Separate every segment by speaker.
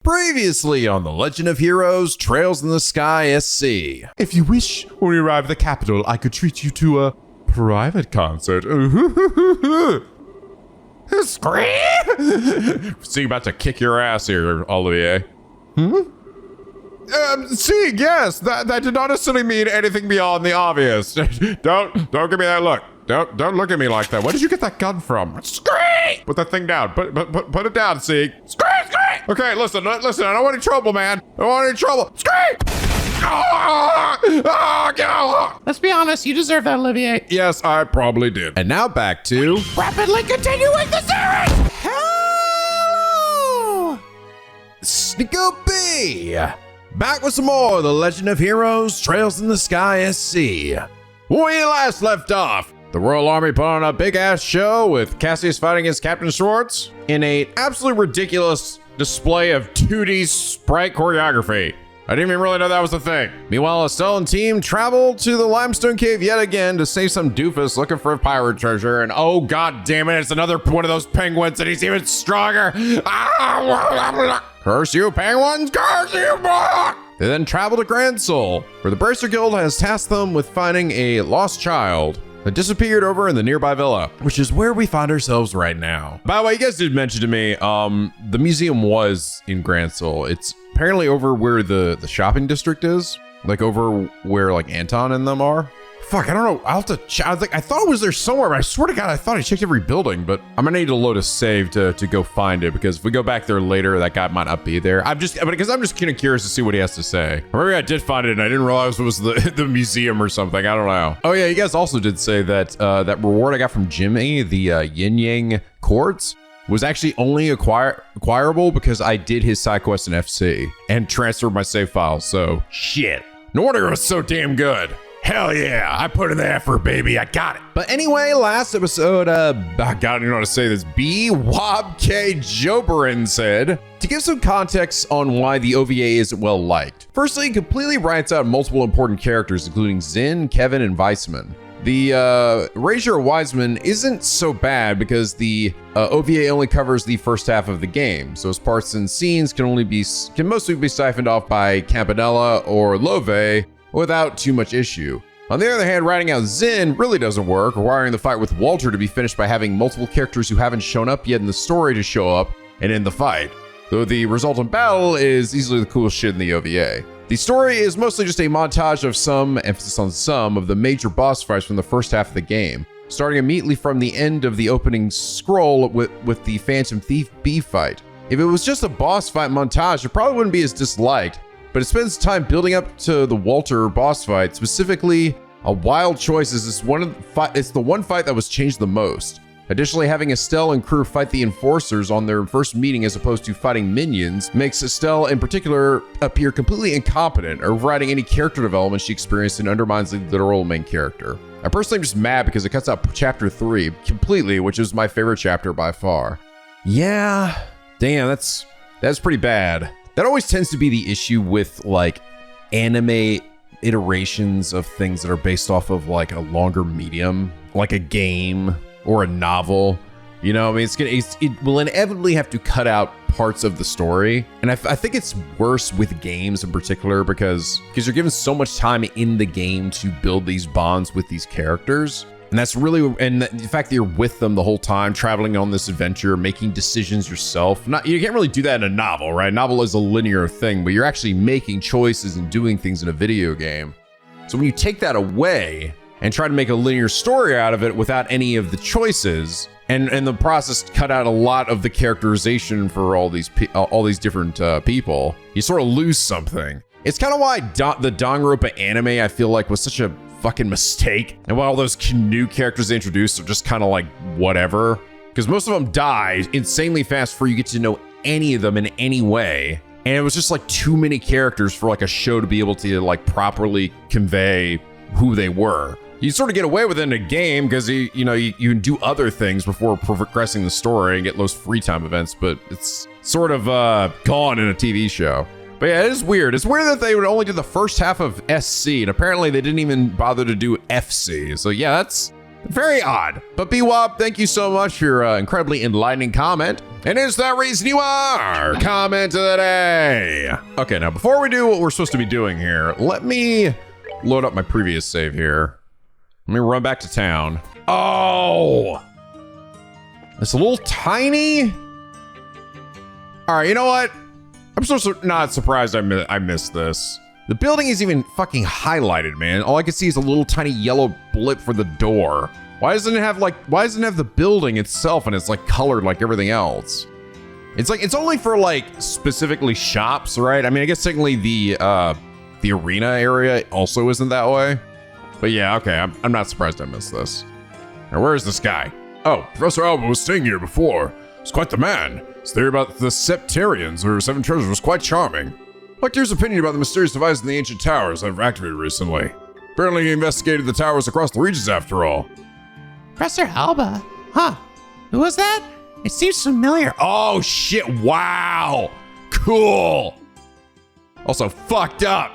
Speaker 1: Previously on The Legend of Heroes, Trails in the Sky SC.
Speaker 2: If you wish, when we arrive at the capital, I could treat you to a private concert.
Speaker 1: Scream! So you about to kick your ass here, Olivier.
Speaker 2: See, yes, that did not necessarily mean anything beyond the obvious. Don't give me that look. Don't look at me like that. Where did you get that gun from?
Speaker 1: Scream!
Speaker 2: Put that thing down. Put it down, see?
Speaker 1: Scream!
Speaker 2: Okay, listen, I don't want any trouble, man. I don't want any trouble. Scream!
Speaker 3: Let's be honest, you deserve that, Olivier.
Speaker 2: Yes, I probably did.
Speaker 1: And now back to...
Speaker 3: Rapidly continuing the series!
Speaker 1: Hello! NicoB! Back with some more of The Legend of Heroes, Trails in the Sky SC. When we last left off, the Royal Army put on a big-ass show with Cassius fighting against Captain Schwartz in a absolutely ridiculous display of 2D sprite choreography. I didn't even really know that was a thing. Meanwhile, Estelle and team travel to the Limestone Cave yet again to save some doofus looking for a pirate treasure, and oh god damn it, it's another one of those penguins and he's even stronger. Curse you penguins, curse you boy! They then travel to Grancel, where the Bracer Guild has tasked them with finding a lost child that disappeared over in the nearby villa, which is where we find ourselves right now. By the way, you guys did mention to me, the museum was in Grancel. It's apparently over where the shopping district is, like over where like Anton and them are. Fuck, I don't know. I'll have to check. I thought it was there somewhere, but I swear to God, I thought I checked every building, but I'm gonna need to load a save to go find it, because if we go back there later, that guy might not be there. Because I'm just kind of curious to see what he has to say. Or maybe I did find it and I didn't realize it was the museum or something. I don't know. Oh yeah, you guys also did say that that reward I got from Jimmy, the Yin Yang Quartz, was actually only acquirable because I did his side quest in FC and transferred my save files. So shit. No wonder it was so damn good. Hell yeah, I put in the effort, baby. I got it. But anyway, last episode, I don't even know how to say this. B-Wob-K Joberin said, to give some context on why the OVA isn't well liked. Firstly, it completely writes out multiple important characters, including Zin, Kevin, and Weissman. The erasure of Weissman isn't so bad because the OVA only covers the first half of the game, so his parts and scenes can mostly be siphoned off by Campanella or Love without too much issue. On the other hand, writing out Zin really doesn't work, requiring the fight with Walter to be finished by having multiple characters who haven't shown up yet in the story to show up and end the fight, though the resultant battle is easily the coolest shit in the OVA. The story is mostly just a montage of some, emphasis on some, of the major boss fights from the first half of the game, starting immediately from the end of the opening scroll with the Phantom Thief B fight. If it was just a boss fight montage, it probably wouldn't be as disliked, but it spends time building up to the Walter boss fight. Specifically, a wild choice is it's the one fight that was changed the most. Additionally, having Estelle and crew fight the enforcers on their first meeting as opposed to fighting minions makes Estelle in particular appear completely incompetent, overriding any character development she experienced and undermines the literal main character. I personally am just mad because it cuts out chapter 3 completely, which is my favorite chapter by far. Yeah, damn, that's pretty bad. That always tends to be the issue with like anime iterations of things that are based off of like a longer medium, like a game or a novel. You know, I mean, it will inevitably have to cut out parts of the story. And I think it's worse with games in particular because you're given so much time in the game to build these bonds with these characters. And that's really, and the fact that you're with them the whole time, traveling on this adventure, making decisions yourself. You can't really do that in a novel, right? A novel is a linear thing, but you're actually making choices and doing things in a video game. So when you take that away and try to make a linear story out of it without any of the choices, and in the process cut out a lot of the characterization for all these different people, you sort of lose something. It's kind of why the Danganronpa anime, I feel like, was such a fucking mistake, and why all those new characters they introduced are just kind of like whatever, because most of them die insanely fast before you get to know any of them in any way, and it was just like too many characters for like a show to be able to like properly convey who they were. You sort of get away with it in a game because you can do other things before progressing the story and get those free time events, but it's sort of gone in a TV show. But yeah, it is weird. It's weird that they would only do the first half of SC, and apparently they didn't even bother to do FC. So yeah, that's very odd. But B-Wop, thank you so much for your incredibly enlightening comment. And is that reason you are? Comment of the day. Okay, now before we do what we're supposed to be doing here, let me load up my previous save here. Let me run back to town. Oh! It's a little tiny. All right, you know what? I'm so not surprised I missed this. The building is even fucking highlighted, man. All I can see is a little tiny yellow blip for the door. Why doesn't it have the building itself and it's like colored like everything else? It's only for like specifically shops, right? I mean, I guess technically the arena area also isn't that way. But yeah, okay, I'm not surprised I missed this. Now, where is this guy? Oh, Professor Alba was staying here before. He's quite the man. His theory about the Septarians or Seven Treasures was quite charming. I'd like to hear his opinion about the mysterious device in the ancient towers I've activated recently. Apparently he investigated the towers across the regions after all.
Speaker 3: Professor Alba? Huh. Who was that? It seems familiar.
Speaker 1: Oh shit, wow. Cool. Also fucked up.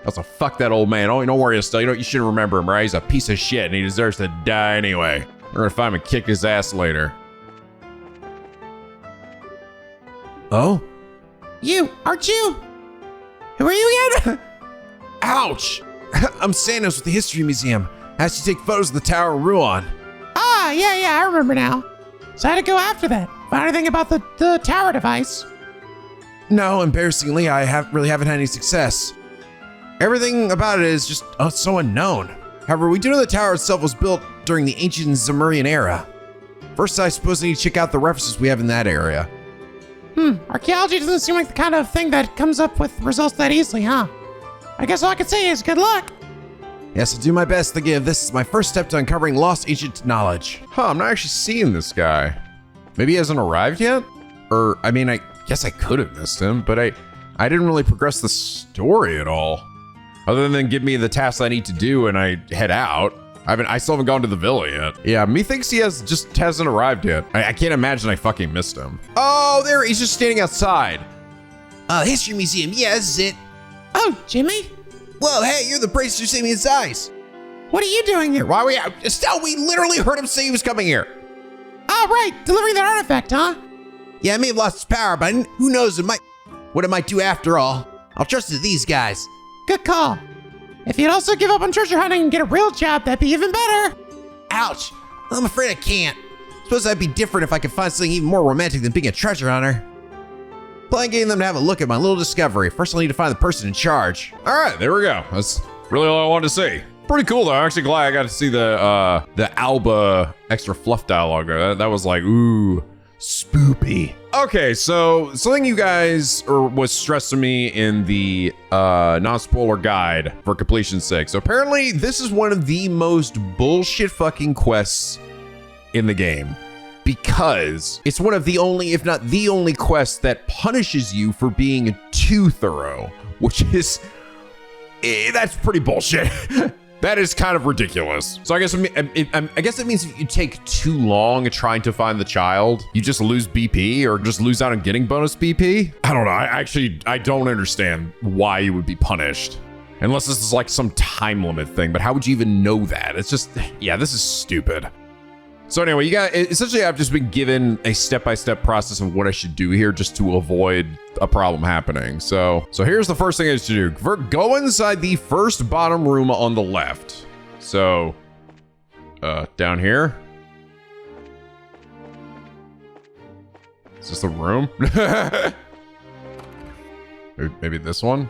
Speaker 1: Also fuck that old man. Oh, don't worry, Estelle. You shouldn't remember him, right? He's a piece of shit and he deserves to die anyway. We're gonna find him and kick his ass later. Oh?
Speaker 3: You, aren't you? Who are you again?
Speaker 1: Ouch! I'm Santos with the History Museum. I asked you to take photos of the Tower of Ruan.
Speaker 3: Ah, yeah, I remember now. So I had to go after that. Find anything about the tower device?
Speaker 1: No, embarrassingly, I haven't had any success. Everything about it is just so unknown. However, we do know the tower itself was built during the ancient Zamurian era. First, I suppose I need to check out the references we have in that area.
Speaker 3: Archaeology doesn't seem like the kind of thing that comes up with results that easily, huh? I guess all I can say is good luck.
Speaker 1: Yes, I'll do my best to give. This is my first step to uncovering lost ancient knowledge. Huh, I'm not actually seeing this guy. Maybe he hasn't arrived yet? Or, I mean, I guess I could have missed him, but I didn't really progress the story at all. Other than give me the tasks I need to do and I head out. I still haven't gone to the villa yet. Yeah, methinks he hasn't arrived yet. I can't imagine I fucking missed him. Oh, there, he's just standing outside.
Speaker 4: History Museum, yeah, this is it.
Speaker 3: Oh, Jimmy?
Speaker 4: Whoa, hey, you're the bracer who saved me his eyes.
Speaker 3: What are you doing here?
Speaker 1: Why are we out? Estelle, we literally heard him say he was coming here.
Speaker 3: Oh, right, delivering that artifact, huh?
Speaker 4: Yeah, I may have lost its power, but who knows what it might do after all. I'll trust it to these guys.
Speaker 3: Good call. If you'd also give up on treasure hunting and get a real job, that'd be even better.
Speaker 4: Ouch. I'm afraid I can't. Suppose that'd be different if I could find something even more romantic than being a treasure hunter. Plan getting them to have a look at my little discovery. First, I'll need to find the person in charge.
Speaker 1: All right, there we go. That's really all I wanted to see. Pretty cool though. I'm actually glad I got to see the Alba extra fluff dialogue there. That was like, ooh, spoopy. Okay, so something you guys was stressed to me in the non-spoiler guide for completion's sake. So apparently this is one of the most bullshit fucking quests in the game, because it's one of the only, if not the only, quest that punishes you for being too thorough, which is, that's pretty bullshit. That is kind of ridiculous. So I guess it means if you take too long trying to find the child, you just lose BP or just lose out on getting bonus BP. I don't know. I don't understand why you would be punished. Unless this is like some time limit thing, but how would you even know that? It's just, yeah, this is stupid. So anyway, essentially I've just been given a step-by-step process of what I should do here just to avoid a problem happening. So here's the first thing I should do. Go inside the first bottom room on the left. So, down here. Is this the room? Maybe this one?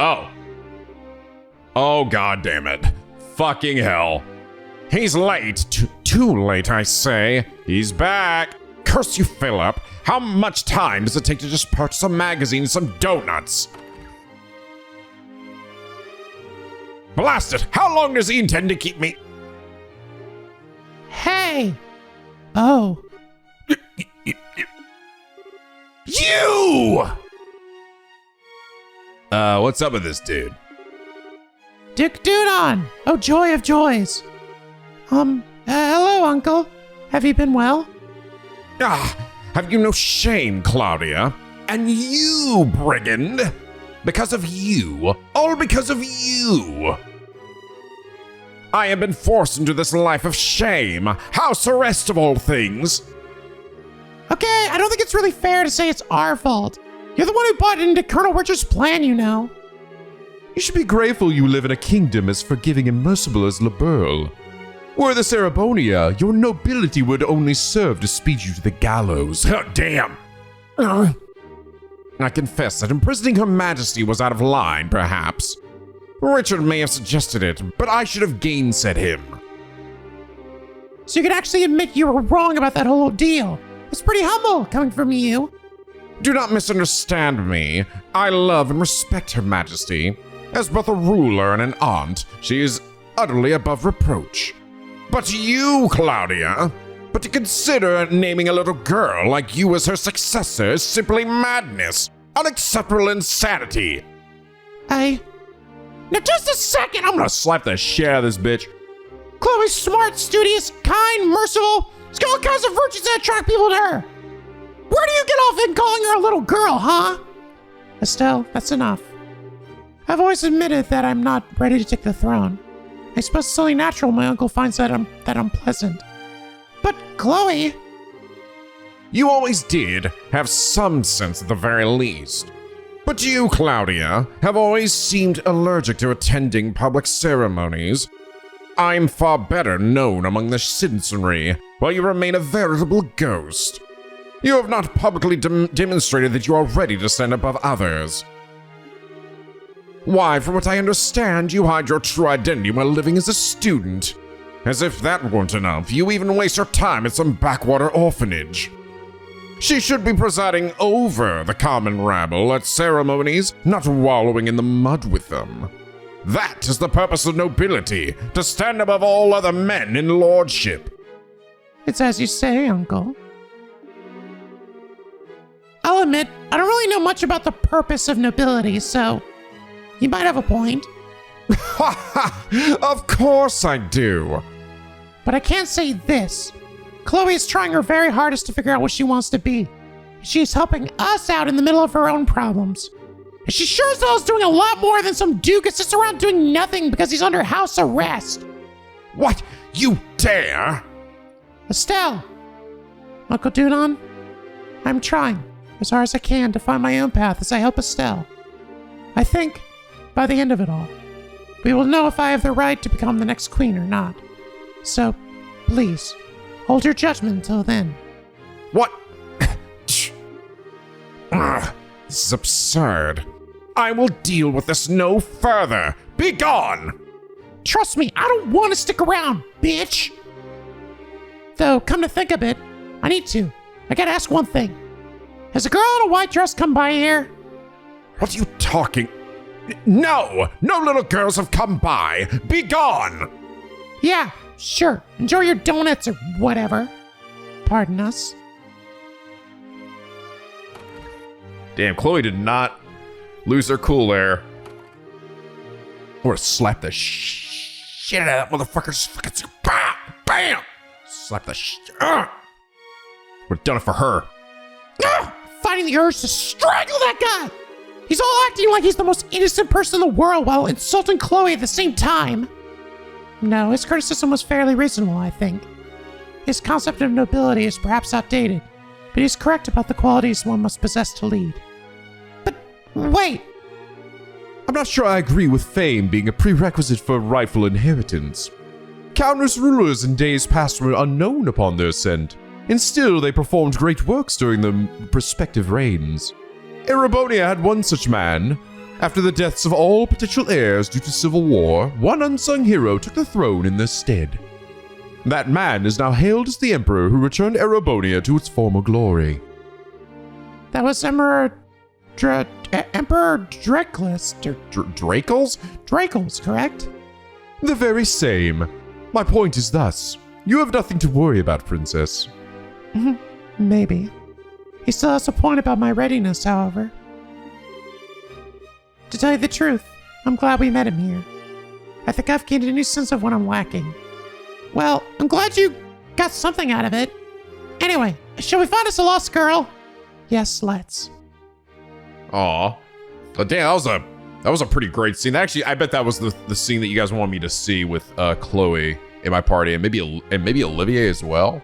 Speaker 1: Oh. Oh, god damn it. Fucking hell. He's late. Too late, I say. He's back. Curse you, Philip. How much time does it take to just purchase a magazine and some donuts? Blast it! How long does he intend to keep me?
Speaker 3: Hey! Oh.
Speaker 1: You! What's up with this dude?
Speaker 3: Dick Dudon! Oh, joy of joys. Hello, Uncle. Have you been well?
Speaker 1: Ah, have you no shame, Claudia? And you, brigand! Because of you. All because of you. I have been forced into this life of shame. House arrest of all things.
Speaker 3: Okay, I don't think it's really fair to say it's our fault. You're the one who bought into Colonel Richard's plan, you know.
Speaker 1: You should be grateful you live in a kingdom as forgiving and merciful as Liberl. Were this Erebonia, your nobility would only serve to speed you to the gallows.
Speaker 2: Damn! I confess that imprisoning Her Majesty was out of line, perhaps. Richard may have suggested it, but I should have gainsaid him.
Speaker 3: So you could actually admit you were wrong about that whole deal. It's pretty humble coming from you.
Speaker 2: Do not misunderstand me. I love and respect Her Majesty. As both a ruler and an aunt, she is utterly above reproach. But you, Claudia, to consider naming a little girl like you as her successor is simply madness. Unacceptable insanity.
Speaker 3: Now just a second, I'm gonna
Speaker 2: Slap the shit out of this bitch.
Speaker 3: Chloe's smart, studious, kind, merciful. She's got all kinds of virtues that attract people to her. Where do you get off in calling her a little girl, huh? Estelle, that's enough. I've always admitted that I'm not ready to take the throne. I suppose it's only natural my uncle finds that unpleasant. But Chloe...
Speaker 2: You always did have some sense at the very least. But you, Claudia, have always seemed allergic to attending public ceremonies. I'm far better known among the citizenry, while you remain a veritable ghost. You have not publicly demonstrated that you are ready to stand above others. Why, from what I understand, you hide your true identity while living as a student. As if that weren't enough, you even waste your time at some backwater orphanage. She should be presiding over the common rabble at ceremonies, not wallowing in the mud with them. That is the purpose of nobility, to stand above all other men in lordship.
Speaker 3: It's as you say, Uncle. I'll admit, I don't really know much about the purpose of nobility, so you might have a point.
Speaker 2: Ha ha! Of course I do!
Speaker 3: But I can't say this. Chloe is trying her very hardest to figure out what she wants to be. She's helping us out in the middle of her own problems. And she sure as hell is doing a lot more than some dude who sits around doing nothing because he's under house arrest.
Speaker 2: What? You dare?
Speaker 3: Estelle! Uncle Dudon, I'm trying as hard as I can to find my own path as I help Estelle. I think, by the end of it all, we will know if I have the right to become the next queen or not. So, please, hold your judgment until then.
Speaker 2: What? Ugh, this is absurd. I will deal with this no further. Be gone!
Speaker 3: Trust me, I don't want to stick around, bitch! Though, come to think of it, I need to. I gotta ask one thing. Has a girl in a white dress come by here?
Speaker 2: What are you talking? No! No little girls have come by! Be gone!
Speaker 3: Yeah, sure. Enjoy your donuts or whatever. Pardon us.
Speaker 1: Damn, Chloe did not lose her cool there.
Speaker 2: Or slap the shit out of that motherfucker's fucking... Bam! Slap the Would have done it for her.
Speaker 3: Finding the urge to strangle that guy! He's all acting like he's the most innocent person in the world while insulting Chloe at the same time. No, his criticism was fairly reasonable, I think. His concept of nobility is perhaps outdated, but he's correct about the qualities one must possess to lead. But wait!
Speaker 1: I'm not sure I agree with fame being a prerequisite for rightful inheritance. Countless rulers in days past were unknown upon their ascent, and still they performed great works during their respective reigns. Erebonia had one such man. After the deaths of all potential heirs due to civil war, one unsung hero took the throne in their stead. That man is now hailed as the emperor who returned Erebonia to its former glory.
Speaker 3: That was Emperor Dracles.
Speaker 2: Dracles?
Speaker 3: Dracles, correct?
Speaker 1: The very same. My point is thus. You have nothing to worry about, Princess.
Speaker 3: Maybe. He still has a point about my readiness, however. To tell you the truth, I'm glad we met him here. I think I've gained a new sense of what I'm lacking. Well, I'm glad you got something out of it. Anyway, shall we find us a lost girl? Yes, let's.
Speaker 1: Aw.
Speaker 2: Oh, damn, that was a pretty great scene. Actually, I bet that was the scene that you guys wanted me to see with Chloe in my party, and maybe Olivier as well.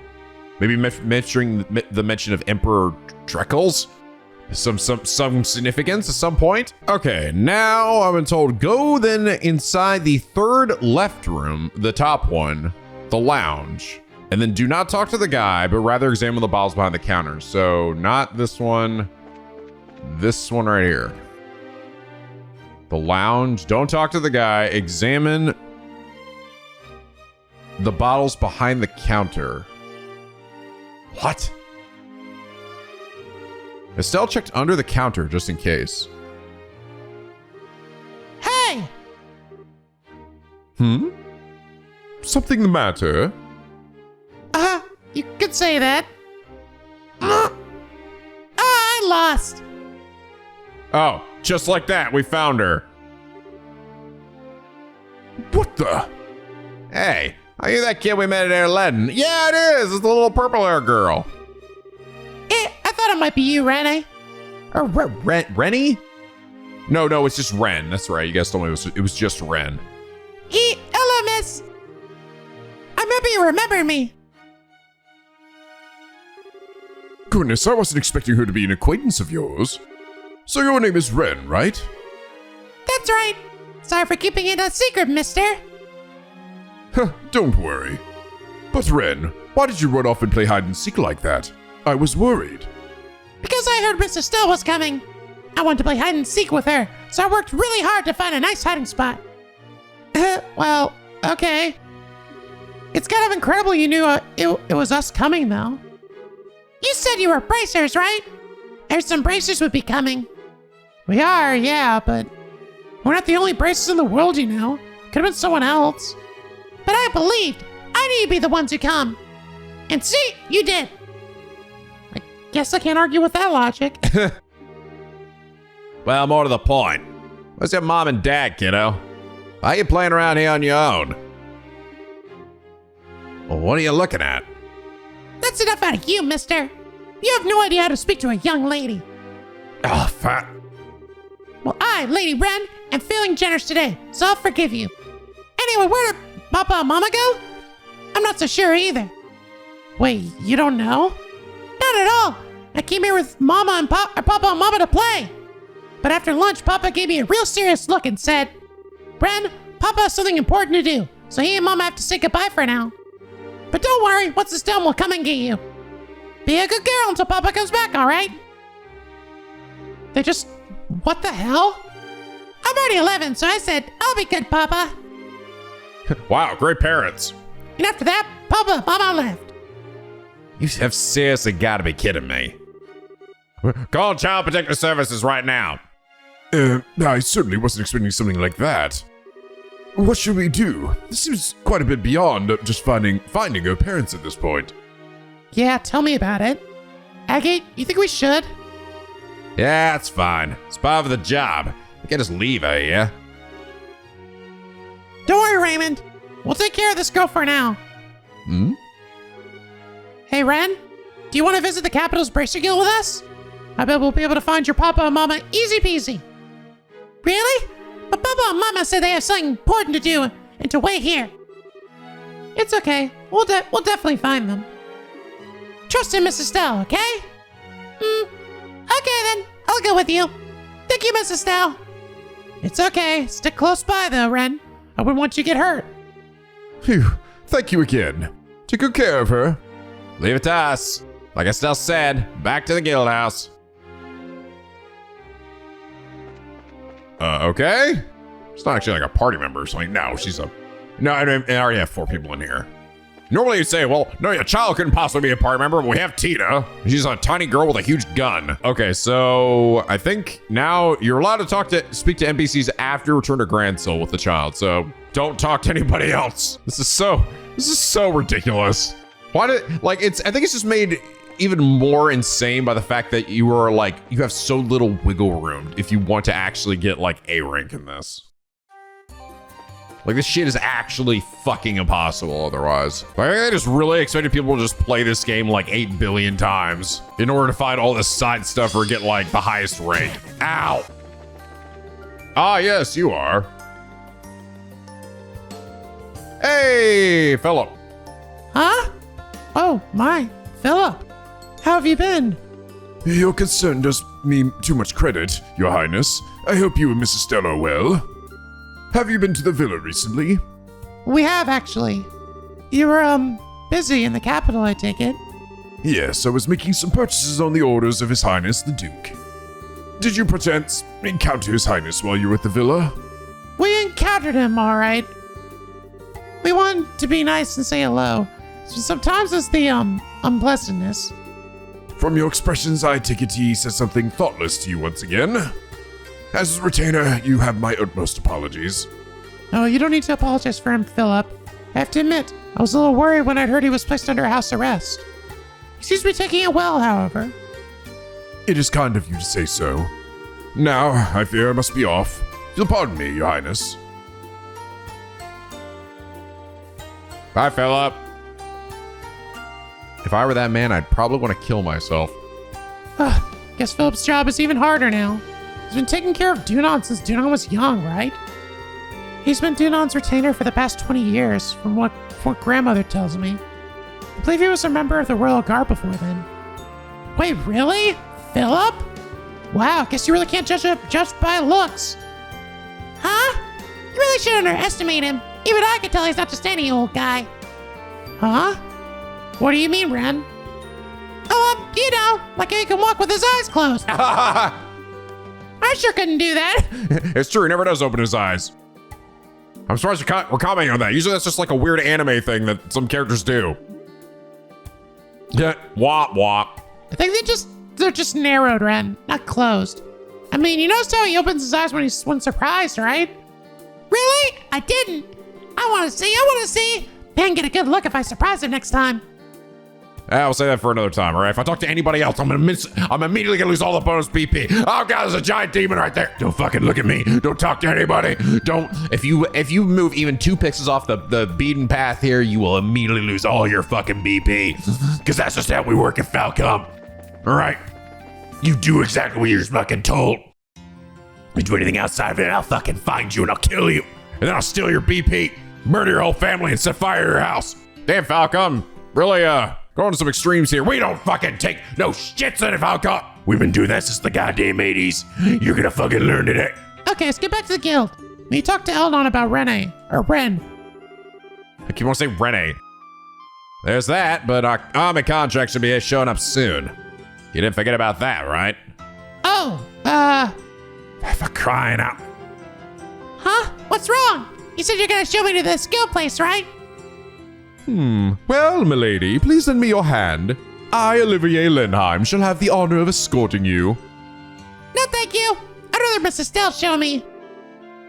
Speaker 1: Maybe mentioning the mention of Emperor Dreckles? Some significance at some point? Okay, now I've been told go then inside the third left room, the top one, the lounge. And then do not talk to the guy, but rather examine the bottles behind the counter. So not this one right here. The lounge, don't talk to the guy, examine the bottles behind the counter. What? Estelle checked under the counter just in case.
Speaker 3: Hey!
Speaker 1: Something the matter?
Speaker 3: You could say that. I lost.
Speaker 1: Oh, just like that, we found her.
Speaker 2: What the?
Speaker 1: Hey, are you that kid we met at Airledon? Yeah, it is. It's the little purple hair girl.
Speaker 3: I thought it might be you, Rennie.
Speaker 1: Or Rennie? No, it's just Ren. That's right. You guys told me it was just Ren.
Speaker 3: Hello, miss. I remember you remember me.
Speaker 2: Goodness, I wasn't expecting her to be an acquaintance of yours. So your name is Ren, right?
Speaker 3: That's right. Sorry for keeping it a secret, mister.
Speaker 2: Don't worry. But Ren, why did you run off and play hide and seek like that? I was worried.
Speaker 3: Because I heard Miss Estelle was coming. I wanted to play hide and seek with her, so I worked really hard to find a nice hiding spot. Well, okay. It's kind of incredible you knew it was us coming, though. You said you were bracers, right? There's some bracers would be coming. We are, yeah, but we're not the only bracers in the world, you know. Could have been someone else. But I believed. I knew you'd be the ones who come. And see, you did. I guess I can't argue with that logic.
Speaker 1: Well, more to the point. Where's your mom and dad, kiddo? Why are you playing around here on your own? Well, what are you looking at?
Speaker 3: That's enough out of you, mister. You have no idea how to speak to a young lady.
Speaker 1: Oh, fat.
Speaker 3: Well, I, Lady Wren, am feeling generous today, so I'll forgive you. Anyway, where did Papa and Mama go? I'm not so sure either. Wait, you don't know? Not at all. I came here with Mama and Papa and Mama to play. But after lunch, Papa gave me a real serious look and said, Wren, Papa has something important to do, so he and Mama have to say goodbye for now. But don't worry, once it's done, we'll come and get you. Be a good girl until Papa comes back, all right? They just... what the hell? I'm already 11, so I said, I'll be good, Papa.
Speaker 1: Wow, great parents.
Speaker 3: And after that, Papa and Mama left.
Speaker 1: You have seriously got to be kidding me. Call Child Protective Services right now.
Speaker 2: I certainly wasn't expecting something like that. What should we do? This seems quite a bit beyond just finding her parents at this point.
Speaker 3: Yeah, tell me about it. Agate, you think we should?
Speaker 1: Yeah, it's fine. It's part of the job. We can't just leave her here.
Speaker 3: Don't worry, Raymond. We'll take care of this girl for now. Hey, Ren, do you want to visit the Capital's Bracer Guild with us? I bet we'll be able to find your Papa and Mama easy peasy. Really? But Papa and Mama said they have something important to do and to wait here. It's okay. We'll definitely find them. Trust in Miss Estelle, okay? Okay then. I'll go with you. Thank you, Miss Estelle. It's okay. Stick close by though, Ren. I wouldn't want you to get hurt.
Speaker 2: Phew, thank you again. Take good care of her.
Speaker 1: Leave it to us. Like Estelle said, back to the guild house. Okay. It's not actually like a party member or something. No, she's a... No, I already have 4 people in here. Normally you'd say, well, no, your child couldn't possibly be a party member, but we have Tina. She's a tiny girl with a huge gun. Okay, so I think now you're allowed to speak to NPCs after return to Grancel with the child. So don't talk to anybody else. This is so ridiculous. Why did, I think it's just made even more insane by the fact that you have so little wiggle room if you want to actually get like A rank in this. Like, this shit is actually fucking impossible otherwise. Like, I just really expected people to just play this game like 8 billion times in order to find all this side stuff or get like the highest rank. Ow. Ah, yes, you are. Hey, Philip.
Speaker 3: Huh? Oh, my. Philip, how have you been?
Speaker 2: Your concern does me too much credit, Your Highness. I hope you and Mrs. Estelle are well. Have you been to the villa recently?
Speaker 3: We have, actually. You were, busy in the capital, I take it.
Speaker 2: Yes, I was making some purchases on the orders of His Highness the Duke. Did you perchance encounter His Highness while you were at the villa?
Speaker 3: We encountered him, all right. We wanted to be nice and say hello. So sometimes it's the, unpleasantness.
Speaker 2: From your expressions, I take it he said something thoughtless to you once again. As a retainer, you have my utmost apologies.
Speaker 3: Oh, you don't need to apologize for him, Philip. I have to admit, I was a little worried when I heard he was placed under house arrest. He seems to be taking it well, however.
Speaker 2: It is kind of you to say so. Now, I fear I must be off. You'll pardon me, Your Highness.
Speaker 1: Bye, Philip. If I were that man, I'd probably want to kill myself.
Speaker 3: Guess Philip's job is even harder now. He's been taking care of Dunon since Dunon was young, right? He's been Dunon's retainer for the past 20 years, from what grandmother tells me. I believe he was a member of the Royal Guard before then. Wait, really? Philip? Wow, guess you really can't judge by looks. Huh? You really should underestimate him. Even I can tell he's not just any old guy. Huh? What do you mean, Ren? Oh, you know, like he can walk with his eyes closed. I sure couldn't do that.
Speaker 1: It's true, he never does open his eyes. I'm surprised we're commenting on that. Usually that's just like a weird anime thing that some characters do. Yeah, wop wop.
Speaker 3: I think they're just narrowed, Ren, not closed. I mean, you noticed how he opens his eyes when surprised, right? Really? I didn't. I want to see. Man, get a good look if I surprise him next time.
Speaker 1: I'll say that for another time, all right? If I talk to anybody else, I'm immediately gonna lose all the bonus BP. Oh god, there's a giant demon right there. Don't fucking look at me. Don't talk to anybody. Don't. If you move even 2 pixels off the beaten path here, you will immediately lose all your fucking BP. Because that's just how we work at Falcom. All right? You do exactly what you're fucking told. You do anything outside of it, I'll fucking find you and I'll kill you. And then I'll steal your BP, murder your whole family, and set fire to your house. Damn, Falcom. Really, going to some extremes here. We don't fucking take no shits in it, Falcom. We've been doing that since the goddamn 80s. You're gonna fucking learn today.
Speaker 3: Okay, let's get back to the guild. We talked to Eldon about Ren.
Speaker 1: I keep on saying Rene. There's that, but our army contract should be showing up soon. You didn't forget about that, right?
Speaker 3: Oh,
Speaker 1: For crying out.
Speaker 3: huh? What's wrong? You said you're gonna show me to the skill place, right?
Speaker 1: Well, milady, please lend me your hand. I, Olivier Lindheim, shall have the honor of escorting you.
Speaker 3: No, thank you. I'd rather Miss Estelle show me.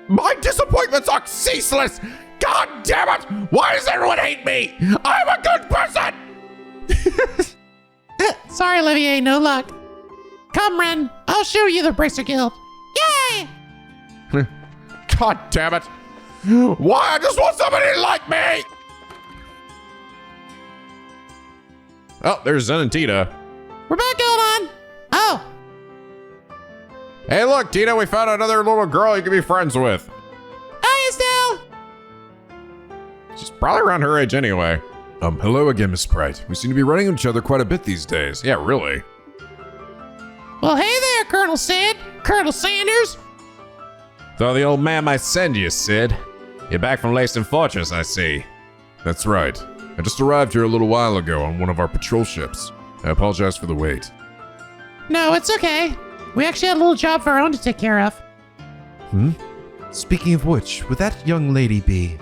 Speaker 1: My disappointments are ceaseless! God damn it! Why does everyone hate me? I'm a good person!
Speaker 3: Sorry, Olivier, no luck. Come, Ren. I'll show you the Bracer Guild. Yay!
Speaker 1: God damn it! Why? I just want somebody to like me! Oh, there's Zen and Tina.
Speaker 3: We're back, Eldon. Oh.
Speaker 1: Hey, look, Tina, we found another little girl you can be friends with.
Speaker 3: Hi, Estelle.
Speaker 1: She's probably around her age anyway.
Speaker 2: Hello again, Miss Bright. We seem to be running into each other quite a bit these days.
Speaker 1: Yeah, really.
Speaker 3: Well, hey there, Colonel Sanders.
Speaker 1: Though the old man might send you, Sid. You're back from Lacing Fortress, I see.
Speaker 2: That's right. I just arrived here a little while ago on one of our patrol ships. I apologize for the wait.
Speaker 3: No, it's okay. We actually had a little job of our own to take care of.
Speaker 4: Speaking of which, would that young lady be?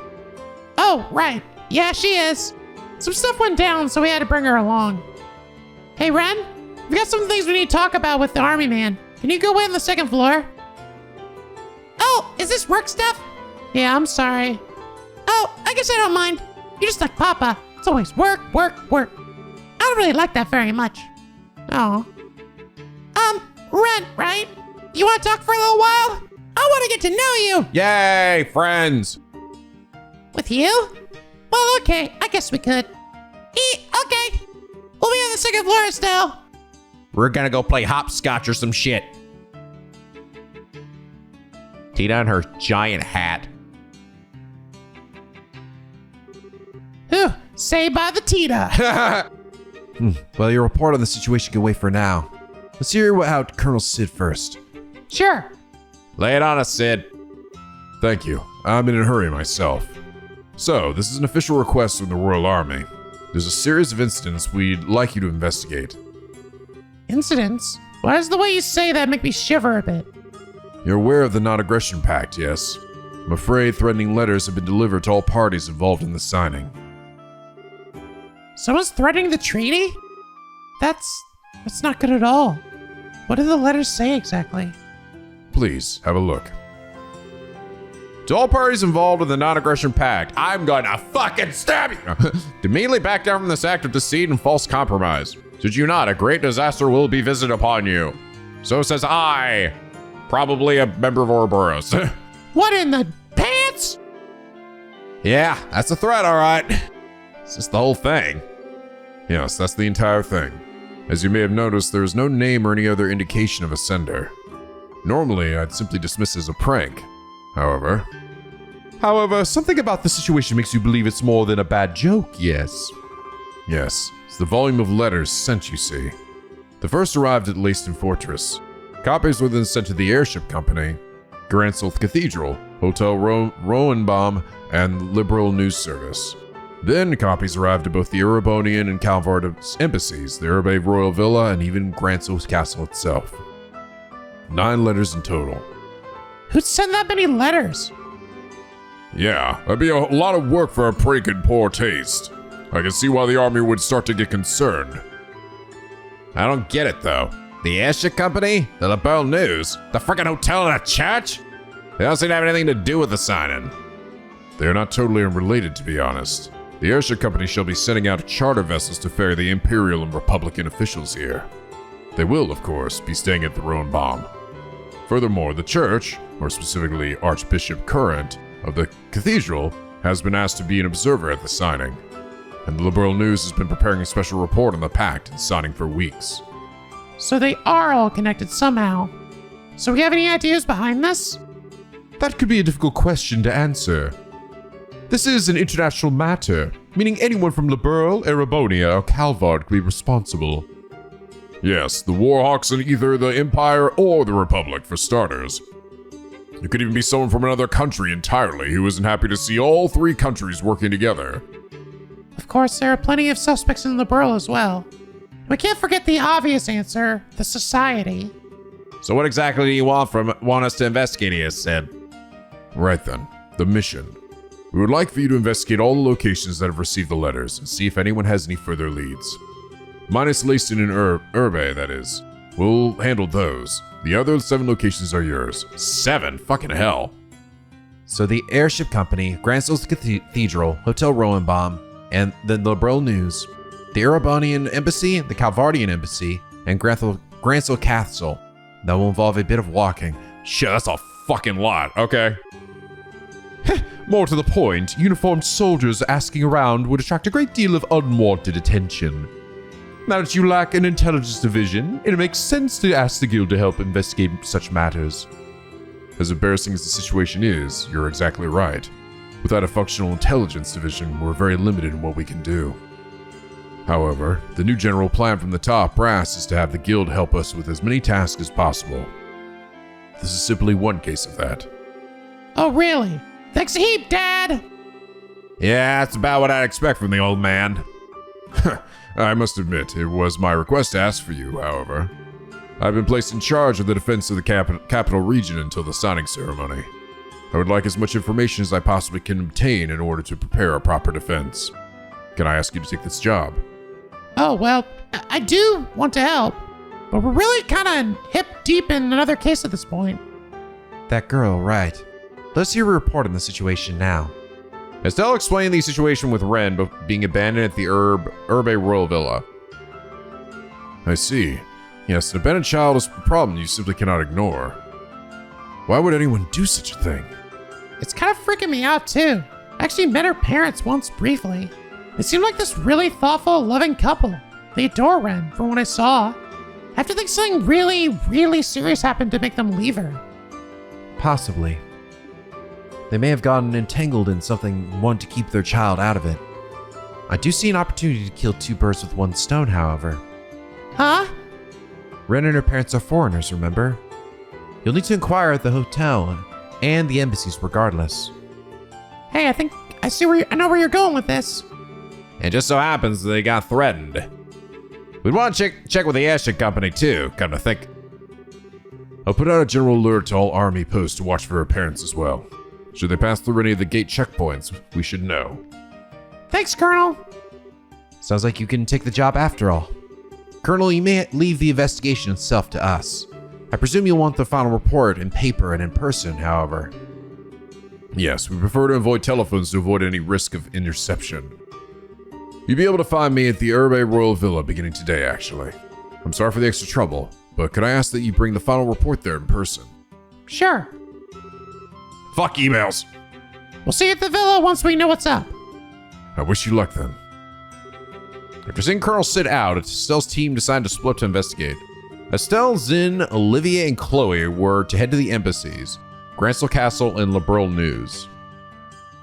Speaker 3: Oh, right. Yeah, she is. Some stuff went down, so we had to bring her along. Hey, Ren, we've got some things we need to talk about with the army man. Can you go wait on the 2nd floor? Oh, is this work stuff? Yeah, I'm sorry. Oh, I guess I don't mind. You're just like Papa. It's always work. I don't really like that very much. Oh. Ren, right? You want to talk for a little while? I want to get to know you.
Speaker 1: Yay, friends.
Speaker 3: With you? Well, okay. I guess we could. Okay. We'll be on the 2nd floor, Estelle.
Speaker 4: We're gonna go play hopscotch or some shit.
Speaker 1: Tina and her giant hat.
Speaker 3: Whew, saved by the Tita.
Speaker 4: Well, your report on the situation can wait for now. Let's hear out Colonel Sid first.
Speaker 3: Sure.
Speaker 1: Lay it on us, Sid.
Speaker 2: Thank you. I'm in a hurry myself. So, this is an official request from the Royal Army. There's a series of incidents we'd like you to investigate.
Speaker 3: Incidents? Why does the way you say that make me shiver a bit?
Speaker 2: You're aware of the Non-Aggression Pact, yes? I'm afraid threatening letters have been delivered to all parties involved in the signing.
Speaker 3: Someone's threatening the treaty? That's not good at all. What do the letters say exactly?
Speaker 2: Please, have a look.
Speaker 1: To all parties involved in the Non-Aggression Pact, I'm gonna fucking stab you! To immediately back down from this act of deceit and false compromise. Should you not, a great disaster will be visited upon you. So says I, probably a member of Ouroboros.
Speaker 3: What in the pants?
Speaker 1: Yeah, that's a threat, all right. It's just the whole thing.
Speaker 2: Yes, that's the entire thing. As you may have noticed, there is no name or any other indication of a sender. Normally, I'd simply dismiss it as a prank. However,
Speaker 1: something about the situation makes you believe it's more than a bad joke, yes?
Speaker 2: yes, it's the volume of letters sent, you see. The first arrived at Leyston Fortress. Copies were then sent to the airship company, Grancel Cathedral, Hotel Roenbaum, and Liberl News Service. Then copies arrived at both the Ouroboros and Calvard embassies, the Urbe Royal Villa, and even Grancel's castle itself. 9 letters in total.
Speaker 3: Who'd send that many letters?
Speaker 2: Yeah, that'd be a lot of work for a prank in poor taste. I can see why the army would start to get concerned.
Speaker 1: I don't get it, though. The airship company? The Liberl News? The frickin' hotel and a church? They don't seem to have anything to do with the signing.
Speaker 2: They are not totally unrelated, to be honest. The airship company shall be sending out charter vessels to ferry the Imperial and Republican officials here. They will, of course, be staying at the Roenbaum. Furthermore, the church, more specifically Archbishop Current of the cathedral, has been asked to be an observer at the signing. And the Liberal News has been preparing a special report on the pact and signing for weeks.
Speaker 3: So they are all connected somehow. So we have any ideas behind this?
Speaker 1: That could be a difficult question to answer. This is an international matter, meaning anyone from Liberl, Erebonia, or Calvard could be responsible.
Speaker 2: Yes, the Warhawks in either the Empire or the Republic, for starters. It could even be someone from another country entirely who isn't happy to see all 3 countries working together.
Speaker 3: Of course, there are plenty of suspects in Liberl as well. We can't forget the obvious answer, the society.
Speaker 1: So what exactly do you want us to investigate here, Sid?
Speaker 2: Right then, the mission. We would like for you to investigate all the locations that have received the letters and see if anyone has any further leads. Minus Leyston and Urbe, that is. We'll handle those. The other 7 locations are yours. 7? Fucking hell.
Speaker 4: So the airship company, Grancel's Cathedral, Hotel Roenbaum, and the Liberl News, the Erebonian Embassy, the Calvardian Embassy, and Grancel Castle. That will involve a bit of walking.
Speaker 2: Shit, that's a fucking lot. Okay.
Speaker 1: More to the point, uniformed soldiers asking around would attract a great deal of unwanted attention. Now that you lack an intelligence division, it makes sense to ask the guild to help investigate such matters.
Speaker 2: As embarrassing as the situation is, you're exactly right. Without a functional intelligence division, we're very limited in what we can do. However, the new general plan from the top brass is to have the guild help us with as many tasks as possible. This is simply one case of that.
Speaker 3: Oh, really? Thanks a heap, Dad!
Speaker 1: Yeah, that's about what I'd expect from the old man.
Speaker 2: I must admit, it was my request to ask for you, however. I've been placed in charge of the defense of the capital region until the signing ceremony. I would like as much information as I possibly can obtain in order to prepare a proper defense. Can I ask you to take this job?
Speaker 3: Oh, well, I do want to help, but we're really kind of hip deep in another case at this point.
Speaker 4: That girl, right. Let's hear a report on the situation now.
Speaker 1: Estelle explained the situation with Ren being abandoned at the Urbe Royal Villa.
Speaker 2: I see. Yes, an abandoned child is a problem you simply cannot ignore. Why would anyone do such a thing?
Speaker 3: It's kind of freaking me out, too. I actually met her parents once briefly. They seem like this really thoughtful, loving couple. They adore Ren, from what I saw. I have to think something really, really serious happened to make them leave her.
Speaker 4: Possibly. They may have gotten entangled in something and want to keep their child out of it. I do see an opportunity to kill two birds with one stone, however.
Speaker 3: Huh?
Speaker 4: Ren and her parents are foreigners, remember? You'll need to inquire at the hotel and the embassies regardless.
Speaker 3: Hey, I know where you're going with this.
Speaker 1: It just so happens they got threatened. We'd want to check with the airship company too, come to think.
Speaker 2: I'll put out a general alert to all army posts to watch for her parents as well. Should they pass through any of the gate checkpoints, we should know.
Speaker 3: Thanks, Colonel.
Speaker 4: Sounds like you can take the job after all. Colonel, you may leave the investigation itself to us. I presume you'll want the final report in paper and in person, however.
Speaker 2: Yes, we prefer to avoid telephones to avoid any risk of interception. You'll be able to find me at the Urbe Royal Villa beginning today, actually. I'm sorry for the extra trouble, but could I ask that you bring the final report there in person?
Speaker 3: Sure.
Speaker 2: Fuck emails!
Speaker 3: We'll see you at the villa once we know what's up.
Speaker 2: I wish you luck then.
Speaker 1: After seeing Colonel sit out, Estelle's team decided to split to investigate. Estelle, Zin, Olivia, and Chloe were to head to the embassies, Grancel Castle and Liberl News.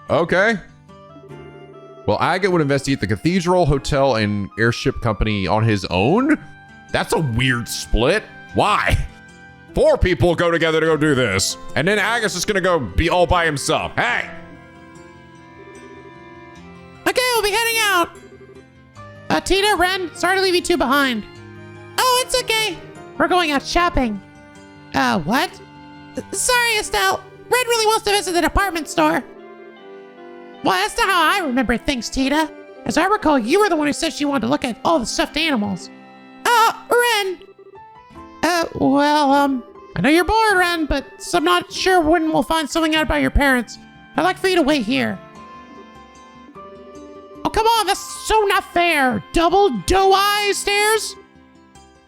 Speaker 1: Okay. Well, Agate would investigate the cathedral, hotel, and airship company on his own? That's a weird split. Why? 4 people go together to go do this, and then Agate's just gonna go be all by himself. Hey!
Speaker 3: Okay, we'll be heading out. Tina, Ren, sorry to leave you two behind. Oh, it's okay. We're going out shopping. What? Sorry, Estelle. Ren really wants to visit the department store. Well, that's not how I remember things, Tina. As I recall, you were the one who said she wanted to look at all the stuffed animals. Ren. I know you're bored, Ren, but I'm not sure when we'll find something out about your parents. I'd like for you to wait here. Oh, come on, that's so not fair. Double doe-eye stairs?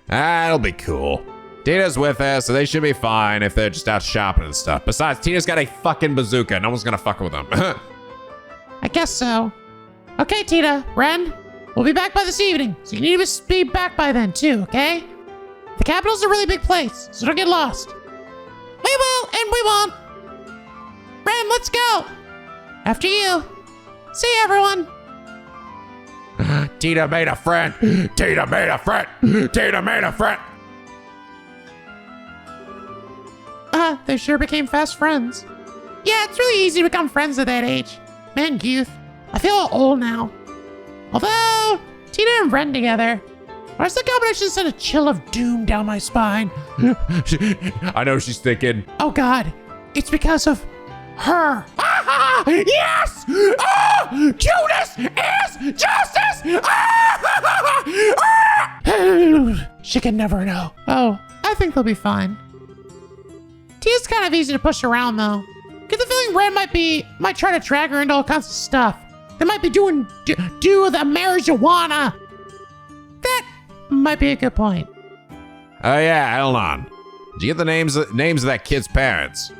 Speaker 1: It'll be cool. Tina's with us, so they should be fine if they're just out shopping and stuff. Besides, Tina's got a fucking bazooka. No one's gonna fuck with them.
Speaker 3: I guess so. Okay, Tina, Ren, we'll be back by this evening, so you need to be back by then too, okay? The capital's a really big place, so don't get lost. We will, and we won't. Ren, let's go. After you. See you, everyone.
Speaker 1: Tina made a friend. Tina made a friend. Tina made a friend.
Speaker 3: They sure became fast friends. Yeah, it's really easy to become friends at that age. Man, youth. I feel all old now. Although, Tina and Ren together. Why's the combination send a chill of doom down my spine?
Speaker 1: I know she's thinking.
Speaker 3: Oh God, it's because of her.
Speaker 1: Yes! Judas is justice!
Speaker 3: She can never know. Oh, I think they'll be fine. Tina's kind of easy to push around though. Get the feeling Ren might try to drag her into all kinds of stuff. They might be doing do the marijuana. That might be a good point.
Speaker 1: Oh yeah, hold on. Did you get the names of that kid's parents?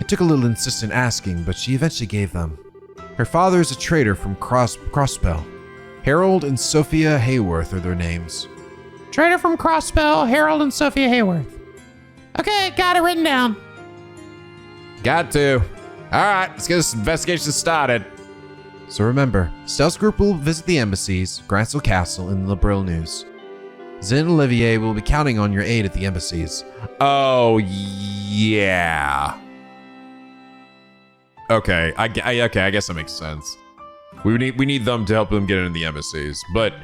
Speaker 4: It took a little insistent asking, but she eventually gave them. Her father is a trader from Crossbell. Harold and Sophia Hayworth are their names.
Speaker 3: Trader from Crossbell, Harold and Sophia Hayworth. Okay, got it written down.
Speaker 1: Got to. All right, let's get this investigation started.
Speaker 4: So remember, Estelle's group will visit the embassies, Grancel Castle, and Liberl News. Zin and Olivier will be counting on your aid at the embassies.
Speaker 1: Oh, yeah. Okay, I guess that makes sense. We need them to help them get into the embassies, but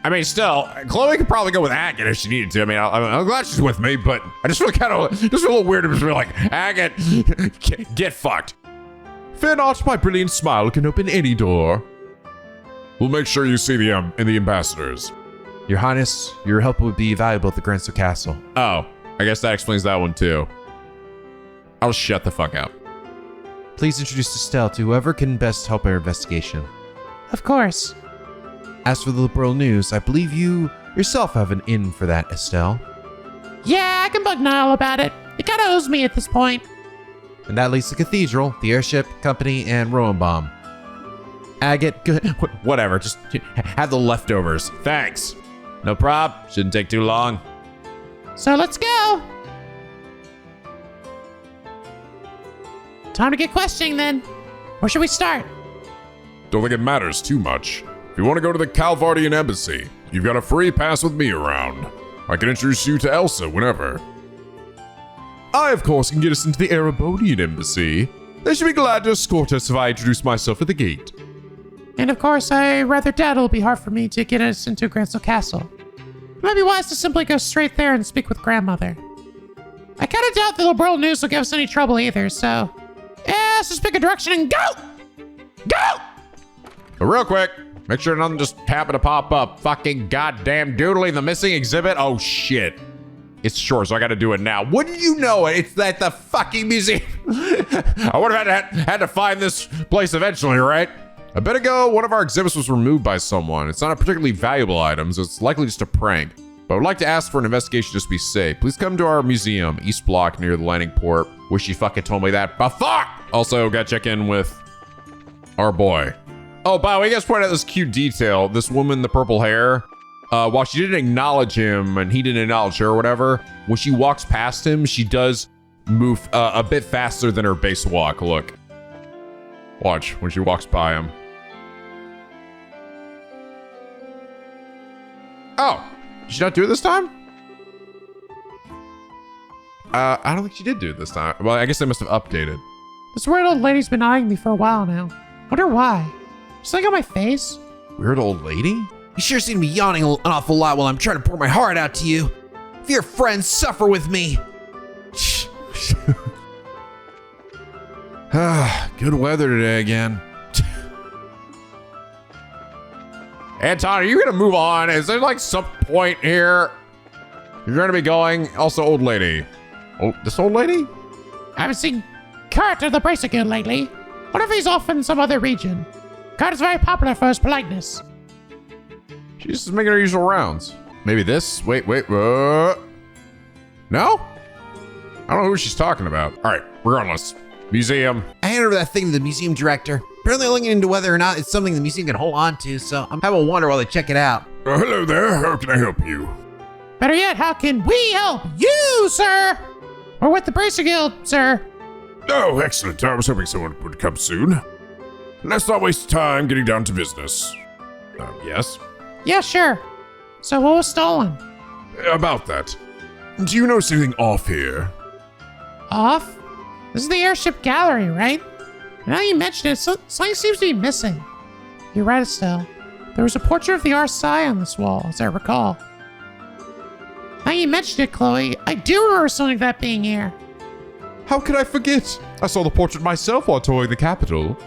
Speaker 1: I mean, still, Chloe could probably go with Agate if she needed to. I mean, I'm glad she's with me, but I just feel kind of just a little weird to just be like, Agate, get fucked.
Speaker 2: Fear not, my brilliant smile can open any door. We'll make sure you see the ambassadors.
Speaker 4: Your Highness, your help would be valuable at the Grancel Castle.
Speaker 1: Oh, I guess that explains that one too. I'll shut the fuck up.
Speaker 4: Please introduce Estelle to whoever can best help our investigation.
Speaker 3: Of course.
Speaker 4: As for the Liberl News, I believe you yourself have an in for that, Estelle.
Speaker 3: Yeah, I can bug Niall about it. It kinda owes me at this point.
Speaker 4: And that leads the Cathedral, the Airship Company, and Rowanbaum.
Speaker 1: Agate, good. Whatever, just have the leftovers. Thanks. No prob, shouldn't take too long.
Speaker 3: So let's go. Time to get questioning then. Where should we start?
Speaker 2: don't think it matters too much. If you want to go to the Calvardian Embassy, you've got a free pass with me around. I can introduce you to Elsa whenever.
Speaker 1: I, of course, can get us into the Erebonian Embassy. They should be glad to escort us if I introduce myself at the gate.
Speaker 3: And of course, I rather doubt it'll be hard for me to get us into Grancel Castle. It might be wise to simply go straight there and speak with grandmother. I kind of doubt the Liberl news will give us any trouble either, so... yeah, let's just pick a direction and go! Go!
Speaker 1: But real quick, make sure nothing just happened to pop up. Fucking goddamn doodling the missing exhibit. Oh shit. It's short, so I gotta do it now. Wouldn't you know it? It's at the fucking museum. I would have had to find this place eventually, right? A bit ago, one of our exhibits was removed by someone. It's not a particularly valuable item, so it's likely just a prank. But I would like to ask for an investigation just to be safe. Please come to our museum, East Block, near the landing port. Wish you fucking told me that, but fuck! Also, gotta check in with our boy. Oh, by the way, you guys pointed out this cute detail. This woman, in the purple hair, while she didn't acknowledge him and he didn't acknowledge her or whatever, when she walks past him, she does move a bit faster than her base walk. Look. Watch when she walks by him. Oh, did she not do it this time? I don't think she did do it this time. Well, I guess they must have updated.
Speaker 3: This weird old lady's been eyeing me for a while now. Wonder why? Something on my face?
Speaker 1: Weird old lady?
Speaker 4: You sure seem to be yawning an awful lot while I'm trying to pour my heart out to you. If your friends suffer with me.
Speaker 1: Good weather today again. Anton, are you gonna move on? Is there like some point here you're gonna be going? Also, old lady. Oh, this old lady?
Speaker 3: I haven't seen Kurt or the Bracer Guild lately. What if he's off in some other region? Kurt is very popular for his politeness.
Speaker 1: She's just making her usual rounds. Maybe this? Wait. No? I don't know who she's talking about. All right, regardless. Museum.
Speaker 4: I handed over that thing to the museum director. Apparently looking into whether or not it's something the museum can hold on to, so I'm having a wonder while they check it out.
Speaker 2: Hello there, how can I help you?
Speaker 3: Better yet, how can we help you, sir? We're with the Bracer Guild, sir.
Speaker 2: Oh, excellent. I was hoping someone would come soon. Let's not waste time getting down to business.
Speaker 1: Yes?
Speaker 3: Yeah, sure. So what was stolen?
Speaker 2: About that. Do you notice anything off here?
Speaker 3: Off? This is the airship gallery, right? Now you mention it, something seems to be missing. You're right, Estelle. There was a portrait of the RSI on this wall, as I recall. Now you mentioned it, Chloe, I do remember something like that being here.
Speaker 1: How could I forget? I saw the portrait myself while touring the capital.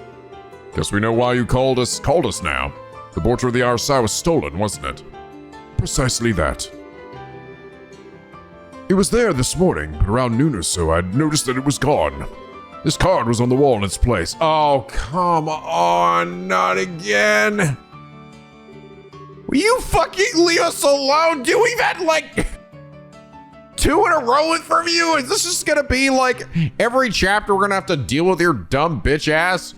Speaker 2: Guess we know why you called us now. The portrait of the RSI was stolen, wasn't it? Precisely that. It was there this morning, but around noon or so, I'd noticed that it was gone. This card was on the wall in its place.
Speaker 1: Oh, come on, not again. Will you fucking leave us alone? Dude, we've had like 2 in a row from you. Is this just gonna be like every chapter we're gonna have to deal with your dumb bitch ass?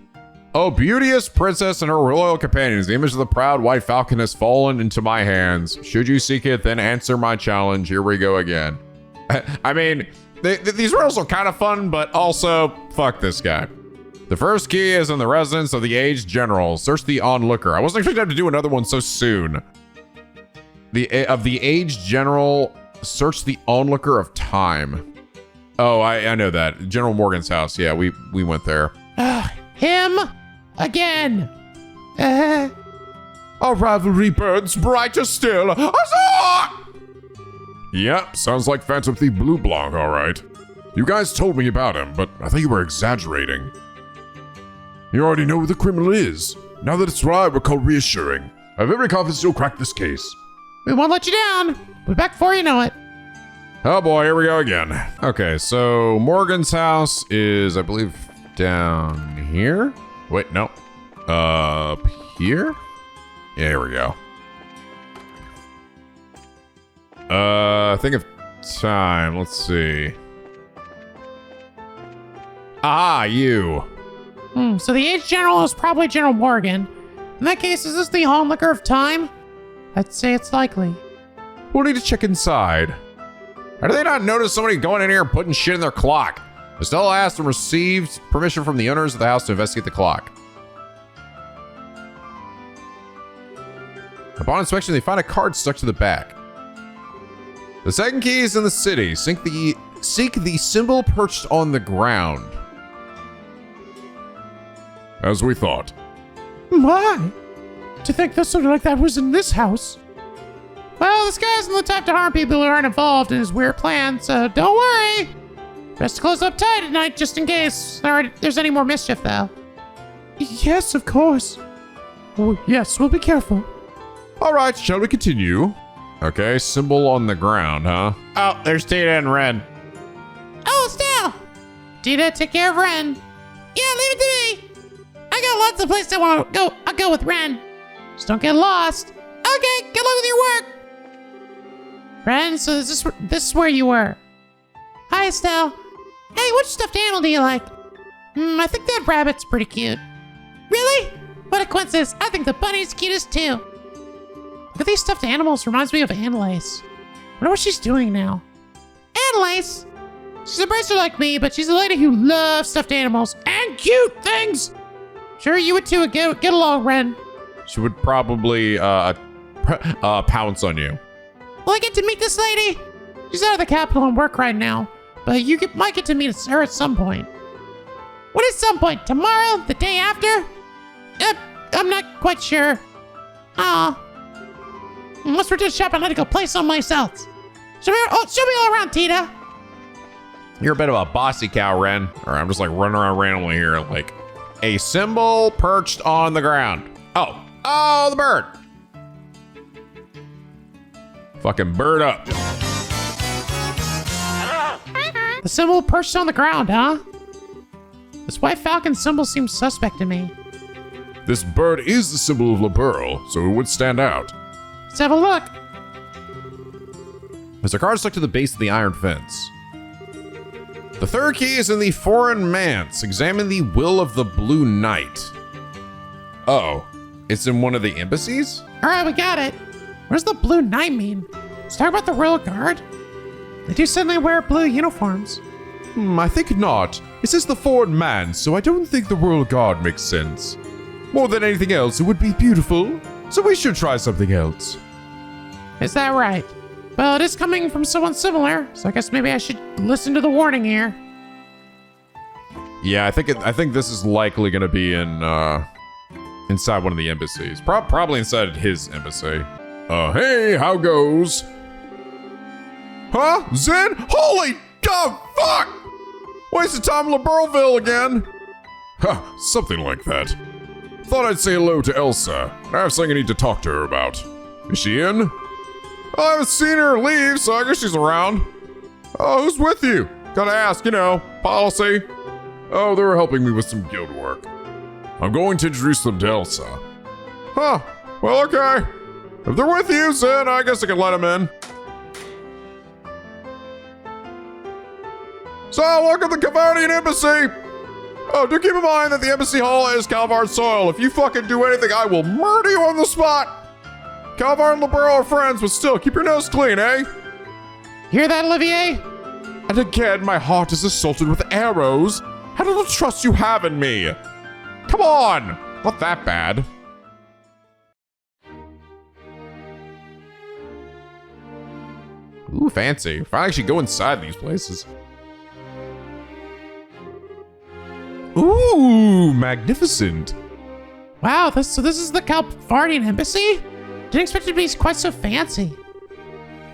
Speaker 1: Oh, beauteous princess and her royal companions, the image of the proud white falcon has fallen into my hands. Should you seek it, then answer my challenge. Here we go again. I mean, these riddles are kind of fun, but also, fuck this guy. The first key is in the residence of the aged general. Search the onlooker. I wasn't expecting to do another one so soon. Of the aged general, search the onlooker of time. Oh, I know that. General Morgan's house. Yeah, we went there.
Speaker 3: Him? Again.
Speaker 2: Our rivalry burns brighter still. Huzzah! Yep, sounds like Phantom Thief Blue Blanc, all right. You guys told me about him, but I think you were exaggerating. You already know who the criminal is. Now that it's right, we're called reassuring. I have every confidence you'll crack this case.
Speaker 3: We won't let you down. We're back before you know it.
Speaker 1: Oh boy, here we go again. Okay, so Morgan's house is, I believe, down here. Wait, no. Up here? Yeah, here we go. Think of time. Let's see. Ah, you.
Speaker 3: So the aged general is probably General Morgan. In that case, is this the onlooker of time? I'd say it's likely.
Speaker 1: We'll need to check inside. How do they not notice somebody going in here and putting shit in their clock? Estelle asked and received permission from the owners of the house to investigate the clock. Upon inspection, they find a card stuck to the back. The second key is in the city. Seek the symbol perched on the ground.
Speaker 2: As we thought.
Speaker 3: My! To think that something like that was in this house. Well, this guy isn't the type to harm people who aren't involved in his weird plan, so don't worry. Best to close up tight at night just in case there's any more mischief, though. Yes, of course. Oh, yes, we'll be careful.
Speaker 1: All right, shall we continue? Okay, symbol on the ground, huh?
Speaker 5: Oh, there's Tita and Ren.
Speaker 3: Oh, Estelle! Tita, take care of Ren. Yeah, leave it to me. I got lots of places I want to go. I'll go with Ren. Just don't get lost. Okay, good luck with your work. Ren, so this is where you were. Hi, Estelle. Hey, which stuffed animal do you like? I think that rabbit's pretty cute. Really? What a coincidence. I think the bunny's cutest too. Look at these stuffed animals. Reminds me of Annalise. Wonder what she's doing now. Annalise? She's a bracer like me, but she's a lady who loves stuffed animals and cute things. Sure, you would too. Get along, Ren.
Speaker 1: She would probably pounce on you.
Speaker 3: Well, I get to meet this lady. She's out of the capital and work right now, but you might get to meet her at some point. What is some point? Tomorrow? The day after? I'm not quite sure. Unless we're just shopping, I had to go play someplace else. Show me all around, Tita.
Speaker 1: You're a bit of a bossy cow, Ren. Or I'm just like running around randomly here, like a symbol perched on the ground. Oh, the bird. Fucking bird up.
Speaker 3: The symbol perched on the ground, huh? This white falcon symbol seems suspect to me.
Speaker 2: This bird is the symbol of Liberl, so it would stand out.
Speaker 3: Let's have a look.
Speaker 1: There's a card stuck to the base of the iron fence. The third key is in the foreign manse. Examine the will of the Blue Knight. Oh, it's in one of the embassies?
Speaker 3: All right, we got it. What does the Blue Knight mean? Let's talk about the Royal Guard. They do suddenly wear blue uniforms.
Speaker 1: I think not. It says the foreign manse, so I don't think the Royal Guard makes sense. More than anything else, it would be beautiful, so we should try something else.
Speaker 3: Is that right? Well, it is coming from someone similar, so I guess maybe I should listen to the warning here.
Speaker 1: Yeah, I think this is likely going to be in inside one of the embassies. Probably inside his embassy.
Speaker 2: Hey, how goes?
Speaker 1: Huh? Zen? Holy fuck! Wasted time in Liberlville again.
Speaker 2: Something like that. Thought I'd say hello to Elsa. I have something I need to talk to her about. Is she in?
Speaker 1: I haven't seen her leave, so I guess she's around. Oh, who's with you? Gotta ask, policy.
Speaker 2: Oh, they were helping me with some guild work. I'm going to introduce them to Elsa.
Speaker 1: Huh. Well, okay. If they're with you, then I guess I can let them in. So, look at the Calvardian Embassy! Oh, do keep in mind that the embassy hall is Calvard soil. If you fucking do anything, I will murder you on the spot! Calvar and Liberl are friends, but still, keep your nose clean, eh?
Speaker 3: Hear that, Olivier?
Speaker 1: And again, my heart is assaulted with arrows. How little trust you have in me! Come on! Not that bad. Ooh, fancy. If I actually go inside these places. Ooh, magnificent.
Speaker 3: Wow, so this is the Calvardian Embassy? Didn't expect it to be quite so fancy.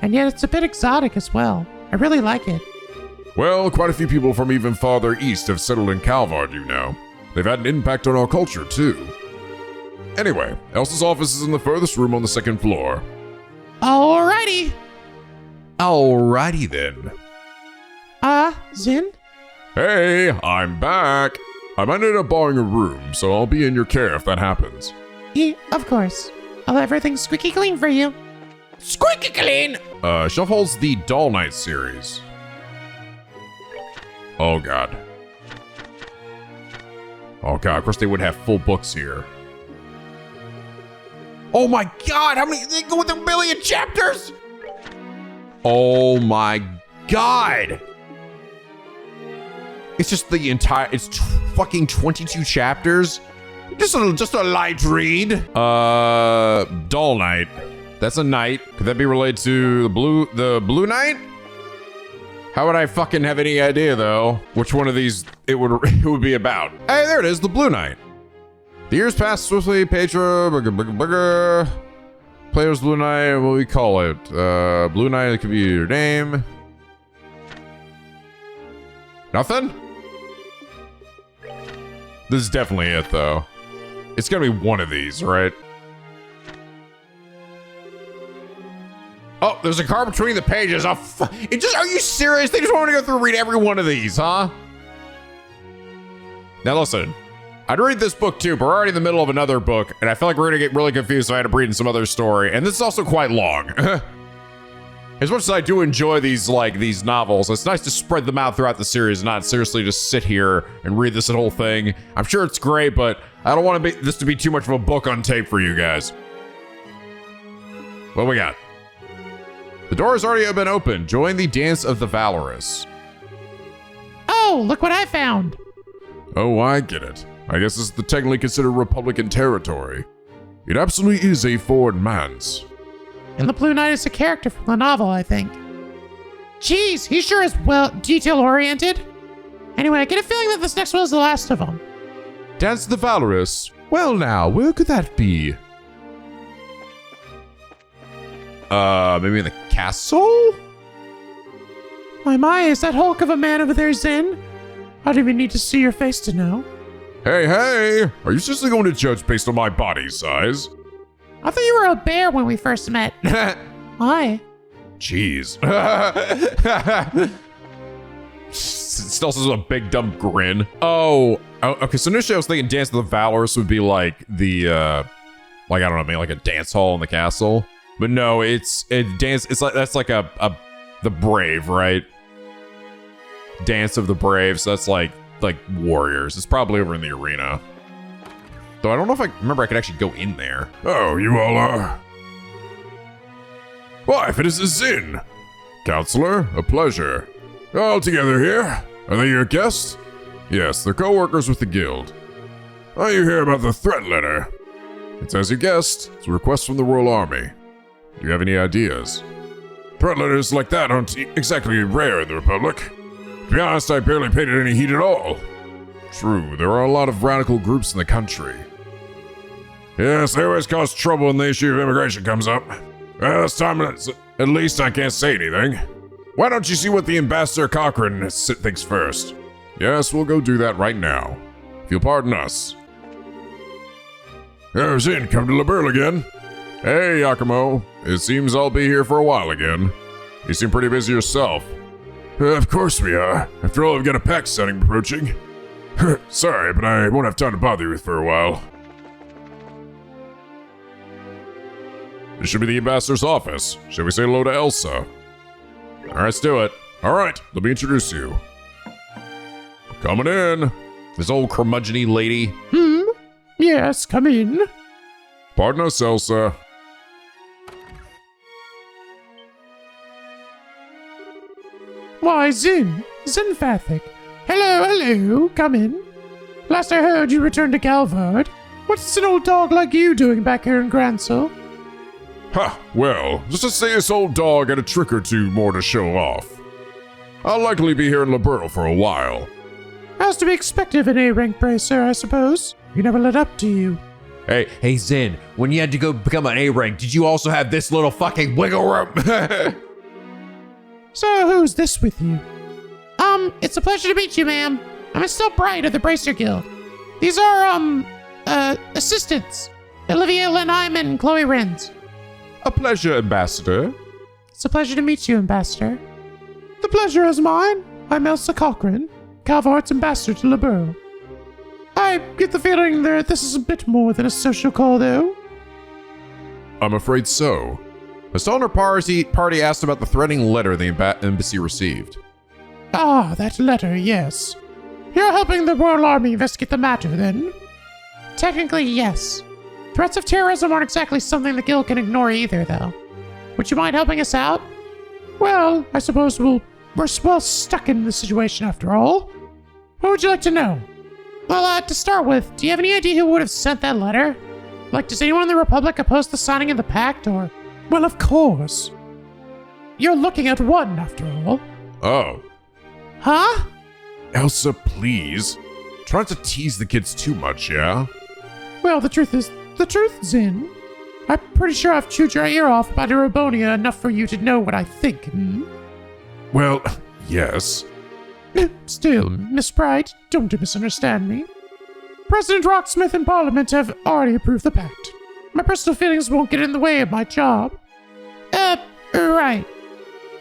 Speaker 3: And yet it's a bit exotic as well. I really like it.
Speaker 2: Well, quite a few people from even farther east have settled in Calvard, you know. They've had an impact on our culture, too. Anyway, Elsa's office is in the furthest room on the second floor.
Speaker 3: Alrighty.
Speaker 1: Alrighty then.
Speaker 3: Zin?
Speaker 2: Hey, I'm back. I might end up borrowing a room, so I'll be in your care if that happens.
Speaker 3: Yeah, of course. I'll have everything squeaky clean for you. Squeaky clean!
Speaker 1: Shelf holds the Doll Knight series.
Speaker 2: Oh god.
Speaker 1: Oh god, of course they would have full books here. Oh my god, how many, they go with a million chapters? Oh my god. It's just the entire, it's fucking 22 chapters. Just a light read. Doll Knight. That's a knight. Could that be related to the blue knight? How would I fucking have any idea though which one of these it would be about? Hey, there it is, the blue knight. The years pass swiftly. Petra, player's blue knight. What do we call it? Blue knight. It could be your name. Nothing. This is definitely it though. It's gonna be one of these, right? Oh, there's a car between the pages. Oh, are you serious? They just want me to go through and read every one of these, huh? Now listen, I'd read this book too, but we're already in the middle of another book, and I feel like we're gonna get really confused, so I had to read in some other story. And this is also quite long. As much as I do enjoy these novels, it's nice to spread them out throughout the series and not seriously just sit here and read this whole thing. I'm sure it's great, but I don't want this to be too much of a book on tape for you guys. What we got? The door has already been opened. Join the dance of the valorous.
Speaker 3: Oh, look what I found.
Speaker 2: Oh, I get it. I guess this is the technically considered Republican territory. It absolutely is a foreign man's.
Speaker 3: And the Blue Knight is a character from the novel, I think. Jeez, he sure is well detail-oriented. Anyway, I get a feeling that this next one is the last of them.
Speaker 1: Dance of the valorous. Well now, where could that be? Maybe in the castle?
Speaker 3: My, is that hulk of a man over there Zen? I don't even need to see your face to know.
Speaker 2: Hey, are you seriously going to judge based on my body size?
Speaker 3: I thought you were a bear when we first met. Why?
Speaker 2: Jeez.
Speaker 1: Still says a big dumb grin. Oh, okay, so initially I was thinking Dance of the Valorous would be like the, like, I don't know, maybe like a dance hall in the castle. But no, it's that's like the brave, right? Dance of the Brave, so that's like warriors. It's probably over in the arena. Though I don't know if I remember I could actually go in there.
Speaker 2: Oh, you all are. Why, if it is a Zin. Counselor, a pleasure. All together here. Are they your guests? Yes, they're co-workers with the guild. Are you here about the threat letter? It's as you guessed. It's a request from the Royal Army. Do you have any ideas? Threat letters like that aren't exactly rare in the Republic. To be honest, I barely paid it any heed at all. True, there are a lot of radical groups in the country. Yes, they always cause trouble when the issue of immigration comes up. Well, this time, at least I can't say anything. Why don't you see what the Ambassador Cochrane thinks first? Yes, we'll go do that right now. If you'll pardon us. There's Zin, come to Liberl again. Hey, Yakumo. It seems I'll be here for a while again. You seem pretty busy yourself. Of course we are. After all, I've got a pack setting approaching. Sorry, but I won't have time to bother you with for a while. This should be the ambassador's office. Shall we say hello to Elsa? Alright, let's do it. Alright, let me introduce you. Coming in.
Speaker 1: This old curmudgeon-y lady.
Speaker 3: Yes, come in.
Speaker 2: Pardon us, Elsa.
Speaker 3: Why, Zin Fathic. Hello, come in. Last I heard, you returned to Galvard. What's an old dog like you doing back here in Grancel?
Speaker 2: Ha, well, just to say this old dog had a trick or two more to show off. I'll likely be here in Liberl for a while.
Speaker 3: As to be expected of an A-rank bracer, I suppose. You never let up, do you?
Speaker 1: Hey, Zin, when you had to go become an A-rank, did you also have this little fucking wiggle room?
Speaker 3: So, who's this with you? It's a pleasure to meet you, ma'am. I'm Estelle Bright of the Bracer Guild. These are, assistants. Olivia Lenheim and Chloe Renz.
Speaker 1: A pleasure, Ambassador.
Speaker 3: It's a pleasure to meet you, Ambassador. The pleasure is mine. I'm Elsa Cochrane, Calvard's ambassador to Liberl. I get the feeling that this is a bit more than a social call, though.
Speaker 2: I'm afraid so.
Speaker 1: Estelle and her party asked about the threatening letter the embassy received.
Speaker 3: Ah, that letter, yes. You're helping the Royal Army investigate the matter, then? Technically, yes. Threats of terrorism aren't exactly something the Guild can ignore either, though. Would you mind helping us out? Well, I suppose we're well stuck in this situation after all. What would you like to know? Well, to start with, do you have any idea who would have sent that letter? Like, does anyone in the Republic oppose the signing of the pact, or Well, of course. You're looking at one, after all.
Speaker 2: Oh.
Speaker 3: Huh?
Speaker 2: Elsa, please. Try not to tease the kids too much, yeah?
Speaker 3: Well, the truth is, in. I'm pretty sure I've chewed your ear off about Ouroboros enough for you to know what I think,
Speaker 2: Well, yes.
Speaker 3: Still, Miss Bright, don't misunderstand me. President Rocksmith and Parliament have already approved the pact. My personal feelings won't get in the way of my job. Right.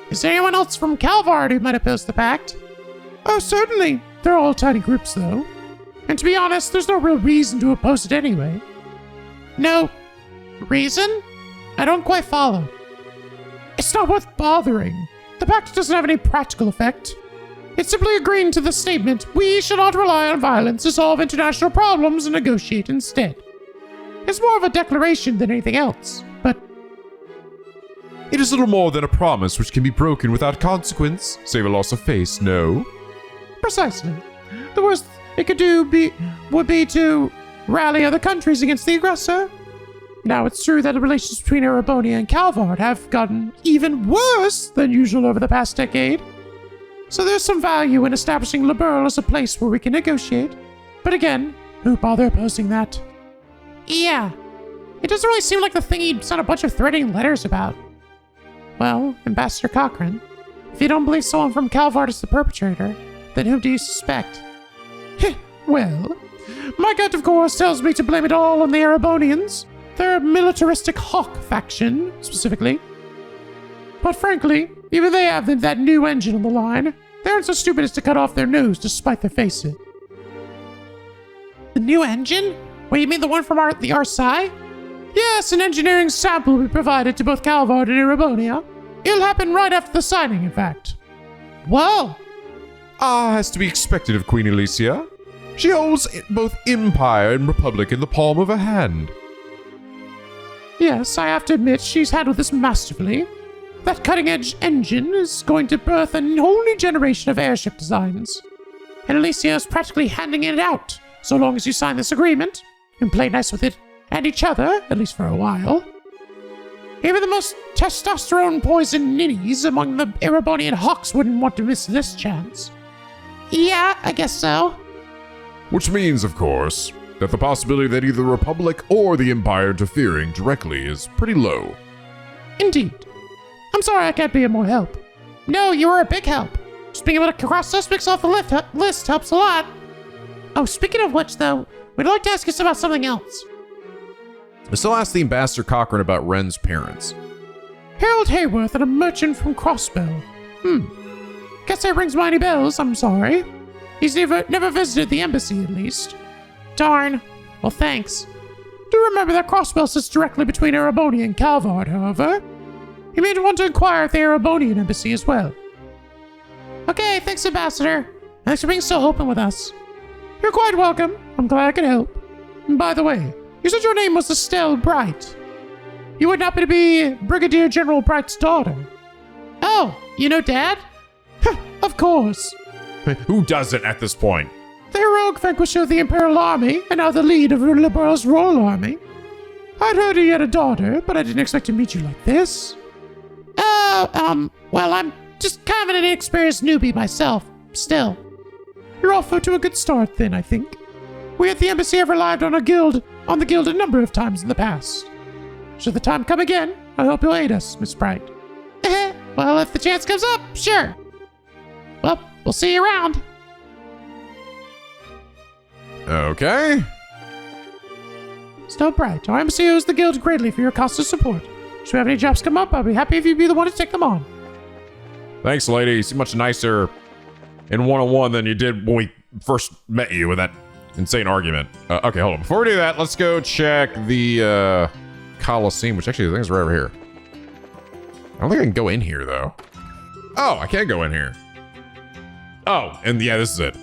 Speaker 3: Is there anyone else from Calvard who might oppose the pact? Oh, certainly. They're all tiny groups, though. And to be honest, there's no real reason to oppose it anyway. No reason? I don't quite follow. It's not worth bothering. The pact doesn't have any practical effect. It's simply agreeing to the statement, we should not rely on violence to solve international problems and negotiate instead. It's more of a declaration than anything else, but
Speaker 1: It is little more than a promise which can be broken without consequence, save a loss of face, no?
Speaker 3: precisely. The worst it could do would be to rally other countries against the aggressor. Now, it's true that the relations between Ouroboros and Calvard have gotten even worse than usual over the past decade. So there's some value in establishing Liberl as a place where we can negotiate. But again, who bother opposing that? Yeah, it doesn't really seem like the thing he'd sent a bunch of threatening letters about. Well, Ambassador Cochrane, if you don't believe someone from Calvard is the perpetrator, then who do you suspect? Well, my gut, of course, tells me to blame it all on the Ouroboros. They're a militaristic hawk faction, specifically. But frankly, even they have that new engine on the line. They aren't so stupid as to cut off their nose to spite their face it. The new engine? What, you mean the one from the RSI? Yes, an engineering sample will be provided to both Calvard and Ouroboros. It'll happen right after the signing, in fact. Whoa!
Speaker 1: As to be expected of Queen Alicia. She holds both Empire and Republic in the palm of her hand.
Speaker 3: Yes, I have to admit she's handled this masterfully. That cutting-edge engine is going to birth a whole new generation of airship designs. And Alicia is practically handing it out, so long as you sign this agreement and play nice with it and each other, at least for a while. Even the most testosterone-poisoned ninnies among the Erebonian hawks wouldn't want to miss this chance. Yeah, I guess so.
Speaker 2: Which means, of course, that the possibility that either the Republic or the Empire interfering directly is pretty low.
Speaker 3: Indeed. I'm sorry I can't be of more help. No, you were a big help. Just being able to cross suspects off the list helps a lot. Oh, speaking of which, though, we'd like to ask you about something else.
Speaker 1: I still ask the Ambassador Cochrane about Ren's parents.
Speaker 3: Harold Hayworth and a merchant from Crossbow. Guess that rings mighty bells, I'm sorry. He's never visited the embassy, at least. Darn. Well, thanks. Do remember that Crossbow sits directly between Ouroboros and Calvard, however. You may want to inquire at the Ouroboros embassy as well. Okay, thanks, Ambassador. Thanks for being so open with us. You're quite welcome. I'm glad I could help. And by the way, you said your name was Estelle Bright. You would happen to be Brigadier General Bright's daughter. Oh, you know Dad? Of course.
Speaker 2: Who doesn't at this point?
Speaker 3: The heroic vanquisher of the Imperial Army, and now the lead of Liberl's Royal Army. I'd heard he had a daughter, but I didn't expect to meet you like this. Well, I'm just kind of an inexperienced newbie myself, still. You're off to a good start then, I think. We at the embassy have relied on the guild a number of times in the past. Should the time come again, I hope you'll aid us, Miss Bright. Well, if the chance comes up, sure. Well, we'll see you around.
Speaker 1: Okay.
Speaker 3: Still Bright, our embassy owes the guild greatly for your constant support. Should we have any jobs come up, I'll be happy if you'd be the one to take them on.
Speaker 1: Thanks, lady. You seem much nicer in one-on-one than you did when we first met you with that insane argument. Okay, hold on. Before we do that, let's go check the Coliseum, which actually I think is right over here. I don't think I can go in here, though. Oh, I can go in here. Oh, and yeah, this is it.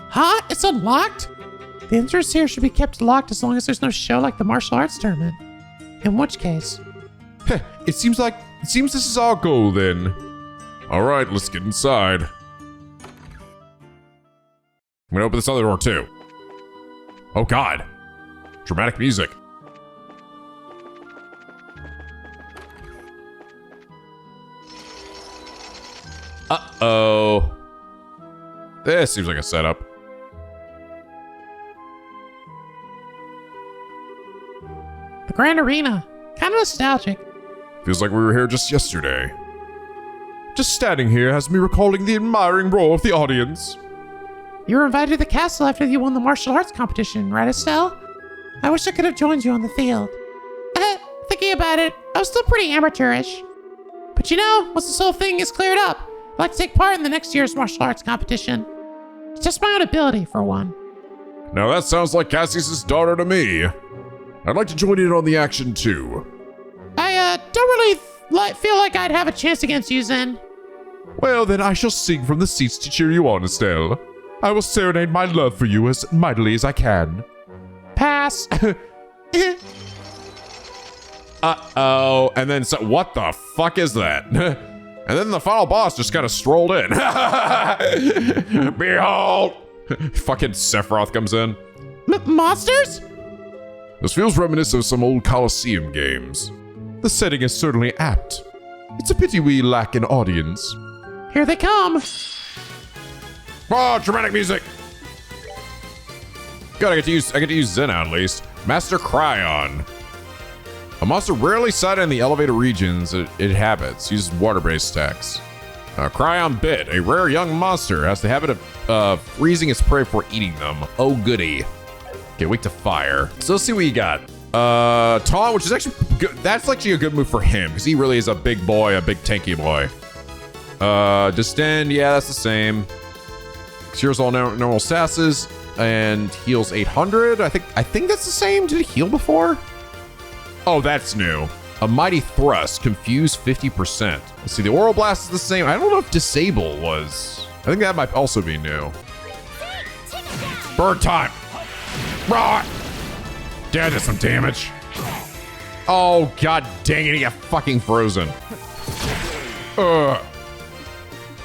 Speaker 3: Huh? It's unlocked? The entrance here should be kept locked as long as there's no show like the martial arts tournament. In which case...
Speaker 1: It seems this is our goal, then.
Speaker 2: All right, let's get inside.
Speaker 1: I'm gonna open this other door, too. Oh, God. Dramatic music. Uh-oh. This seems like a setup.
Speaker 3: The Grand Arena. Kind of nostalgic.
Speaker 2: Feels like we were here just yesterday. Just standing here has me recalling the admiring roar of the audience.
Speaker 3: You were invited to the castle after you won the martial arts competition, right, Estelle? I wish I could have joined you on the field. Thinking about it, I was still pretty amateurish. But you know, once this whole thing is cleared up, I'd like to take part in the next year's martial arts competition. It's just my own ability, for one.
Speaker 2: Now that sounds like Cassius's daughter to me. I'd like to join in on the action too.
Speaker 3: I don't really feel like I'd have a chance against you, Zen.
Speaker 2: Well, then I shall sing from the seats to cheer you on, Estelle. I will serenade my love for you as mightily as I can.
Speaker 3: Pass.
Speaker 1: Uh-oh. And then, so, what the fuck is that? And then the final boss just kind of strolled in. Behold! Fucking Sephiroth comes in.
Speaker 3: Monsters?
Speaker 2: This feels reminiscent of some old Colosseum games. The setting is certainly apt. It's a pity we lack an audience.
Speaker 3: Here they come.
Speaker 1: Oh, dramatic music. Good, I get to use Zen at least. Master Cryon. A monster rarely sighted in the elevated regions it inhabits. Uses water-based attacks. Cryon Bit, a rare young monster, has the habit of freezing its prey before eating them. Oh, goody. Okay, weak to fire. So let's see what you got. Taunt, which is actually good. That's actually a good move for him, because he really is a big boy, a big tanky boy. Distend, yeah, that's the same. Cures all normal stasses and heals 800. I think that's the same. Did it heal before? Oh, that's new. A Mighty Thrust, confuse 50%. Let's see, the Oral Blast is the same. I don't know if Disable was. I think that might also be new. Bird time. Right. Dad did some damage. Oh, god dang it, he got fucking frozen. Dude,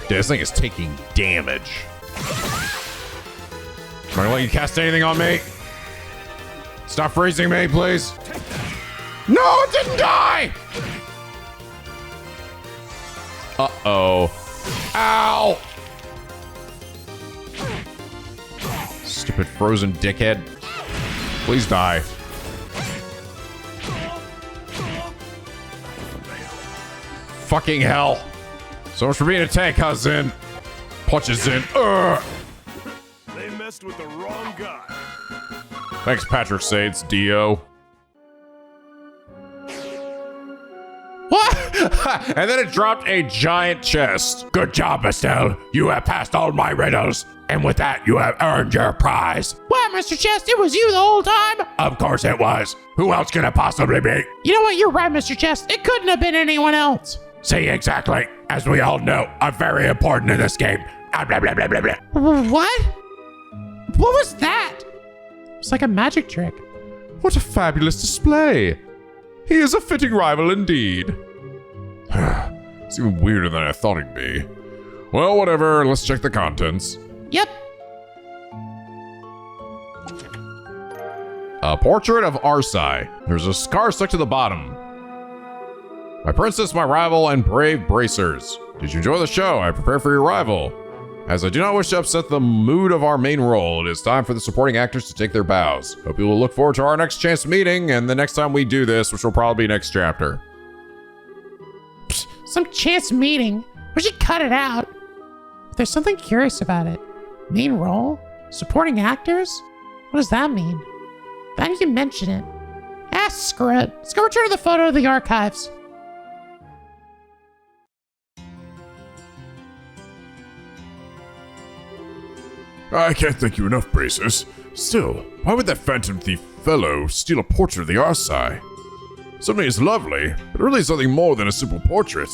Speaker 1: this thing is taking damage. Am I gonna let you cast anything on me? Stop freezing me, please. No, it didn't die! Uh-oh. Ow! Stupid frozen dickhead. Please die. Fucking hell. So much for being a tank, huh, Zen? Punches in.
Speaker 6: They messed with the wrong guy.
Speaker 1: Thanks, Patrick Sades, Dio. What? And then it dropped a giant chest. Good job, Estelle. You have passed all my riddles. And with that, you have earned your prize.
Speaker 3: Wow, Mr. Chest, it was you the whole time?
Speaker 1: Of course it was. Who else could it possibly be?
Speaker 3: You know what? You're right, Mr. Chest. It couldn't have been anyone else.
Speaker 1: See, exactly. As we all know, I'm very important in this game. Blah, blah, blah, blah, blah, blah.
Speaker 3: What? What was that? It's like a magic trick.
Speaker 2: What a fabulous display. He is a fitting rival indeed. It's even weirder than I thought it'd be. Well, whatever. Let's check the contents.
Speaker 3: Yep.
Speaker 1: A portrait of Arsai. There's a scar stuck to the bottom. My princess, my rival, and brave bracers. Did you enjoy the show? I prepare for your rival. As I do not wish to upset the mood of our main role, it is time for the supporting actors to take their bows. Hope you will look forward to our next chance meeting and the next time we do this, which will probably be next chapter.
Speaker 3: Psst, some chance meeting. We should cut it out. But there's something curious about it. Main role? Supporting actors? What does that mean? Glad you can mention it. Ah, screw it. Let's go return to the photo of the archives.
Speaker 2: I can't thank you enough, Bracers. Still, why would that phantom thief fellow steal a portrait of the Arsai? Certainly it's lovely, but it really is nothing more than a simple portrait.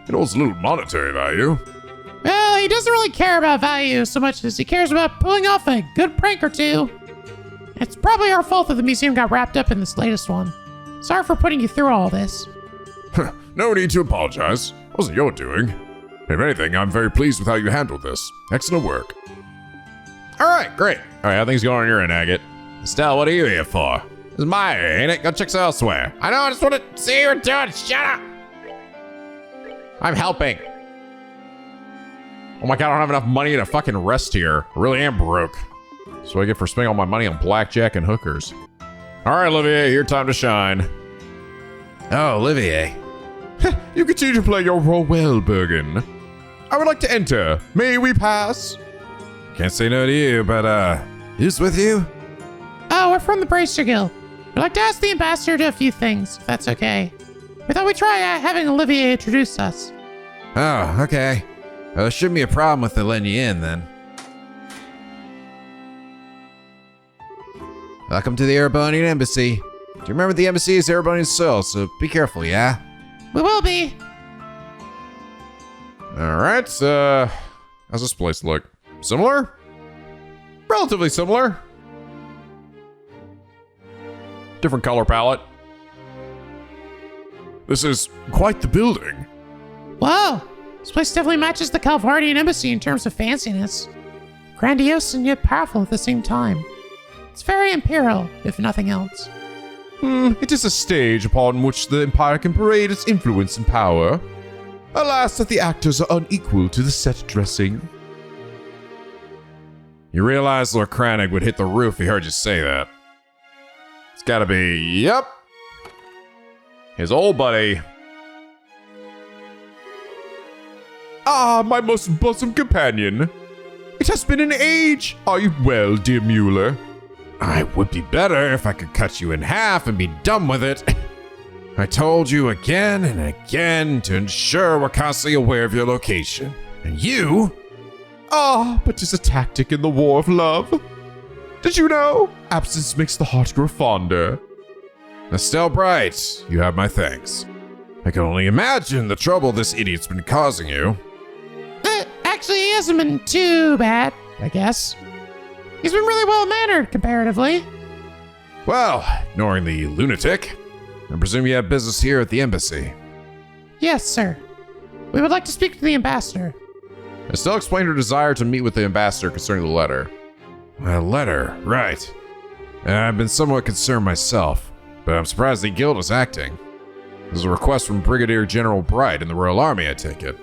Speaker 2: It holds little monetary value.
Speaker 3: Well, he doesn't really care about value so much as he cares about pulling off a good prank or two. It's probably our fault that the museum got wrapped up in this latest one. Sorry for putting you through all this.
Speaker 2: No need to apologize. It wasn't your doing. If anything, I'm very pleased with how you handled this. Excellent work.
Speaker 1: All right, great. All right, how things going on your end, Agate? Estelle, what are you here for? This is my area, ain't it? Go check elsewhere. I know, I just want to see you doing. Shut up. I'm helping. Oh my god, I don't have enough money to fucking rest here. I really am broke. That's what I get for spending all my money on blackjack and hookers. All right, Olivier, your time to shine.
Speaker 4: Oh, Olivier.
Speaker 1: You continue to play your role well, Bergen. I would like to enter. May we pass?
Speaker 4: Can't say no to you, but, who's with you?
Speaker 3: Oh, we're from the Bracer Guild. We'd like to ask the ambassador to a few things, if that's okay. We thought we'd try having Olivier introduce us.
Speaker 4: Oh, okay. Well, there shouldn't be a problem with letting you in, then. Welcome to the Erebonian Embassy. Do you remember the embassy is Erebonian soil, so be careful, yeah?
Speaker 3: We will be.
Speaker 1: All right, how's this place look? Similar? Relatively similar. Different color palette.
Speaker 2: This is quite the building.
Speaker 3: Whoa, this place definitely matches the Calvardian Embassy in terms of fanciness. Grandiose and yet powerful at the same time. It's very imperial, if nothing else.
Speaker 1: It is a stage upon which the Empire can parade its influence and power. Alas, that the actors are unequal to the set dressing.
Speaker 2: You realize Lord Kranich would hit the roof if he heard you say that.
Speaker 1: It's gotta be, yep. His old buddy. Ah, my most bosom companion. It has been an age. Are you well, dear Mueller?
Speaker 2: I would be better if I could cut you in half and be done with it. I told you again and again to ensure we're constantly aware of your location. And you?
Speaker 1: Ah, but 'tis a tactic in the war of love. Did you know? Absence makes the heart grow fonder.
Speaker 2: Estelle Bright, you have my thanks. I can only imagine the trouble this idiot's been causing you.
Speaker 3: Actually, he hasn't been too bad, I guess. He's been really well-mannered, comparatively.
Speaker 2: Well, ignoring the lunatic, I presume you have business here at the embassy.
Speaker 3: Yes, sir. We would like to speak to the ambassador.
Speaker 1: Estelle explained her desire to meet with the ambassador concerning the letter.
Speaker 2: A letter, right. I've been somewhat concerned myself, but I'm surprised the guild is acting. This is a request from Brigadier General Bright in the Royal Army, I take it.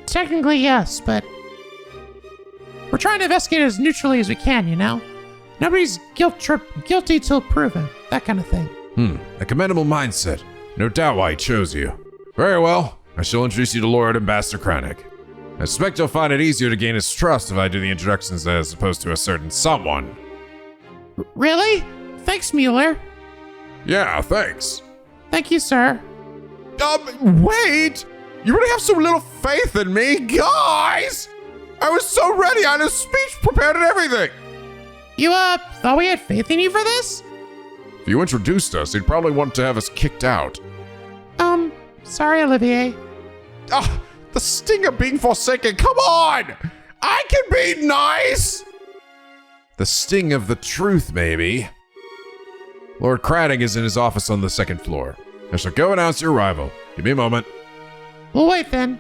Speaker 3: Technically, yes, but we're trying to investigate as neutrally as we can, you know? Nobody's guilty till proven, that kind of thing.
Speaker 2: A commendable mindset. No doubt why he chose you. Very well, I shall introduce you to Lord Ambassador Kranich. I suspect you'll find it easier to gain his trust if I do the introductions as opposed to a certain someone.
Speaker 3: Really? Thanks, Mueller.
Speaker 2: Yeah, thanks.
Speaker 3: Thank you, sir.
Speaker 1: Wait! You really have so little faith in me? Guys! I was so ready. I had a speech prepared and everything.
Speaker 3: You, thought we had faith in you for this?
Speaker 2: If you introduced us, he'd probably want to have us kicked out.
Speaker 3: Sorry, Olivier.
Speaker 1: Ah, the sting of being forsaken. Come on! I can be nice!
Speaker 2: The sting of the truth, maybe. Lord Kranich is in his office on the second floor. I shall go announce your arrival. Give me a moment.
Speaker 3: We'll wait then.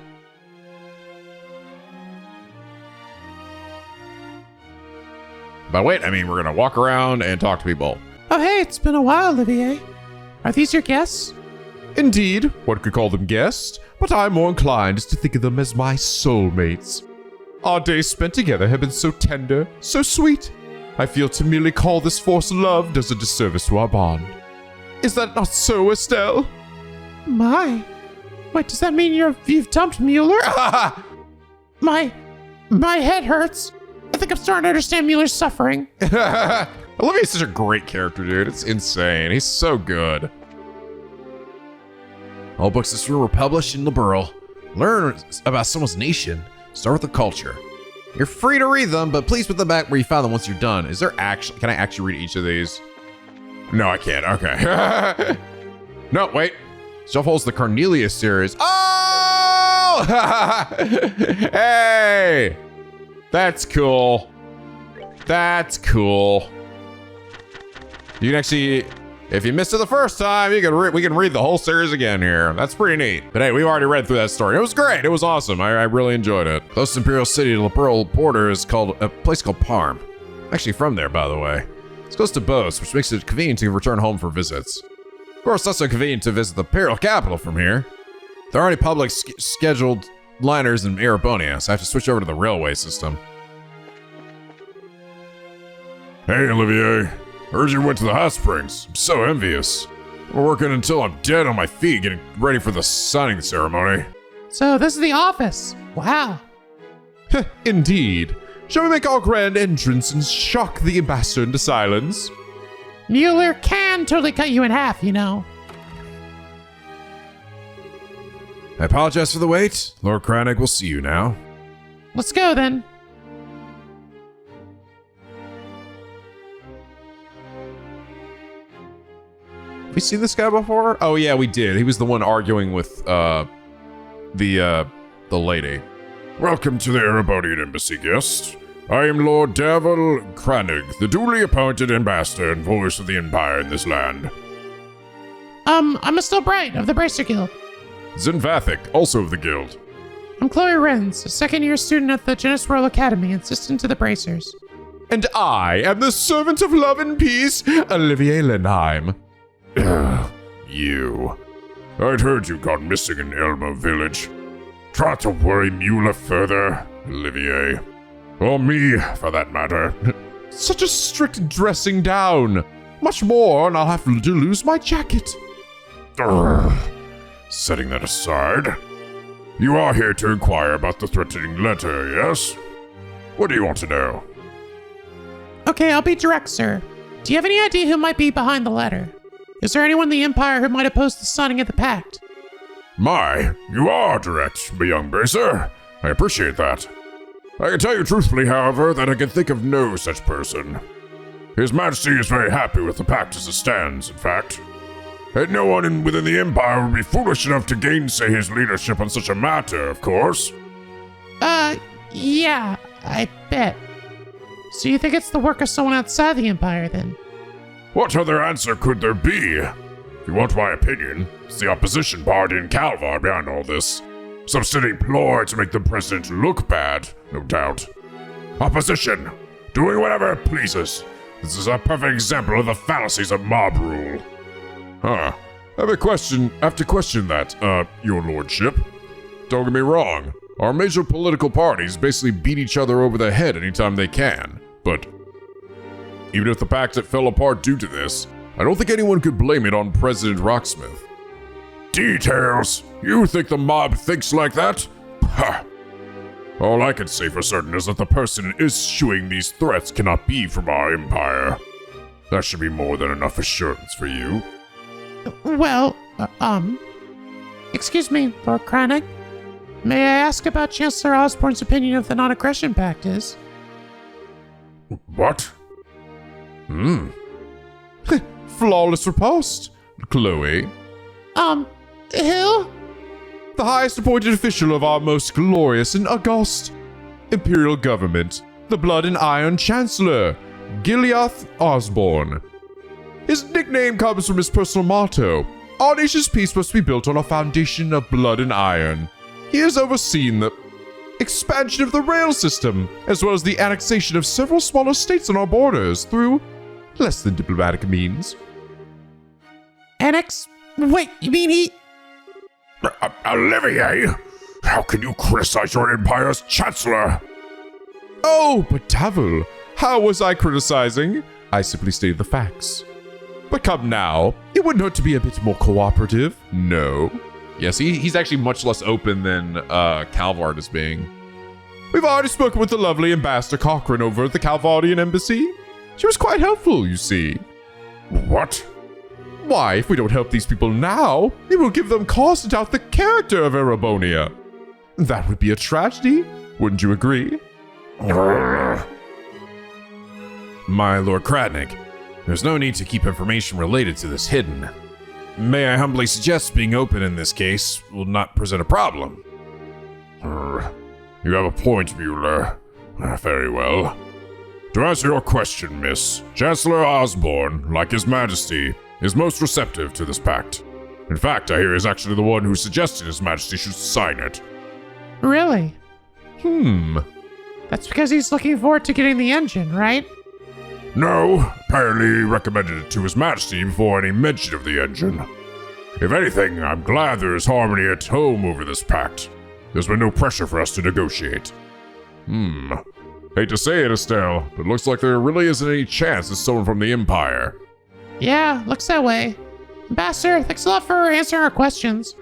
Speaker 1: By wait, I mean we're gonna walk around and talk to people.
Speaker 3: Oh, hey, it's been a while, Olivier. Are these your guests?
Speaker 1: Indeed, one could call them guests, but I'm more inclined to think of them as my soulmates. Our days spent together have been so tender, so sweet. I feel to merely call this force love does a disservice to our bond. Is that not so, Estelle?
Speaker 3: My. Wait, does that mean you've dumped Mueller? My head hurts. I think I'm starting to understand Mueller's suffering.
Speaker 1: Olivier's such a great character, dude. It's insane. He's so good.
Speaker 4: All books this room were published in Liberl. Learn about someone's nation. Start with the culture. You're free to read them, but please put them back where you found them once you're done. Is there actually... Can I actually read each of these?
Speaker 1: No, I can't. Okay. No, wait. Stuff holds the Cornelius series. Oh! Hey! That's cool. That's cool. You can actually... If you missed it the first time, we can read the whole series again here. That's pretty neat. But hey, we've already read through that story. It was great. It was awesome. I really enjoyed it.
Speaker 2: Close to Imperial City, the Liberl border is called a place called Parm. I'm actually from there, by the way. It's close to Bose, which makes it convenient to return home for visits. Of course, not so convenient to visit the Imperial capital from here. There aren't any public scheduled
Speaker 1: liners in Erebonius. So I have to switch over to the railway system.
Speaker 2: Hey, Olivier. Heard you went to the hot springs. I'm so envious. I'm working until I'm dead on my feet getting ready for the signing ceremony.
Speaker 3: So this is the office. Wow.
Speaker 1: Indeed. Shall we make our grand entrance and shock the ambassador into silence?
Speaker 3: Mueller can totally cut you in half, you know.
Speaker 2: I apologize for the wait. Lord Kranich will see you now.
Speaker 3: Let's go then.
Speaker 1: Have we seen this guy before? Oh yeah, we did. He was the one arguing with the lady.
Speaker 2: Welcome to the Erebonian Embassy, guest. I am Lord Devil Kranich, the duly appointed ambassador and voice of the Empire in this land.
Speaker 3: I'm Estelle Bright of the Bracer Guild.
Speaker 2: Zenvathic, also of the guild.
Speaker 3: I'm Chloe Renz, a second-year student at the Genis Royal Academy and assistant to the Bracers.
Speaker 1: And I am the servant of love and peace, Olivier Lindheim.
Speaker 2: You. I'd heard you got missing in Elma Village. Try to worry Mueller further, Olivier. Or me, for that matter.
Speaker 1: Such a strict dressing down. Much more, and I'll have to lose my jacket.
Speaker 2: Setting that aside, you are here to inquire about the threatening letter, yes? What do you want to know?
Speaker 3: Okay, I'll be direct, sir. Do you have any idea who might be behind the letter? Is there anyone in the Empire who might oppose the signing of the pact?
Speaker 2: My, you are direct, my young bracer. I appreciate that. I can tell you truthfully, however, that I can think of no such person. His Majesty is very happy with the pact as it stands, in fact. And no one within the Empire would be foolish enough to gainsay his leadership on such a matter, of course.
Speaker 3: Yeah, I bet. So you think it's the work of someone outside the Empire, then?
Speaker 2: What other answer could there be? If you want my opinion, it's the opposition party in Calvar behind all this. Some silly ploy to make the president look bad, no doubt. Opposition, doing whatever it pleases. This is a perfect example of the fallacies of mob rule. Huh. I have to question that, your lordship. Don't get me wrong. Our major political parties basically beat each other over the head anytime they can. But even if the pact fell apart due to this, I don't think anyone could blame it on President Rocksmith. Details? You think the mob thinks like that? Ha! All I can say for certain is that the person issuing these threats cannot be from our empire. That should be more than enough assurance for you.
Speaker 3: Well, excuse me, Lord Kranich. May I ask about Chancellor Osborne's opinion of the non-aggression pact is?
Speaker 2: What?
Speaker 1: Flawless riposte, Chloe.
Speaker 3: Who?
Speaker 1: The highest appointed official of our most glorious and august imperial government, the Blood and Iron Chancellor, Gileath Osborne. His nickname comes from his personal motto: our nation's peace must be built on a foundation of blood and iron. He has overseen the expansion of the rail system, as well as the annexation of several smaller states on our borders through less than diplomatic means.
Speaker 3: Wait, you mean he...
Speaker 2: Olivier, how can you criticize your empire's chancellor?
Speaker 1: Oh, but Devil, how was I criticizing? I simply stated the facts. But come now, it wouldn't hurt to be a bit more cooperative, no? Yes, he's actually much less open than Calvard is being. We've already spoken with the lovely Ambassador Cochrane over at the Calvardian Embassy. She was quite helpful, you see.
Speaker 2: What?
Speaker 1: Why, if we don't help these people now, it will give them cause to doubt the character of Erebonia. That would be a tragedy, wouldn't you agree?
Speaker 2: My Lord Kranich, there's no need to keep information related to this hidden. May I humbly suggest being open in this case will not present a problem. You have a point, Mueller. Very well. To answer your question, miss, Chancellor Osborne, like His Majesty, is most receptive to this pact. In fact, I hear he's actually the one who suggested His Majesty should sign it.
Speaker 3: Really? That's because he's looking forward to getting the engine, right?
Speaker 2: No, apparently he recommended it to His Majesty before any mention of the engine. If anything, I'm glad there is harmony at home over this pact. There's been no pressure for us to negotiate. Hate to say it, Estelle, but it looks like there really isn't any chance it's someone from the Empire.
Speaker 3: Yeah, looks that way. Ambassador, thanks a lot for answering our questions.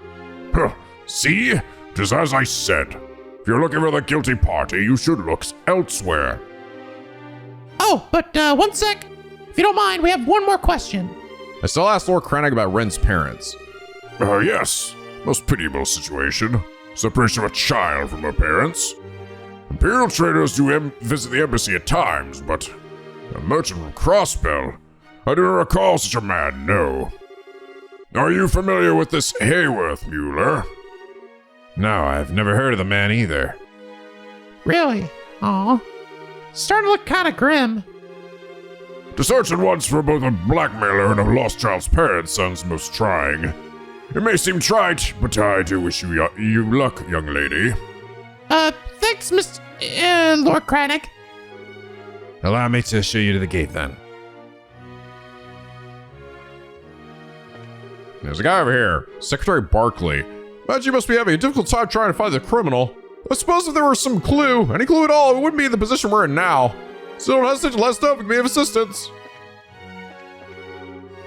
Speaker 2: Huh. See? Just as I said. If you're looking for the guilty party, you should look elsewhere.
Speaker 3: Oh, but one sec. If you don't mind, we have one more question.
Speaker 1: I still asked Lord Krennic about Ren's parents.
Speaker 2: Yes. Most pitiable situation. Separation of a child from her parents. Imperial traders do visit the embassy at times, but a merchant from Crossbell, I do not recall such a man, no. Are you familiar with this Hayworth, Mueller?
Speaker 1: No, I've never heard of the man either.
Speaker 3: Really? Aw. Starting to look kind of grim.
Speaker 2: To search at once for both a blackmailer and a lost child's parents sounds most trying. It may seem trite, but I do wish you luck, young lady.
Speaker 3: Thanks, Lord Krennic.
Speaker 1: Allow me to show you to the gate then. There's a guy over here, Secretary Barkley. Bet you must be having a difficult time trying to find the criminal. I suppose if there were some clue, any clue at all, we wouldn't be in the position we're in now. So don't hesitate to let us know if we can be of assistance.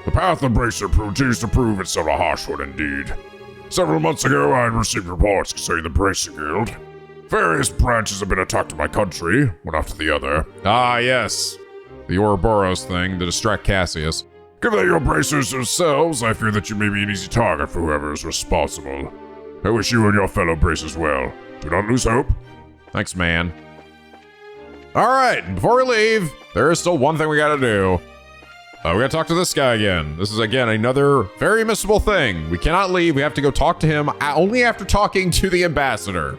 Speaker 2: The path of Bracer continues to prove itself a harsh one indeed. Several months ago, I had received reports concerning the Bracer Guild. Various branches have been attacked in my country, one after the other.
Speaker 1: Ah, yes. The Ouroboros thing to distract Cassius.
Speaker 2: Given that you're bracers yourselves, I fear that you may be an easy target for whoever is responsible. I wish you and your fellow bracers well. Do not lose hope.
Speaker 1: Thanks, man. All right, before we leave, there is still one thing we gotta do. We gotta talk to this guy again. This is, again, another very missable thing. We cannot leave. We have to go talk to him only after talking to the ambassador.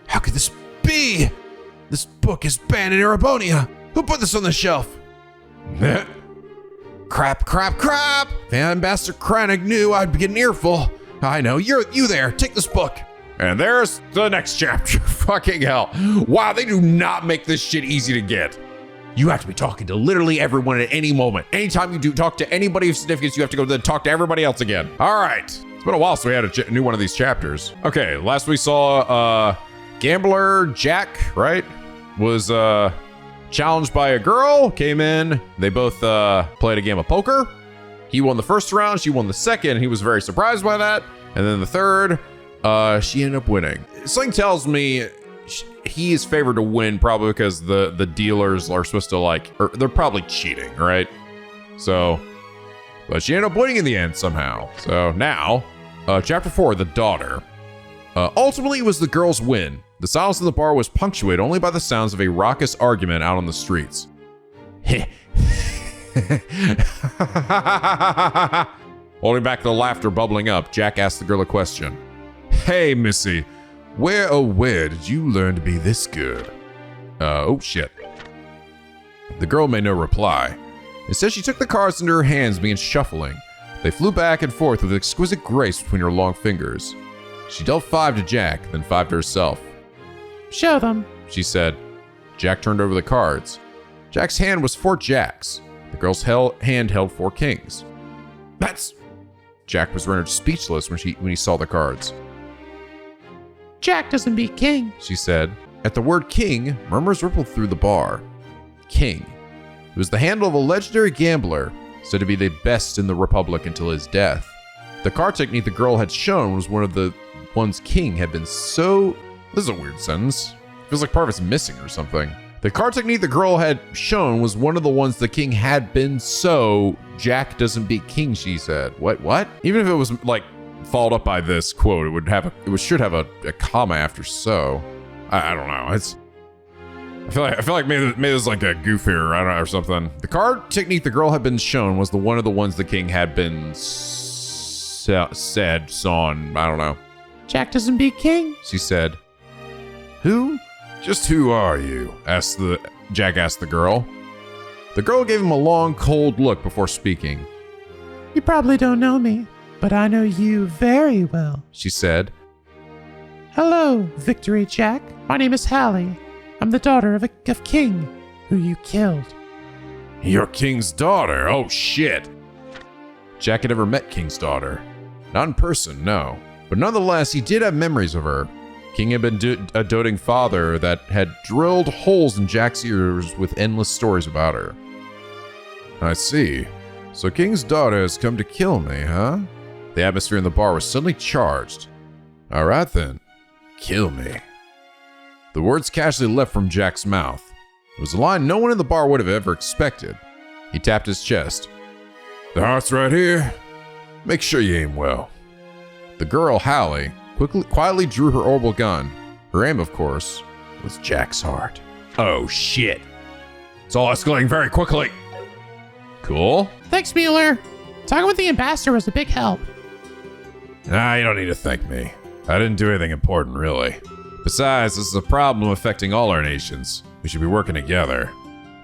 Speaker 4: How could this be? This book is banned in Erebonia. Who put this on the shelf? Crap. If Ambassador Krennic knew, I'd be getting an earful. I know, you there, take this book.
Speaker 1: And there's the next chapter. Fucking hell. Wow, they do not make this shit easy to get. You have to be talking to literally everyone at any moment. Anytime you do talk to anybody of significance, you have to go to talk to everybody else again. All right. It's been a while since we had a new one of these chapters. Okay, last we saw, Gambler Jack, right? Was, challenged by a girl, came in. They both, played a game of poker. He won the first round, she won the second. He was very surprised by that. And then the third, she ended up winning. Something tells me he is favored to win, probably because the dealers are supposed to they're probably cheating, right? So, but she ended up winning in the end somehow. So now, chapter 4, the daughter. Ultimately, it was the girl's win. The silence in the bar was punctuated only by the sounds of a raucous argument out on the streets. Holding back the laughter bubbling up, Jack asked the girl a question. Hey, Missy, where did you learn to be this good? Oh shit. The girl made no reply. Instead, she took the cards into her hands and began shuffling. They flew back and forth with exquisite grace between her long fingers. She dealt 5 to Jack, then 5 to herself.
Speaker 3: Show them,
Speaker 1: she said. Jack turned over the cards. Jack's hand was 4 jacks. The girl's hand held 4 kings. That's... Jack was rendered speechless when he saw the cards.
Speaker 3: Jack doesn't beat king,
Speaker 1: she said. At the word king, murmurs rippled through the bar. King. It was the handle of a legendary gambler, said to be the best in the Republic until his death. The card technique the girl had shown was one of the ones king had been so... This is a weird sentence. Feels like part of it's missing or something. The card technique the girl had shown was one of the ones the king had been so... Jack doesn't beat king, she said. What? Even if it was, followed up by this quote, it should have a comma after so. I don't know. I feel like maybe there's a goof here, I don't know, or something. The card technique the girl had been shown was one of the ones the king had been saw, I don't know.
Speaker 3: Jack doesn't beat king,
Speaker 1: she said. Who? Just who are you? Jack asked the girl. The girl gave him a long, cold look before speaking.
Speaker 3: You probably don't know me, but I know you very well,
Speaker 1: she said.
Speaker 3: Hello, Victory Jack. My name is Hallie. I'm the daughter of King, who you killed.
Speaker 1: You're King's daughter? Oh, shit. Jack had never met King's daughter. Not in person, no. But nonetheless, he did have memories of her. King had been a doting father that had drilled holes in Jack's ears with endless stories about her. I see. So King's daughter has come to kill me, huh? The atmosphere in the bar was suddenly charged. All right then, kill me. The words casually left from Jack's mouth. It was a line no one in the bar would have ever expected. He tapped his chest. The heart's right here. Make sure you aim well. The girl, Hallie, quietly drew her orbital gun. Her aim, of course, was Jack's heart. Oh shit. It's all escalating very quickly. Cool.
Speaker 3: Thanks, Mueller. Talking with the ambassador was a big help.
Speaker 1: Nah, you don't need to thank me. I didn't do anything important, really. Besides, this is a problem affecting all our nations. We should be working together.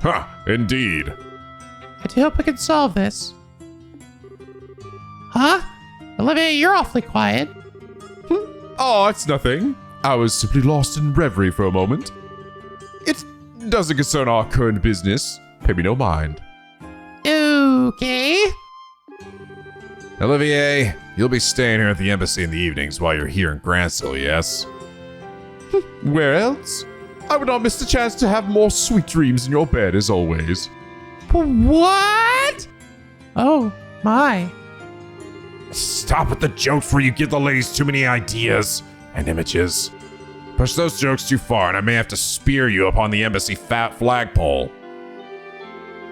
Speaker 6: Huh, indeed.
Speaker 3: I do hope we can solve this. Huh? Olivia, you're awfully quiet.
Speaker 1: Oh, it's nothing. I was simply lost in reverie for a moment. It doesn't concern our current business. Pay me no mind.
Speaker 3: Okay.
Speaker 1: Olivier, you'll be staying here at the embassy in the evenings while you're here in Grancel, yes? Where else? I would not miss the chance to have more sweet dreams in your bed as always.
Speaker 3: What? Oh, my.
Speaker 2: Stop with the jokes before you give the ladies too many ideas and images.
Speaker 1: Push those jokes too far and I may have to spear you upon the embassy fat flagpole.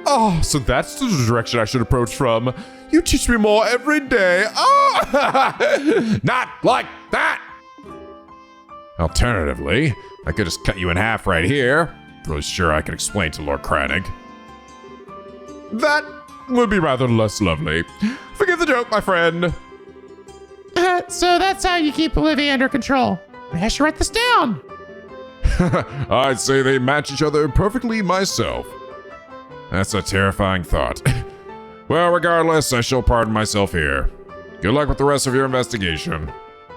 Speaker 1: Oh, so that's the direction I should approach from. You teach me more every day. Oh! Not like that! Alternatively, I could just cut you in half right here. Really sure I can explain to Lord Kranig. That would be rather less lovely. Forgive the joke, my friend.
Speaker 3: So that's how you keep Olivia under control. Maybe I should write this down.
Speaker 1: I'd say they match each other perfectly myself. That's a terrifying thought. Well, regardless, I shall pardon myself here. Good luck with the rest of your investigation.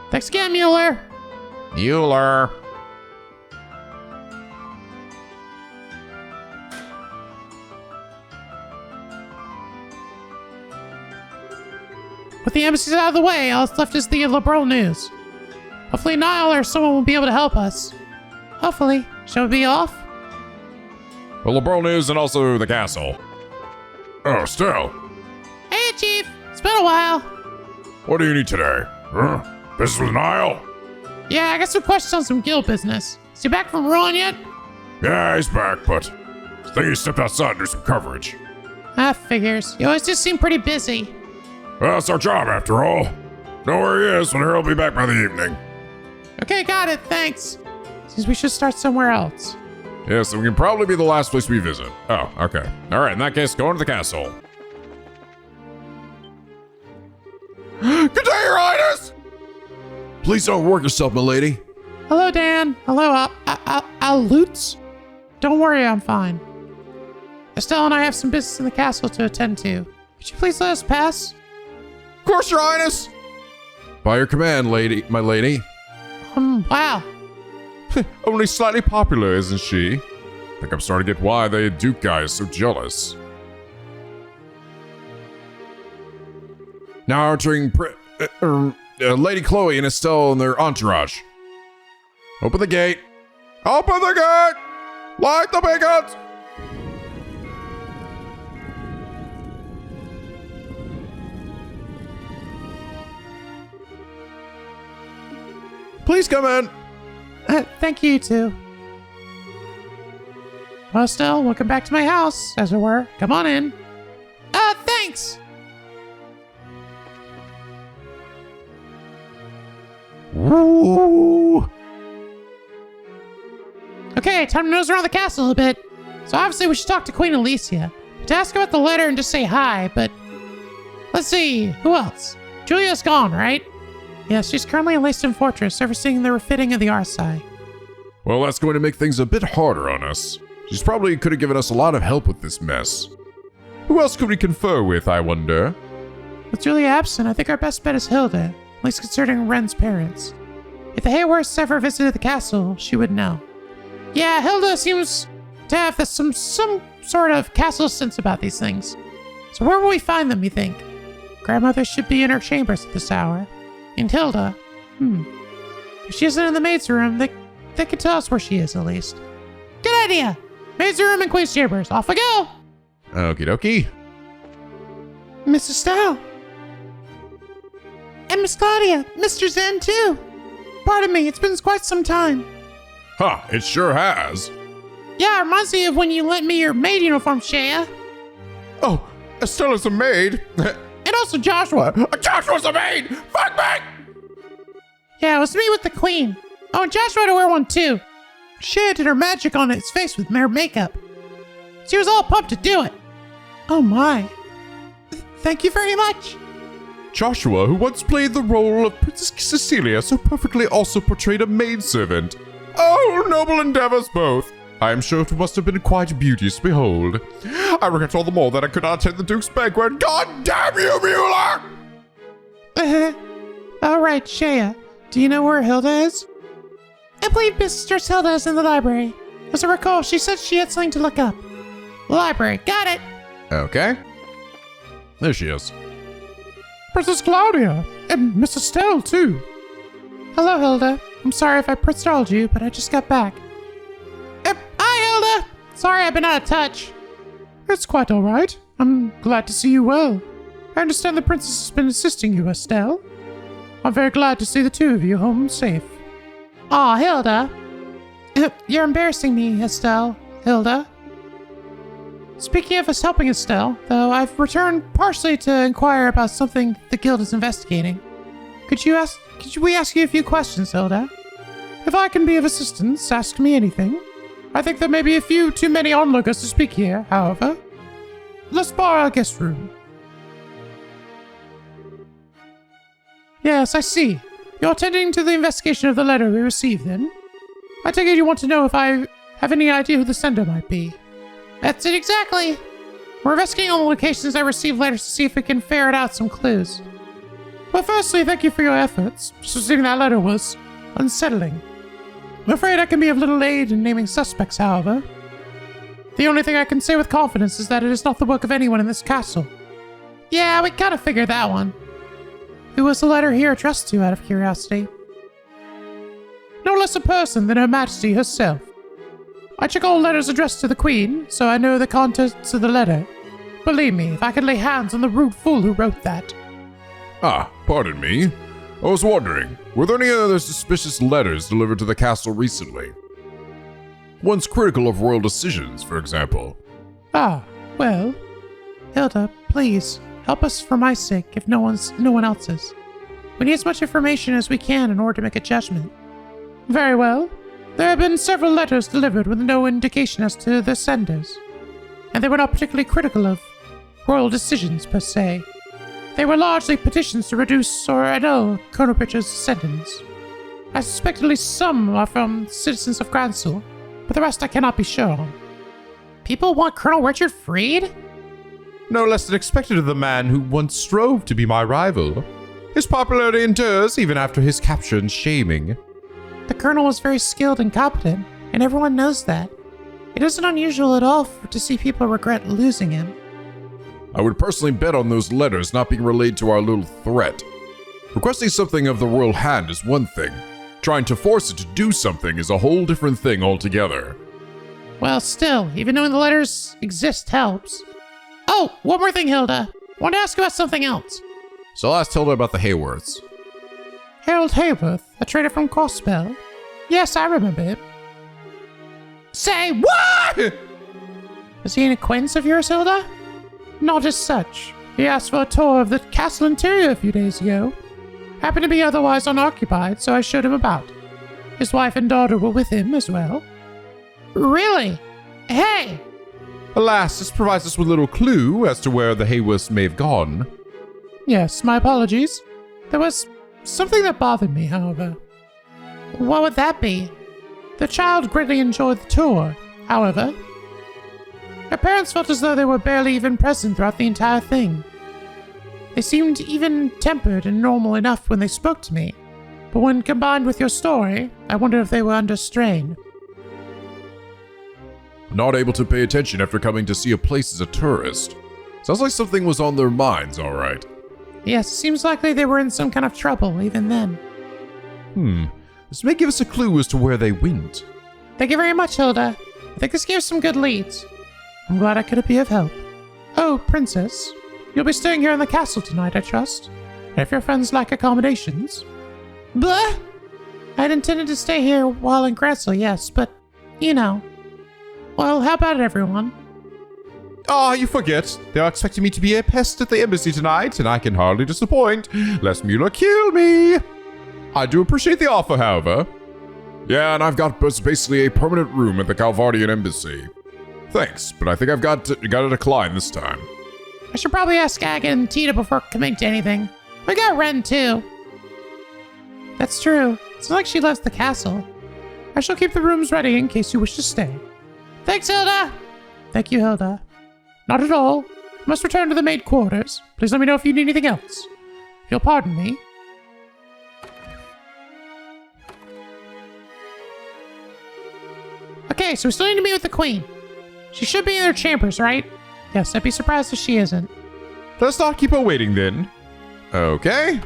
Speaker 3: Thanks again, Mueller.
Speaker 1: Mueller.
Speaker 3: With the embassies out of the way, all that's left is the Liberl news. Hopefully Niall or someone will be able to help us. Hopefully. Shall we be off?
Speaker 1: Well, Liberl news and also the castle.
Speaker 2: Oh, Estelle.
Speaker 3: Hey, Chief. It's been a while.
Speaker 2: What do you need today? Business with Niall?
Speaker 3: Yeah, I got some questions on some guild business. Is he back from Rouen yet?
Speaker 2: Yeah, he's back, but I think he stepped outside to do some coverage.
Speaker 3: Ah, figures. You always just seem pretty busy.
Speaker 2: Well, it's our job after all. Know where he is, and he'll be back by the evening.
Speaker 3: Okay, got it. Thanks. Seems we should start somewhere else.
Speaker 1: Yes, we can probably be the last place we visit. Oh, okay. All right, in that case, go into the castle.
Speaker 2: Good day, Your Highness!
Speaker 1: Please don't work yourself, milady.
Speaker 3: Hello, Dan. Hello, Lutz. Don't worry, I'm fine. Estelle and I have some business in the castle to attend to. Could you please let us pass?
Speaker 1: Of course, Your Highness. By your command, lady, my lady.
Speaker 3: Wow.
Speaker 1: Only slightly popular, isn't she? I think I'm starting to get why the Duke guy is so jealous. Now entering Lady Chloe and Estelle and their entourage. Open the gate. Open the gate! Light the beacons! Please come in.
Speaker 3: Thank you, too. Well, Estelle, welcome back to my house, as it were. Come on in. Thanks!
Speaker 1: Ooh.
Speaker 3: Okay, time to nose around the castle a bit. So obviously we should talk to Queen Alicia. To ask about the letter and just say hi, but... Let's see, who else? Julia's gone, right? Yes, she's currently in Leyston Fortress, overseeing the refitting of the Arsai.
Speaker 1: Well, that's going to make things a bit harder on us. She's probably could have given us a lot of help with this mess. Who else could we confer with, I wonder?
Speaker 3: With Julia absent, I think our best bet is Hilda, at least considering Ren's parents. If the Hayworths ever visited the castle, she would know. Yeah, Hilda seems to have some sort of castle sense about these things. So where will we find them, you think? Grandmother should be in her chambers at this hour. And Hilda, If she isn't in the maid's room, they can tell us where she is at least. Good idea! Maid's room and Queen's chambers. Off we go!
Speaker 1: Okie dokie.
Speaker 3: Miss Estelle. And Miss Claudia. Mr. Zen, too. Pardon me, it's been quite some time.
Speaker 2: Ha, it sure has.
Speaker 3: Yeah, it reminds me of when you lent me your maid uniform, Shea.
Speaker 2: Oh, Estelle's a maid.
Speaker 3: And also Joshua.
Speaker 2: Joshua's a maid! Fuck me!
Speaker 3: Yeah, it was me with the Queen. Oh, and Joshua had to wear one, too. Shea did her magic on his face with mere makeup. She was all pumped to do it. Oh, my. Thank you very much.
Speaker 2: Joshua, who once played the role of Princess Cecilia, so perfectly also portrayed a maidservant. Oh, noble endeavors both. I am sure it must have been quite beauteous to behold. I regret all the more that I could not attend the Duke's banquet. God damn you, Mueller!
Speaker 3: All right, Shea. Do you know where Hilda is? I believe Mistress Hilda is in the library. As I recall, she said she had something to look up. Library. Got it.
Speaker 1: Okay. There she is.
Speaker 3: Princess Claudia. And Miss Estelle, too. Hello, Hilda. I'm sorry if I startled you, but I just got back. Hi, Hilda. Sorry I've been out of touch. It's quite all right. I'm glad to see you well. I understand the princess has been assisting you, Estelle. I'm very glad to see the two of you home safe. Aw, Hilda. You're embarrassing me, Estelle. Hilda. Speaking of us helping Estelle, though, I've returned partially to inquire about something the guild is investigating. Could we ask you a few questions, Hilda? If I can be of assistance, ask me anything. I think there may be a few too many onlookers to speak here, however. Let's borrow our guest room. Yes, I see. You're attending to the investigation of the letter we received, then? I take it you want to know if I have any idea who the sender might be. That's it exactly. We're investigating all the locations I received letters to see if we can ferret out some clues. Well, firstly, thank you for your efforts. Just receiving that letter was unsettling. I'm afraid I can be of little aid in naming suspects, however. The only thing I can say with confidence is that it is not the work of anyone in this castle. Yeah, we kind of figured that one. Who was the letter here addressed to, out of curiosity? No less a person than Her Majesty herself. I check all letters addressed to the Queen, so I know the contents of the letter. Believe me, if I could lay hands on the rude fool who wrote that.
Speaker 2: Ah, pardon me. I was wondering, were there any other suspicious letters delivered to the castle recently? Ones critical of royal decisions, for example.
Speaker 3: Ah, well. Hilda, please, help us for my sake, if no one else's. We need as much information as we can in order to make a judgment. Very well. There have been several letters delivered with no indication as to the senders, and they were not particularly critical of royal decisions per se. They were largely petitions to reduce or annul Colonel Richard's sentence. I suspect at least some are from citizens of Grancel, but the rest I cannot be sure on. People want Colonel Richard freed?
Speaker 1: No less than expected of the man who once strove to be my rival. His popularity endures even after his capture and shaming.
Speaker 3: The Colonel was very skilled and competent, and everyone knows that. It isn't unusual at all to see people regret losing him.
Speaker 2: I would personally bet on those letters not being relayed to our little threat. Requesting something of the royal hand is one thing. Trying to force it to do something is a whole different thing altogether.
Speaker 3: Well, still, even knowing the letters exist helps. Oh, one more thing, Hilda. I want to ask you about something else.
Speaker 1: So I asked Hilda about the Hayworths.
Speaker 3: Harold Hayworth, a trader from Crossbell. Yes, I remember him. Say what? Is he an acquaintance of yours, Hilda? Not as such. He asked for a tour of the castle interior a few days ago. Happened to be otherwise unoccupied, so I showed him about. His wife and daughter were with him as well. Really? Hey!
Speaker 1: Alas, this provides us with a little clue as to where the Hayworths may have gone.
Speaker 3: Yes, my apologies. There was something that bothered me, however. What would that be? The child greatly enjoyed the tour, however. Her parents felt as though they were barely even present throughout the entire thing. They seemed even-tempered and normal enough when they spoke to me, but when combined with your story, I wondered if they were under strain.
Speaker 2: Not able to pay attention after coming to see a place as a tourist. Sounds like something was on their minds, alright.
Speaker 3: Yes, it seems likely they were in some kind of trouble even then.
Speaker 1: This may give us a clue as to where they went.
Speaker 3: Thank you very much, Hilda. I think this gives some good leads. I'm glad I could be of help. Oh, Princess, you'll be staying here in the castle tonight, I trust. If your friends lack accommodations. Blah! I'd intended to stay here while in Grancel, yes, but, you know. Well, how about it, everyone?
Speaker 1: Ah, you forget. They are expecting me to be a pest at the embassy tonight, and I can hardly disappoint, lest Mueller kill me. I do appreciate the offer, however.
Speaker 2: Yeah, and I've got basically a permanent room at the Calvardian embassy. Thanks, but I think I've got to decline this time.
Speaker 3: I should probably ask Aga and Tita before committing to anything. We got Ren, too. That's true. It's not like she loves the castle. I shall keep the rooms ready in case you wish to stay. Thanks, Hilda! Thank you, Hilda. Not at all. I must return to the maid quarters. Please let me know if you need anything else. If you'll pardon me. Okay, so we still need to meet with the queen. She should be in her chambers, right? Yes, I'd be surprised if she isn't.
Speaker 1: Let's not keep her waiting then. Okay.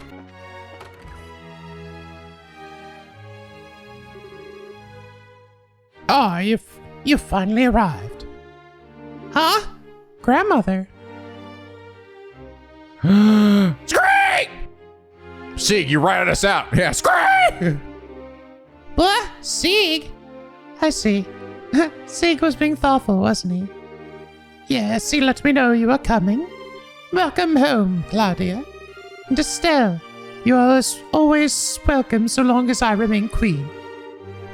Speaker 3: Oh, you finally arrived. Huh? Grandmother.
Speaker 1: Scream! Sig, you ratted us out. Yeah, scream!
Speaker 3: What? Sieg? I see. Sieg was being thoughtful, wasn't he? Yes, he let me know you were coming. Welcome home, Claudia. And Estelle, you are always welcome so long as I remain queen.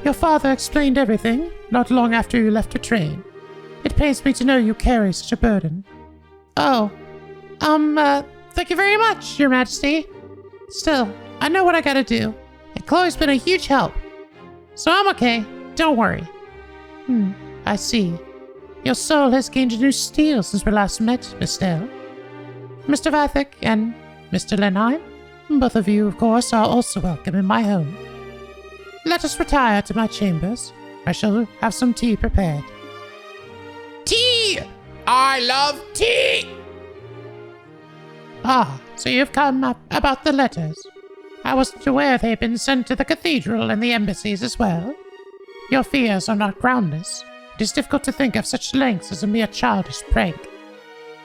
Speaker 3: Your father explained everything not long after you left to train. It pains me to know you carry such a burden. Oh, thank you very much, Your Majesty. Still, I know what I gotta do, and Chloe's been a huge help. So I'm okay, don't worry. I see. Your soul has gained a new steel since we last met, Estelle. Mr. Vathic and Mr. Lenheim, both of you, of course, are also welcome in my home. Let us retire to my chambers. I shall have some tea prepared. Tea! I love tea! Ah, so you've come up about the letters. I wasn't aware they had been sent to the cathedral and the embassies as well. Your fears are not groundless. It is difficult to think of such lengths as a mere childish prank.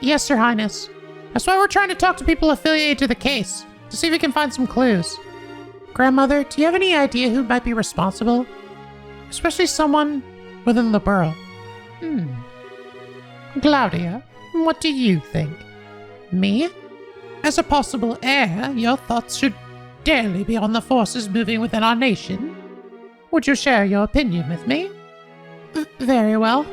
Speaker 3: Yes, Your Highness. That's why we're trying to talk to people affiliated to the case, to see if we can find some clues. Grandmother, do you have any idea who might be responsible? Especially someone within the borough. Claudia, what do you think? Me? As a possible heir, your thoughts should daily be on the forces moving within our nation. Would you share your opinion with me? Very well.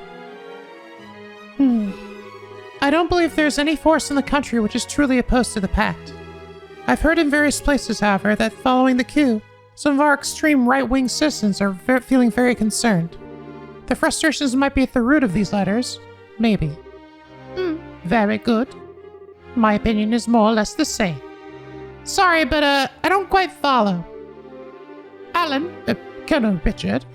Speaker 3: I don't believe there's any force in the country which is truly opposed to the pact. I've heard in various places, however, that following the coup, some of our extreme right-wing citizens are feeling very concerned. The frustrations might be at the root of these letters. Maybe. Very good. My opinion is more or less the same. Sorry, but I don't quite follow. Alan, Colonel Richard,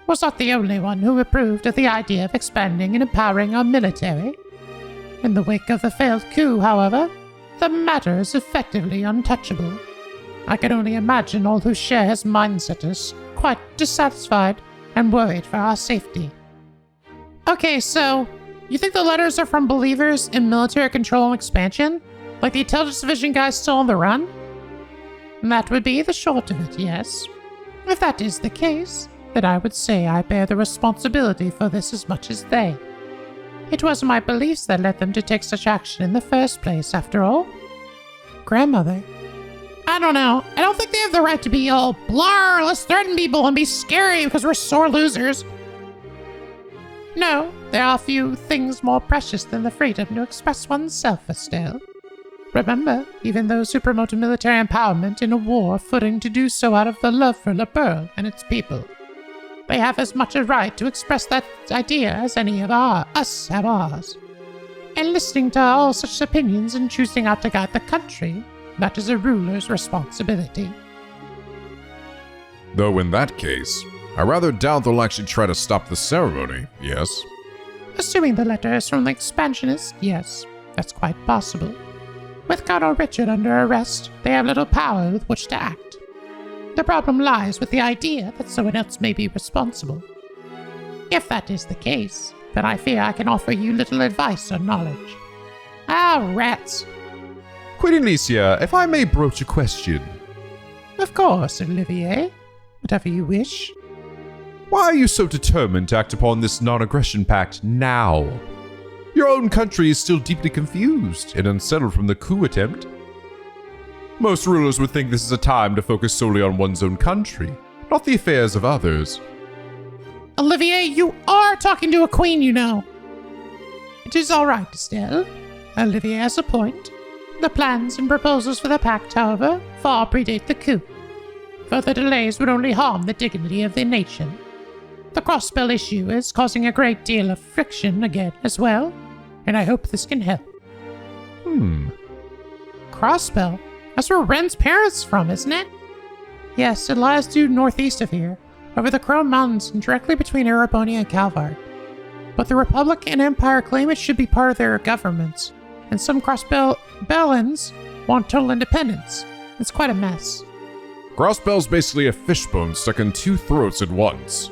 Speaker 3: was not the only one who approved of the idea of expanding and empowering our military. In the wake of the failed coup, however, the matter is effectively untouchable. I can only imagine all who share his mindset is quite dissatisfied and worried for our safety. Okay, so, you think the letters are from believers in military control and expansion? Like the intelligence division guys still on the run? That would be the short of it, yes. If that is the case, then I would say I bear the responsibility for this as much as they. It was my beliefs that led them to take such action in the first place, after all. Grandmother. I don't know. I don't think they have the right to be all blah, let's threaten people and be scary because we're sore losers. No, there are few things more precious than the freedom to express oneself, Estelle. Remember, even those who promote military empowerment in a war footing to do so out of the love for Liberl and its people. They have as much a right to express that idea as any of us have ours. And listening to all such opinions and choosing how to guide the country, that is a ruler's responsibility.
Speaker 2: Though in that case, I rather doubt they'll actually try to stop the ceremony, yes?
Speaker 3: Assuming the letter is from the expansionists, yes, that's quite possible. With Colonel Richard under arrest, they have little power with which to act. The problem lies with the idea that someone else may be responsible. If that is the case, then I fear I can offer you little advice or knowledge. Ah, rats.
Speaker 1: Queen Alicia, if I may broach a question.
Speaker 3: Of course, Olivier. Whatever you wish.
Speaker 1: Why are you so determined to act upon this non-aggression pact now? Your own country is still deeply confused and unsettled from the coup attempt. Most rulers would think this is a time to focus solely on one's own country, not the affairs of others.
Speaker 3: Olivier, you are talking to a queen, you know. It is all right, Estelle. Olivier has a point. The plans and proposals for the pact, however, far predate the coup. Further delays would only harm the dignity of the nation. The cross-spell issue is causing a great deal of friction again as well, and I hope this can help. Cross-spell? That's where Ren's parents from, isn't it? Yes, it lies due northeast of here, over the Chrome Mountains and directly between Erebonia and Calvard. But the Republic and Empire claim it should be part of their governments, and some cross-spellans want total independence. It's quite a mess.
Speaker 2: Crossbell's basically a fishbone stuck in two throats at once.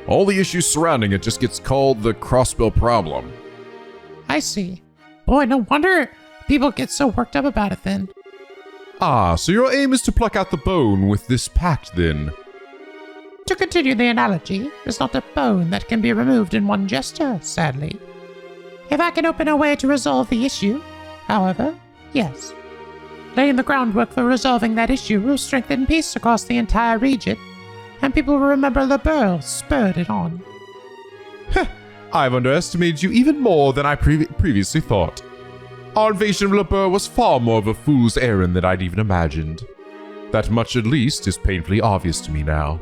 Speaker 2: All the issues surrounding it just gets called the crossbell problem.
Speaker 3: I see. Boy, no wonder people get so worked up about it then.
Speaker 1: Ah, so your aim is to pluck out the bone with this pact then?
Speaker 3: To continue the analogy, there's not a bone that can be removed in one gesture, sadly. If I can open a way to resolve the issue, however, yes. Laying the groundwork for resolving that issue will strengthen peace across the entire region, and people will remember Liberl spurred it on.
Speaker 1: I've underestimated you even more than I previously thought. Our invasion of Liberl was far more of a fool's errand than I'd even imagined. That much, at least, is painfully obvious to me now.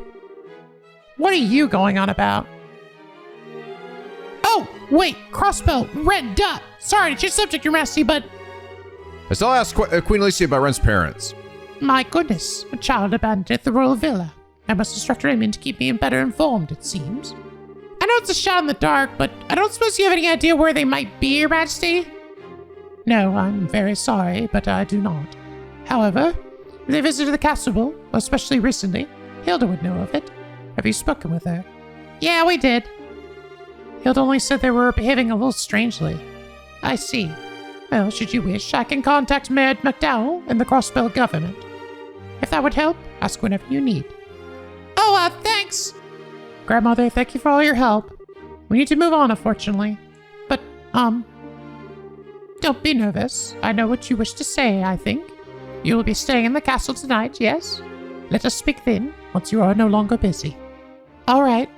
Speaker 3: What are you going on about? Oh, wait, crossbow, red dot. Sorry to change subject, Your Majesty, but...
Speaker 1: I still asked Queen Alicia about Ren's parents.
Speaker 3: My goodness, a child abandoned at the royal villa. I must instruct Raymond to keep me better informed, it seems. I know it's a shot in the dark, but I don't suppose you have any idea where they might be, Your Majesty? No, I'm very sorry, but I do not. However, if they visited the castle, especially recently, Hilda would know of it. Have you spoken with her? Yeah, we did. Hilda only said they were behaving a little strangely. I see. Well, should you wish, I can contact Mayor McDowell and the Crossbell government. If that would help, ask whenever you need. Oh, thanks! Grandmother, thank you for all your help. We need to move on, unfortunately. But, don't be nervous. I know what you wish to say, I think. You will be staying in the castle tonight, yes? Let us speak then, once you are no longer busy. All right.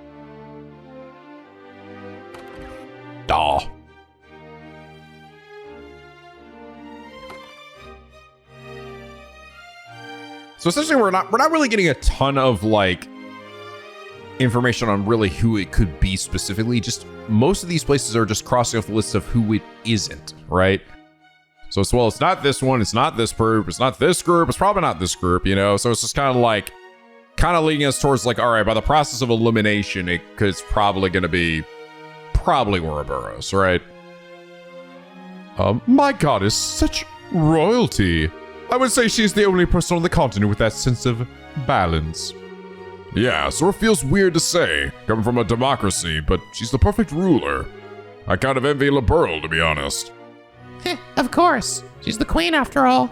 Speaker 2: Daw.
Speaker 1: So essentially, we're not really getting a ton of like information on really who it could be specifically. Just most of these places are just crossing off the list of who it isn't, right? So it's, well, it's not this one, it's not this group, it's not this group, it's probably not this group, you know? So it's just kind of leading us towards like, all right, by the process of elimination, it's probably going to be Ouroboros, right? My goddess, such royalty. I would say she's the only person on the continent with that sense of balance.
Speaker 2: Yeah, sort of feels weird to say, coming from a democracy, but she's the perfect ruler. I kind of envy Liberl, to be honest.
Speaker 3: Of course. She's the queen after all.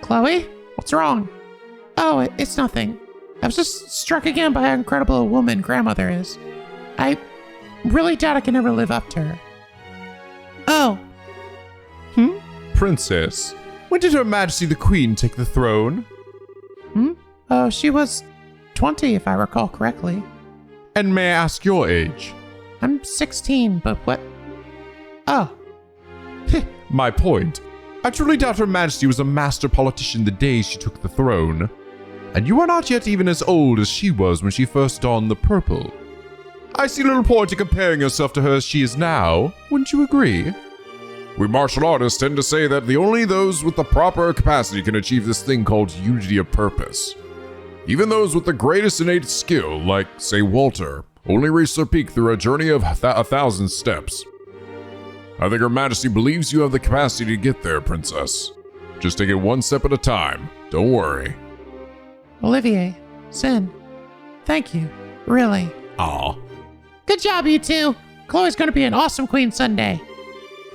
Speaker 3: Chloe? What's wrong? Oh, it's nothing. I was just struck again by how incredible a woman grandmother is. I really doubt I can ever live up to her. Oh.
Speaker 1: Princess, when did Her Majesty the Queen take the throne?
Speaker 3: Oh, she was 20, if I recall correctly.
Speaker 1: And may I ask your age?
Speaker 3: I'm 16, but what? Oh.
Speaker 1: My point. I truly doubt Her Majesty was a master politician the day she took the throne. And you are not yet even as old as she was when she first donned the purple. I see little point in comparing yourself to her as she is now. Wouldn't you agree?
Speaker 2: We martial artists tend to say that only those with the proper capacity can achieve this thing called unity of purpose. Even those with the greatest innate skill, like, say, Walter, only reach their peak through a journey of 1,000 steps. I think Her Majesty believes you have the capacity to get there, Princess. Just take it one step at a time. Don't worry.
Speaker 3: Olivier, Sin, thank you. Really.
Speaker 2: Aw.
Speaker 3: Good job, you two. Chloe's gonna be an awesome queen someday.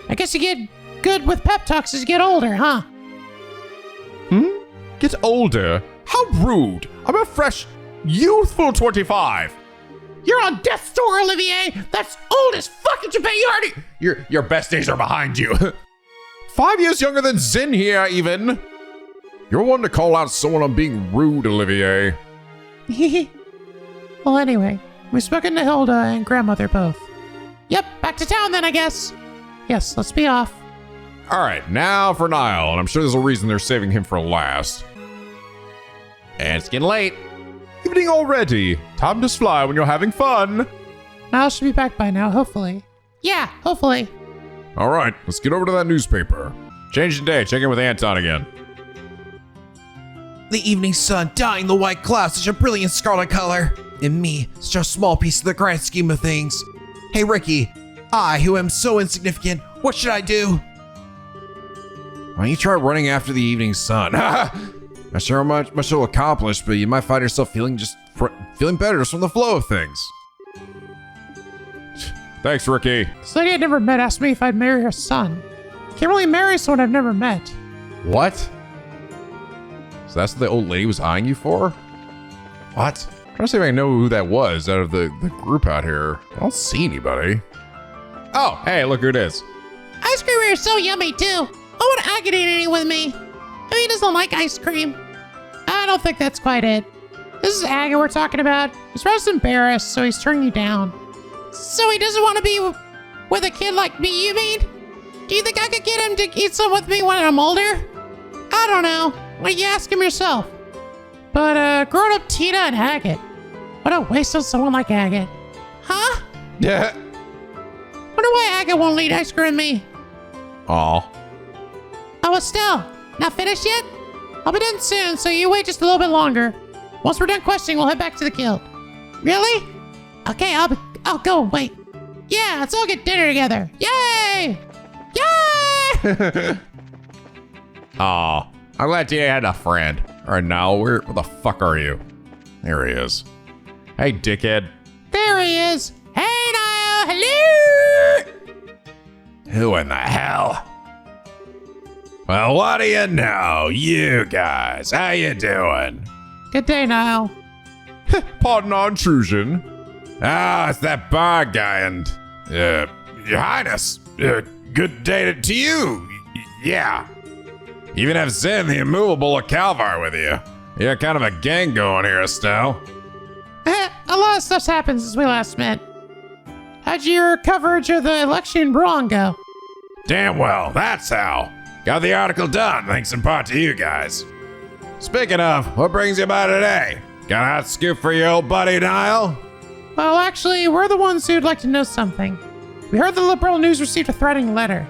Speaker 3: I guess you get good with pep talks as you get older, huh?
Speaker 1: Get older? How rude. I'm a fresh, youthful 25.
Speaker 3: You're on death's door, Olivier. That's old as fuck in Japan. You already.
Speaker 1: Your best days are behind you. 5 years younger than Zin here, even.
Speaker 2: You're one to call out someone on being rude, Olivier.
Speaker 3: Well, anyway, we've spoken to Hilda and grandmother both. Yep, back to town then, I guess. Yes, let's be off.
Speaker 2: All right, now for Niall, and I'm sure there's a reason they're saving him for last.
Speaker 1: And it's getting late. Evening already. Time to fly when you're having fun.
Speaker 3: Niall should be back by now, hopefully. Yeah, hopefully.
Speaker 2: All right, let's get over to that newspaper.
Speaker 1: Change the day. Check in with Anton again.
Speaker 4: The evening sun dyeing the white clouds such a brilliant scarlet color. And me, such a small piece of the grand scheme of things. Hey Ricky, I who am so insignificant, what should I do?
Speaker 2: Why don't you try running after the evening sun? Not sure how much it'll accomplish, but you might find yourself feeling better just from the flow of things.
Speaker 1: Thanks, Ricky.
Speaker 3: This lady I'd never met asked me if I'd marry her son. Can't really marry someone I've never met.
Speaker 1: What? So that's what the old lady was eyeing you for? What? I'm trying to see if I know who that was out of the group out here. I don't see anybody. Oh, hey, look who it is.
Speaker 3: Ice cream here is so yummy, too. I want Agate eating with me. I mean, he doesn't like ice cream. I don't think that's quite it. This is Agate we're talking about. He's rather embarrassed, so he's turning you down. So he doesn't want to be with a kid like me, you mean? Do you think I could get him to eat some with me when I'm older? I don't know. Well, you ask him yourself. But, grown-up Tina and Agate. What a waste on someone like Agate. Huh?
Speaker 1: Yeah.
Speaker 3: Wonder why Agate won't eat ice cream with me.
Speaker 1: Aw.
Speaker 3: Oh, Estelle, not finished yet? I'll be done soon, so you wait just a little bit longer. Once we're done questioning, we'll head back to the guild. Really? Okay, I'll go wait. Yeah, let's all get dinner together. Yay! Yay!
Speaker 1: Aw. I'm glad Tina had a friend. All right, now, where the fuck are you? There he is. Hey, dickhead.
Speaker 3: There he is. Hey, Niall. Hello.
Speaker 2: Who in the hell? Well, what do you know? You guys, how you doing?
Speaker 3: Good day, Niall.
Speaker 1: Pardon our intrusion.
Speaker 2: Ah, it's that bar guy and, Your Highness, good day to you. Yeah. You even have Zen, the immovable Calvar with you. You got kind of a gang going here, Estelle.
Speaker 3: A lot of stuff's happened since we last met. How'd your coverage of the election in Braun go?
Speaker 2: Damn well, that's how. Got the article done, thanks in part to you guys. Speaking of, what brings you by today? Got a hot scoop for your old buddy, Niall?
Speaker 3: Well, actually, we're the ones who'd like to know something. We heard the Liberl News received a threatening letter.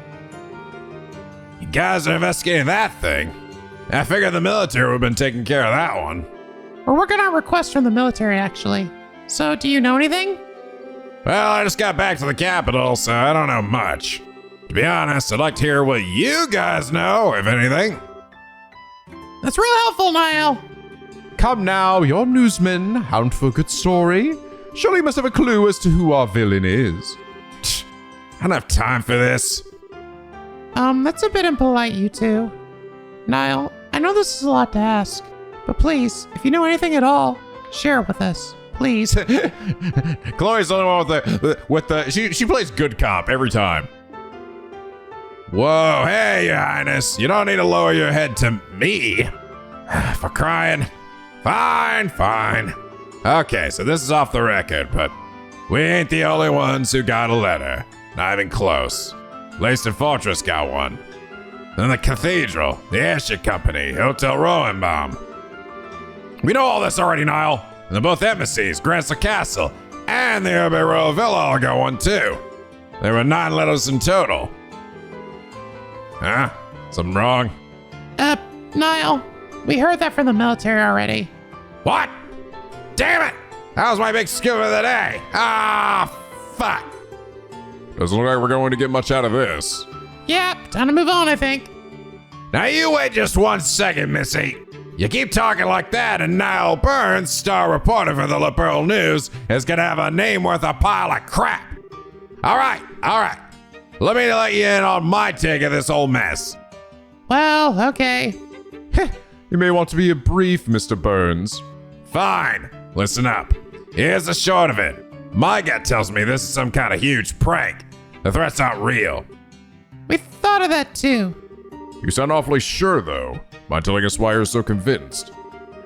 Speaker 2: You guys are investigating that thing? I figured the military would have been taking care of that one.
Speaker 3: We're working on requests from the military, actually. So, do you know anything?
Speaker 2: Well, I just got back to the capital, so I don't know much. To be honest, I'd like to hear what you guys know, if anything.
Speaker 3: That's real helpful, Niall.
Speaker 1: Come now, you're newsmen. Hound for a good story. Surely you must have a clue as to who our villain is.
Speaker 2: I don't have time for this.
Speaker 3: That's a bit impolite, you two. Niall, I know this is a lot to ask, but please, if you know anything at all, share it with us. Please.
Speaker 1: Chloe's the only one with the she plays good cop every time.
Speaker 2: Whoa, hey, Your Highness. You don't need to lower your head to me. For crying. Fine. Okay, so this is off the record, but we ain't the only ones who got a letter. Not even close. Laced Fortress got one. Then the Cathedral, the Airship Company, Hotel Roenbaum. We know all this already, Niall. And then both embassies, Grancel Castle, and the Urban Royal Villa all got one too. There were 9 letters in total. Huh? Something wrong?
Speaker 3: Niall, we heard that from the military already.
Speaker 2: What? Damn it! That was my big scoop of the day. Ah, fuck.
Speaker 1: Doesn't look like we're going to get much out of this.
Speaker 3: Yep, time to move on, I think.
Speaker 2: Now you wait just 1 second, Missy. You keep talking like that, and Niall Burns, star reporter for the Liberl News, is gonna have a name worth a pile of crap. All right. Let me let you in on my take of this whole mess.
Speaker 3: Well, okay.
Speaker 1: You may want to be brief, Mr. Burns.
Speaker 2: Fine. Listen up. Here's the short of it. My gut tells me this is some kind of huge prank. The threat's not real.
Speaker 3: We thought of that too.
Speaker 1: You sound awfully sure, though. Mind telling us why you're so convinced?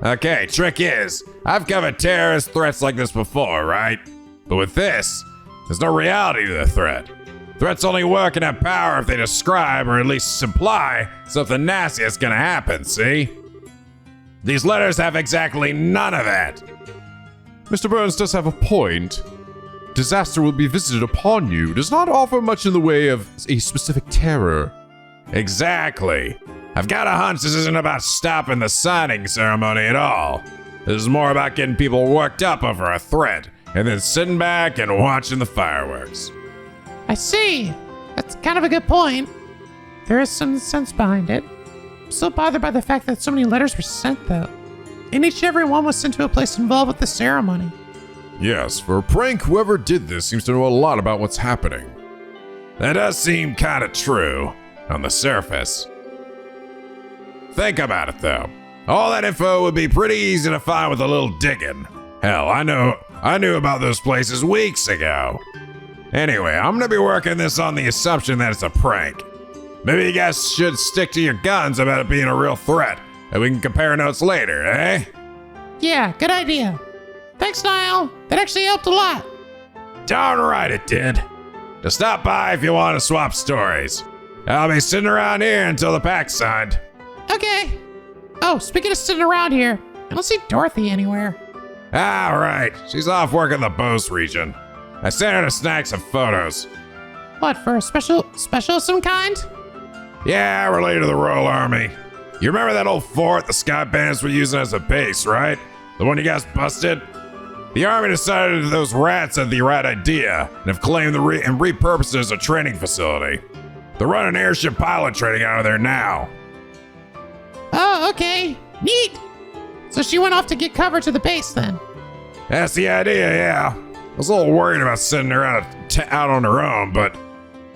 Speaker 2: Okay, trick is, I've covered terrorist threats like this before, right? But with this, there's no reality to the threat. Threats only work and have power if they describe or at least imply something nasty is gonna happen, see? These letters have exactly none of that.
Speaker 1: Mr. Burns does have a point. Disaster will be visited upon you does not offer much in the way of a specific terror.
Speaker 2: Exactly. I've got a hunch this isn't about stopping the signing ceremony at all. This is more about getting people worked up over a threat and then sitting back and watching the fireworks.
Speaker 3: I see. That's kind of a good point. There is some sense behind it. I'm still bothered by the fact that so many letters were sent, though. And each and every one was sent to a place involved with the ceremony.
Speaker 1: Yes, for a prank, whoever did this seems to know a lot about what's happening.
Speaker 2: That does seem kind of true on the surface. Think about it, though. All that info would be pretty easy to find with a little digging. Hell, I knew about those places weeks ago. Anyway, I'm gonna be working this on the assumption that it's a prank. Maybe you guys should stick to your guns about it being a real threat, and we can compare notes later, eh?
Speaker 3: Yeah, good idea. Thanks, Niall. That actually helped a lot.
Speaker 2: Darn right it did. Just stop by if you want to swap stories. I'll be sitting around here until the pack's signed.
Speaker 3: Okay. Oh, speaking of sitting around here, I don't see Dorothy anywhere.
Speaker 2: Ah, right. She's off working the Bose region. I sent her to snag some photos.
Speaker 3: What, for a special of some kind?
Speaker 2: Yeah, related to the Royal Army. You remember that old fort the Sky Bandits were using as a base, right? The one you guys busted? The Army decided those rats had the right idea and have claimed and repurposed it as a training facility. They're running airship pilot training out of there now.
Speaker 3: Oh, okay. Neat. So she went off to get cover to the base then.
Speaker 2: That's the idea, yeah. I was a little worried about sending her out on her own, but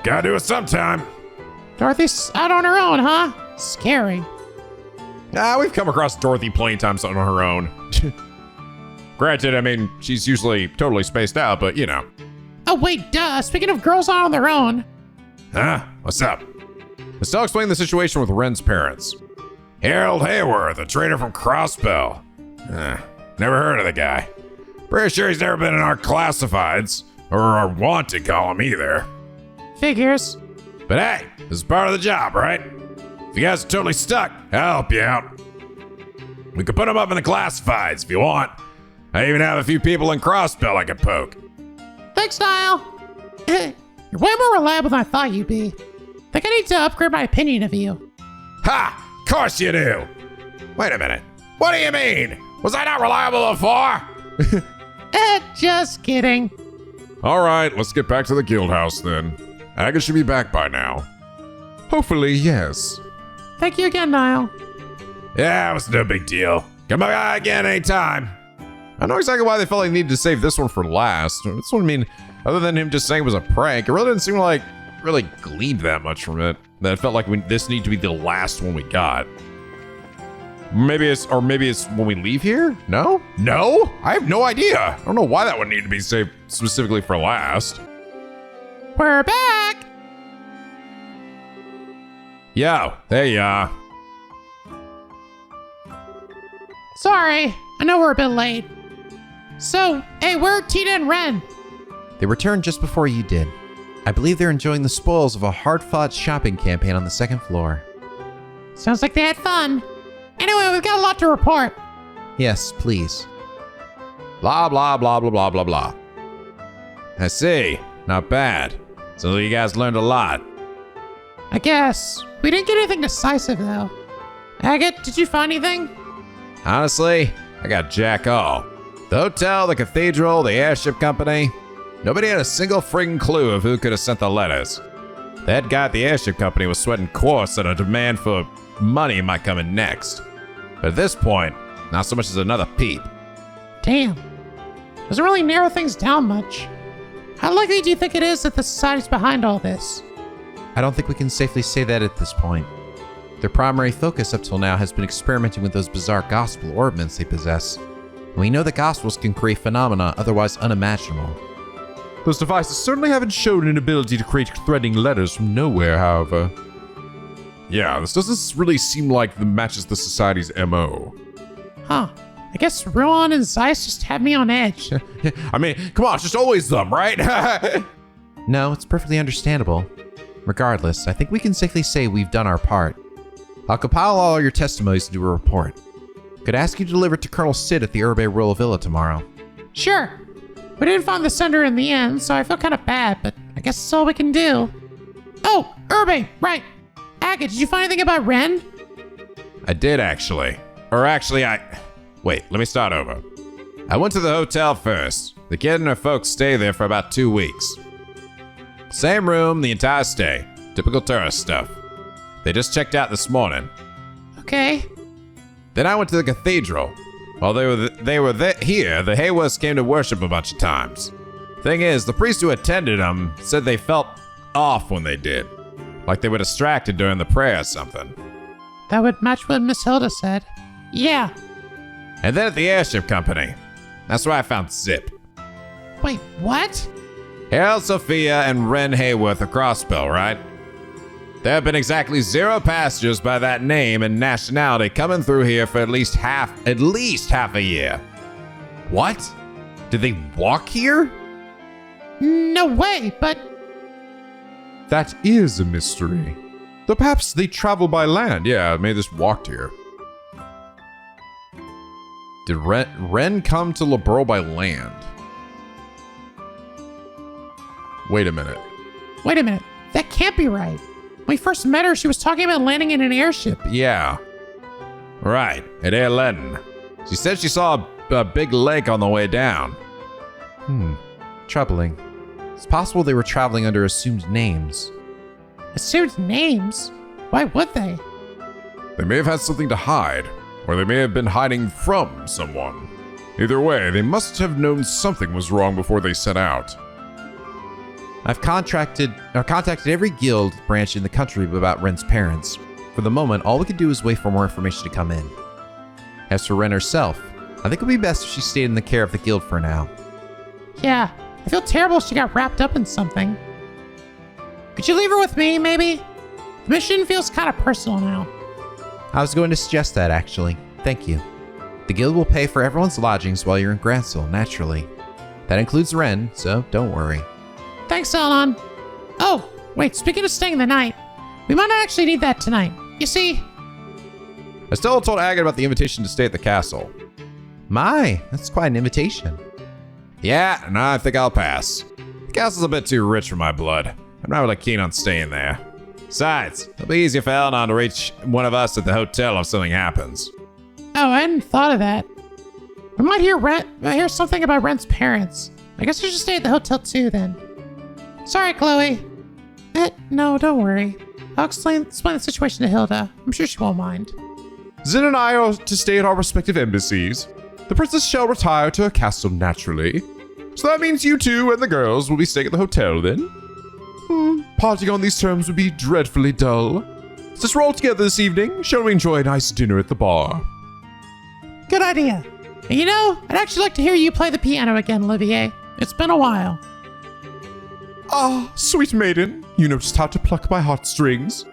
Speaker 2: gotta do it sometime.
Speaker 3: Dorothy's out on her own, huh? Scary.
Speaker 1: We've come across Dorothy plenty of times on her own. Granted, I mean, she's usually totally spaced out, but you know.
Speaker 3: Oh, wait, duh. Speaking of girls out on their own.
Speaker 2: Huh? What's up?
Speaker 1: Estelle explained the situation with Ren's parents.
Speaker 2: Harold Hayworth, a trader from Crossbell. Never heard of the guy. Pretty sure he's never been in our classifieds, or our wanted column either.
Speaker 3: Figures.
Speaker 2: But hey, this is part of the job, right? If you guys are totally stuck, I'll help you out. We could put him up in the classifieds if you want. I even have a few people in Crossbell I could poke.
Speaker 3: Thanks, Niall. You're way more reliable than I thought you'd be. Think I need to upgrade my opinion of you.
Speaker 2: Ha! Of course you do! Wait a minute. What do you mean? Was I not reliable before?
Speaker 3: Just kidding.
Speaker 1: All right, let's get back to the guild house then. Aga should be back by now. Hopefully, yes.
Speaker 3: Thank you again, Niall.
Speaker 2: Yeah, it was no big deal. Come by again anytime.
Speaker 1: I know exactly why they felt they needed to save this one for last. This one, I mean, other than him just saying it was a prank, it really didn't seem like really gleaned that much from it. That it felt like this needed to be the last one we got. Maybe it's when we leave here? No? No? I have no idea. I don't know why that would need to be saved specifically for last.
Speaker 3: We're back!
Speaker 2: Yo, there you are.
Speaker 3: Sorry, I know we're a bit late. So, hey, where are Tina and Ren?
Speaker 4: They returned just before you did. I believe they're enjoying the spoils of a hard-fought shopping campaign on the second floor.
Speaker 3: Sounds like they had fun. Anyway, we've got a lot to report.
Speaker 4: Yes, please.
Speaker 2: Blah, blah, blah, blah, blah, blah, blah. I see. Not bad. So you guys learned a lot.
Speaker 3: I guess. We didn't get anything decisive, though. Agate, did you find anything?
Speaker 2: Honestly, I got jack all. The hotel, the cathedral, the airship company. Nobody had a single friggin' clue of who could have sent the letters. That guy at the airship company was sweating quartz that a demand for money might come in next.
Speaker 1: But at this point, not so much as another peep.
Speaker 3: Damn. Doesn't really narrow things down much. How likely do you think it is that the society's behind all this?
Speaker 4: I don't think we can safely say that at this point. Their primary focus up till now has been experimenting with those bizarre gospel orbments they possess. And we know that gospels can create phenomena otherwise unimaginable.
Speaker 1: Those devices certainly haven't shown an ability to create threatening letters from nowhere, however. Yeah, this doesn't really seem like the matches the society's MO.
Speaker 3: Huh. I guess Ruan and Zeiss just have me on edge.
Speaker 1: I mean, come on, it's just always them, right?
Speaker 4: No, it's perfectly understandable. Regardless, I think we can safely say we've done our part. I'll compile all your testimonies into a report. Could ask you to deliver it to Colonel Sid at the Urbe Royal Villa tomorrow.
Speaker 3: Sure. We didn't find the sender in the end, so I feel kind of bad, but I guess that's all we can do. Oh, Urbe, right. Aga, did you find anything about Ren?
Speaker 1: I did, actually. Wait, let me start over. I went to the hotel first. The kid and her folks stay there for about 2 weeks. Same room, the entire stay. Typical tourist stuff. They just checked out this morning.
Speaker 3: Okay.
Speaker 1: Then I went to the cathedral. While they were here, the Hayworths came to worship a bunch of times. Thing is, the priest who attended them said they felt off when they did. Like they were distracted during the prayer or something.
Speaker 3: That would match what Miss Hilda said. Yeah.
Speaker 1: And then at the airship company. That's where I found Zip.
Speaker 3: Wait, what?
Speaker 1: Harold Sophia and Ren Hayworth are Crossbill, right? There have been exactly 0 passengers by that name and nationality coming through here for at least half a year. What? Did they walk here?
Speaker 3: No way, but...
Speaker 1: That is a mystery. Though perhaps they travel by land. Yeah, maybe they just walked here. Did Ren come to Liberl by land? Wait a minute.
Speaker 3: That can't be right. When we first met her, she was talking about landing in an airship.
Speaker 1: Yeah. Right, at Erlen. She said she saw a big lake on the way down.
Speaker 4: Troubling. It's possible they were traveling under assumed names.
Speaker 3: Assumed names? Why would they?
Speaker 1: They may have had something to hide, or they may have been hiding from someone. Either way, they must have known something was wrong before they set out.
Speaker 4: I've contacted every guild branch in the country about Ren's parents. For the moment, all we can do is wait for more information to come in. As for Ren herself, I think it would be best if she stayed in the care of the guild for now.
Speaker 3: Yeah, I feel terrible she got wrapped up in something. Could you leave her with me, maybe? The mission feels kind of personal now.
Speaker 4: I was going to suggest that, actually. Thank you. The guild will pay for everyone's lodgings while you're in Grancel, naturally. That includes Ren, so don't worry.
Speaker 3: Thanks, Elon. Oh, wait, speaking of staying the night, we might not actually need that tonight. You see...
Speaker 1: Estelle told Agate about the invitation to stay at the castle.
Speaker 4: My, that's quite an invitation.
Speaker 1: Yeah, and I think I'll pass. The castle's a bit too rich for my blood. I'm not really keen on staying there. Besides, it'll be easier for Elon to reach one of us at the hotel if something happens.
Speaker 3: Oh, I hadn't thought of that. We might hear something about Ren's parents. I guess I should stay at the hotel too, then. Sorry, Chloe. No, don't worry. I'll explain the situation to Hilda. I'm sure she won't mind.
Speaker 1: Zin and I are to stay at our respective embassies. The princess shall retire to her castle naturally. So that means you two and the girls will be staying at the hotel then? Parting on these terms would be dreadfully dull. Let's just roll together this evening. Shall we enjoy a nice dinner at the bar?
Speaker 3: Good idea. And you know, I'd actually like to hear you play the piano again, Olivier. It's been a while.
Speaker 1: Ah, sweet maiden, you know just how to pluck my heartstrings.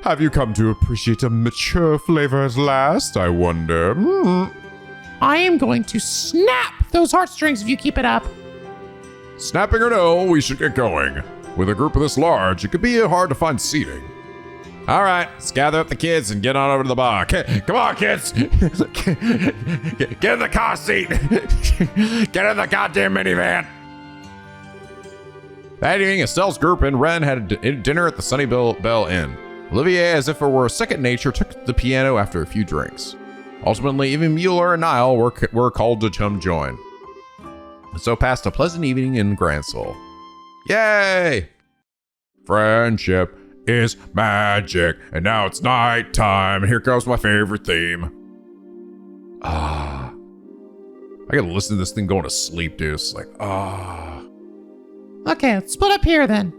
Speaker 1: Have you come to appreciate a mature flavor at last, I wonder?
Speaker 3: I am going to snap those heartstrings if you keep it up.
Speaker 1: Snapping or no, we should get going. With a group this large, it could be hard to find seating. All right, let's gather up the kids and get on over to the bar. Come on, kids. Get in the car seat. Get in the goddamn minivan. That evening, Estelle's group and Ren had dinner at the Sunny Bell Inn. Olivier, as if it were second nature, took the piano after a few drinks. Ultimately, even Mueller and Niall were called to come join. And so passed a pleasant evening in Grancel. Yay! Friendship is magic, and now it's nighttime, and here comes my favorite theme. I gotta listen to this thing going to sleep, dude. It's like,
Speaker 3: Okay, let's split up here then.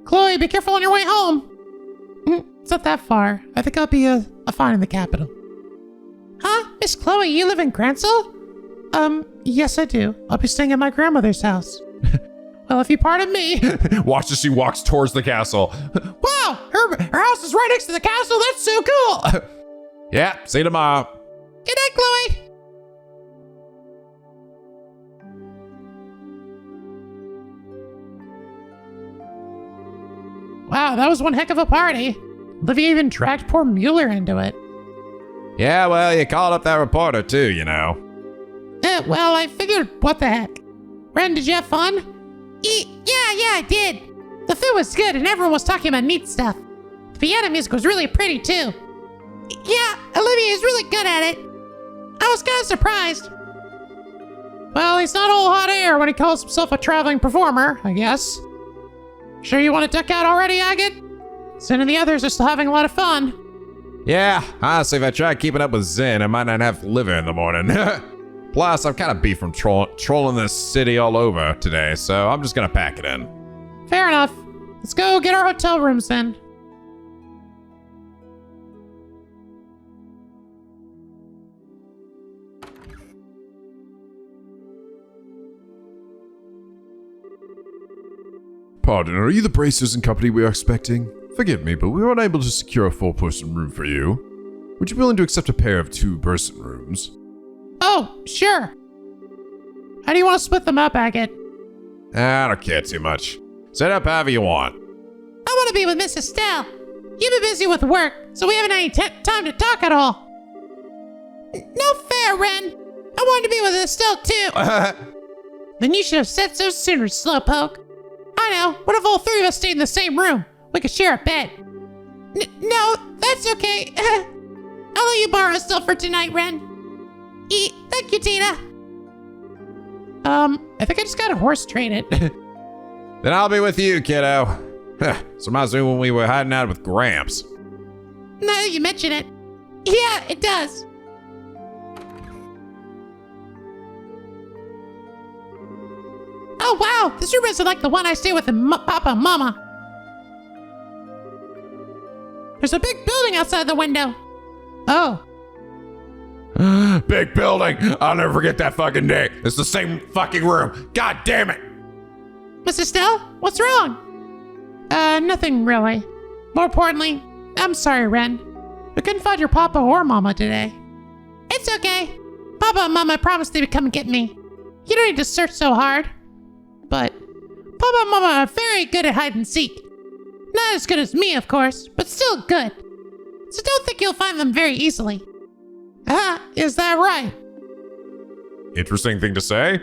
Speaker 3: Chloe, be careful on your way home. It's not that far. I think I'll be fine in the capital. Huh? Miss Chloe, you live in Grancel? Yes I do. I'll be staying at my grandmother's house. Well, if you pardon me.
Speaker 1: Watch as she walks towards the castle.
Speaker 3: Wow! Her house is right next to the castle. That's so cool!
Speaker 1: Yeah, see you tomorrow.
Speaker 3: Good night, Chloe! Wow, that was one heck of a party. Olivia even dragged poor Mueller into it.
Speaker 1: Yeah, well, you called up that reporter too, you know.
Speaker 3: Well, I figured, what the heck? Ren, did you have fun? Yeah, I did. The food was good and everyone was talking about neat stuff. The piano music was really pretty too. Yeah, Olivia is really good at it. I was kind of surprised. Well, he's not all hot air when he calls himself a traveling performer, I guess. Sure you want to duck out already, Agate? Zen and the others are still having a lot of fun.
Speaker 1: Yeah, honestly, if I try keeping up with Zen, I might not have liver in the morning. Plus, I'm kind of beat from trolling this city all over today, so I'm just gonna pack it in.
Speaker 3: Fair enough. Let's go get our hotel rooms then.
Speaker 1: Pardon, are you the Bracers and company we are expecting? Forgive me, but we were unable to secure a 4-person room for you. Would you be willing to accept a pair of 2-person rooms?
Speaker 3: Oh, sure. How do you want to split them up, Agate?
Speaker 1: I don't care too much. Set up however you want.
Speaker 3: I want to be with Miss Estelle. You've been busy with work, so we haven't had any time to talk at all. No fair, Ren. I wanted to be with Estelle too. Then you should have said so sooner, Slowpoke. I know. What if all three of us stayed in the same room? We could share a bed. No, that's okay. I'll let you borrow Estelle for tonight, Ren. Thank you, Tina. I think I just got a horse traded.
Speaker 1: Then I'll be with you, kiddo. So reminds me when we were hiding out with Gramps.
Speaker 3: Now that you mention it. Yeah, it does. Oh, wow. This room isn't like the one I stay with Papa and Mama. There's a big building outside the window. Oh.
Speaker 1: Big building. I'll never forget that fucking day. It's the same fucking room. God damn it.
Speaker 3: Miss Estelle, what's wrong? Nothing really. More importantly, I'm sorry, Ren. We couldn't find your Papa or Mama today. It's okay. Papa and Mama promised they would come and get me. You don't need to search so hard. But Papa and Mama are very good at hide and seek. Not as good as me, of course, but still good. So don't think you'll find them very easily. Is that right?
Speaker 1: Interesting thing to say.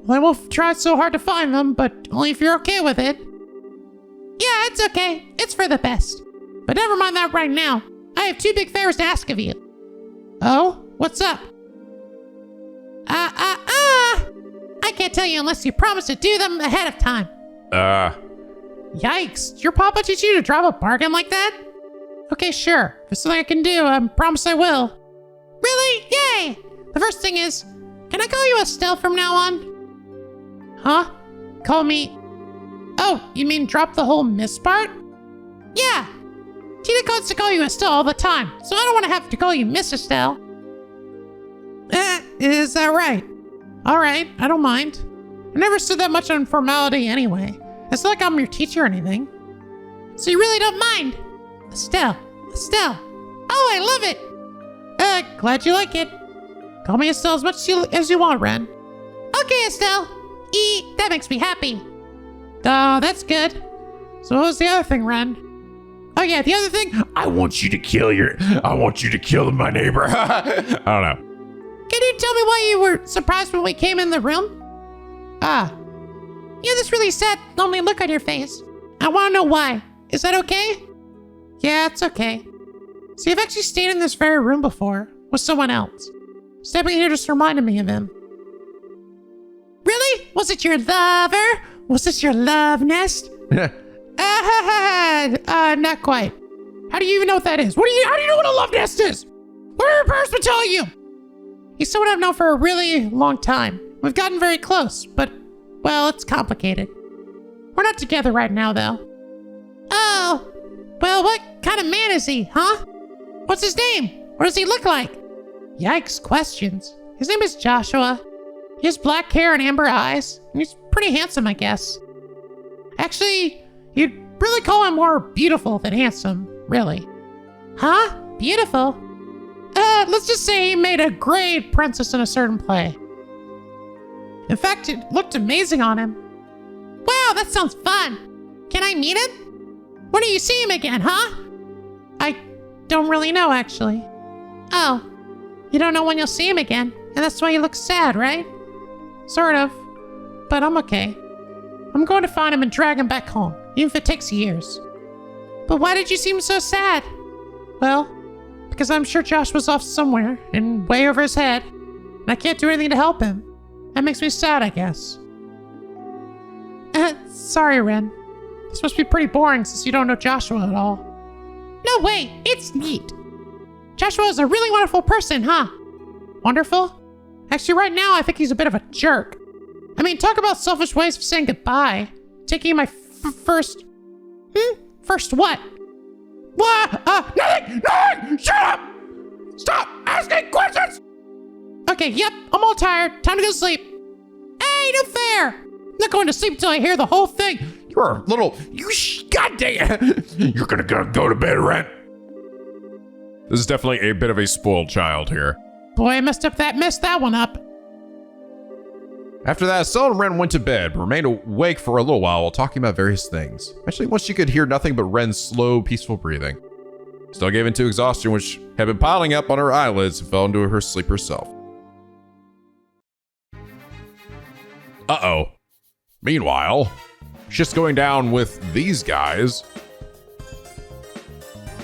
Speaker 3: Well, I won't try so hard to find them, but only if you're okay with it. Yeah, it's okay. It's for the best. But never mind that right now. I have 2 big favors to ask of you. Oh? What's up? I can't tell you unless you promise to do them ahead of time. Yikes. Did your papa teach you to drive a bargain like that? Okay, sure. If it's something I can do, I promise I will. Really? Yay! The first thing is, can I call you Estelle from now on? Huh? Call me... Oh, you mean drop the whole Miss part? Yeah. Tina wants to call you Estelle all the time, so I don't want to have to call you Miss Estelle. Is that right? Alright, I don't mind. I never stood that much on formality anyway. It's not like I'm your teacher or anything. So you really don't mind? Estelle. Oh, I love it. Glad you like it. Call me Estelle as much as you want, Ren. Okay, Estelle. That makes me happy. Oh, that's good. So what was the other thing, Ren? Oh yeah, the other thing?
Speaker 1: I want you to kill my neighbor. I don't know.
Speaker 3: Can you tell me why you were surprised when we came in the room? You have this really sad, lonely look on your face. I want to know why. Is that okay? Yeah, it's okay. See, I've actually stayed in this very room before with someone else. Stepping here just reminded me of him. Really? Was it your lover? Was this your love nest? Not quite. How do you even know what that is? How do you know what a love nest is? What are your parents been telling you? He's someone I've known for a really long time. We've gotten very close, but, well, it's complicated. We're not together right now, though. Oh, well, what kind of man is he, huh? What's his name? What does he look like? Yikes, questions. His name is Joshua. He has black hair and amber eyes, and he's pretty handsome, I guess. Actually, you'd really call him more beautiful than handsome, really. Huh? Beautiful? Let's just say he made a great princess in a certain play. In fact, it looked amazing on him. Wow, that sounds fun. Can I meet him? When do you see him again, huh? I don't really know, actually. Oh, you don't know when you'll see him again, and that's why you look sad, right? Sort of, but I'm okay. I'm going to find him and drag him back home, even if it takes years. But why did you seem so sad? Well, because I'm sure Josh was off somewhere and way over his head, and I can't do anything to help him. That makes me sad, I guess. Sorry, Ren. This must be pretty boring since you don't know Joshua at all. No way, it's neat. Joshua is a really wonderful person, huh? Wonderful? Actually, right now, I think he's a bit of a jerk. I mean, talk about selfish ways of saying goodbye. Taking my first... First what? What? Nothing! Nothing! Shut up! Stop asking questions! Okay, yep, I'm all tired. Time to go to sleep. Hey, no fair! I'm not going to sleep until I hear the whole thing.
Speaker 2: You're a little... goddamn! You're gonna go to bed, Ren.
Speaker 1: This is definitely a bit of a spoiled child here.
Speaker 3: Boy, I messed that one up.
Speaker 1: After that, Estelle and Ren went to bed, but remained awake for a little while talking about various things. Actually, once she could hear nothing but Ren's slow, peaceful breathing. Estelle gave into exhaustion, which had been piling up on her eyelids, and fell into her sleep herself. Uh-oh. Meanwhile, shit's going down with these guys.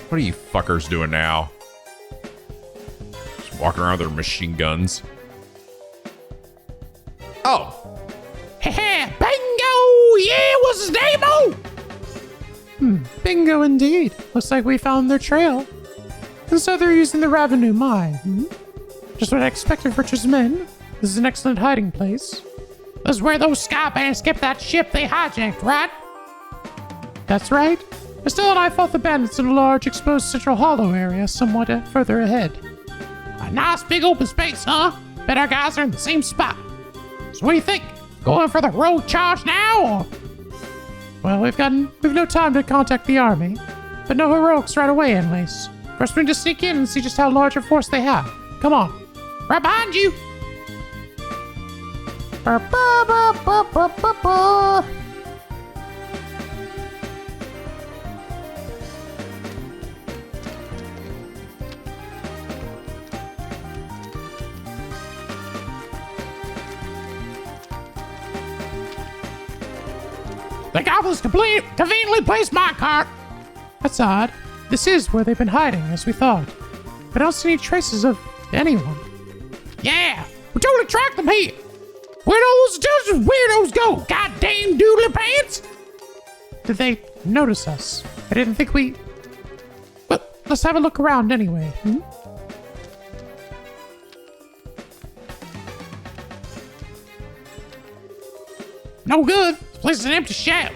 Speaker 1: What are you fuckers doing now? Just walking around with their machine guns. Oh.
Speaker 3: Heh, bingo! Yeah, what's his name? Oh! Bingo indeed. Looks like we found their trail. And so they're using the revenue mine. Just what I expected for just men. This is an excellent hiding place. This is where those sky bandits kept that ship they hijacked, right? That's right. Estelle and I fought the bandits in a large exposed central hollow area somewhat further ahead. A nice big open space, huh? Bet our guys are in the same spot. So what do you think? Going for the road charge now, or? Well, we've no time to contact the army, but no heroics right away, anyways. First, we need to sneak in and see just how large a force they have. Come on, right behind you. The goblins conveniently placed my cart. That's odd. This is where they've been hiding, as we thought. But I don't see any traces of anyone. Yeah, we totally tracked them here. Where'd all those intelligent weirdos go? Goddamn doodly pants! Did they notice us? I didn't think we... Well, let's have a look around anyway. No good. This place is an empty shell.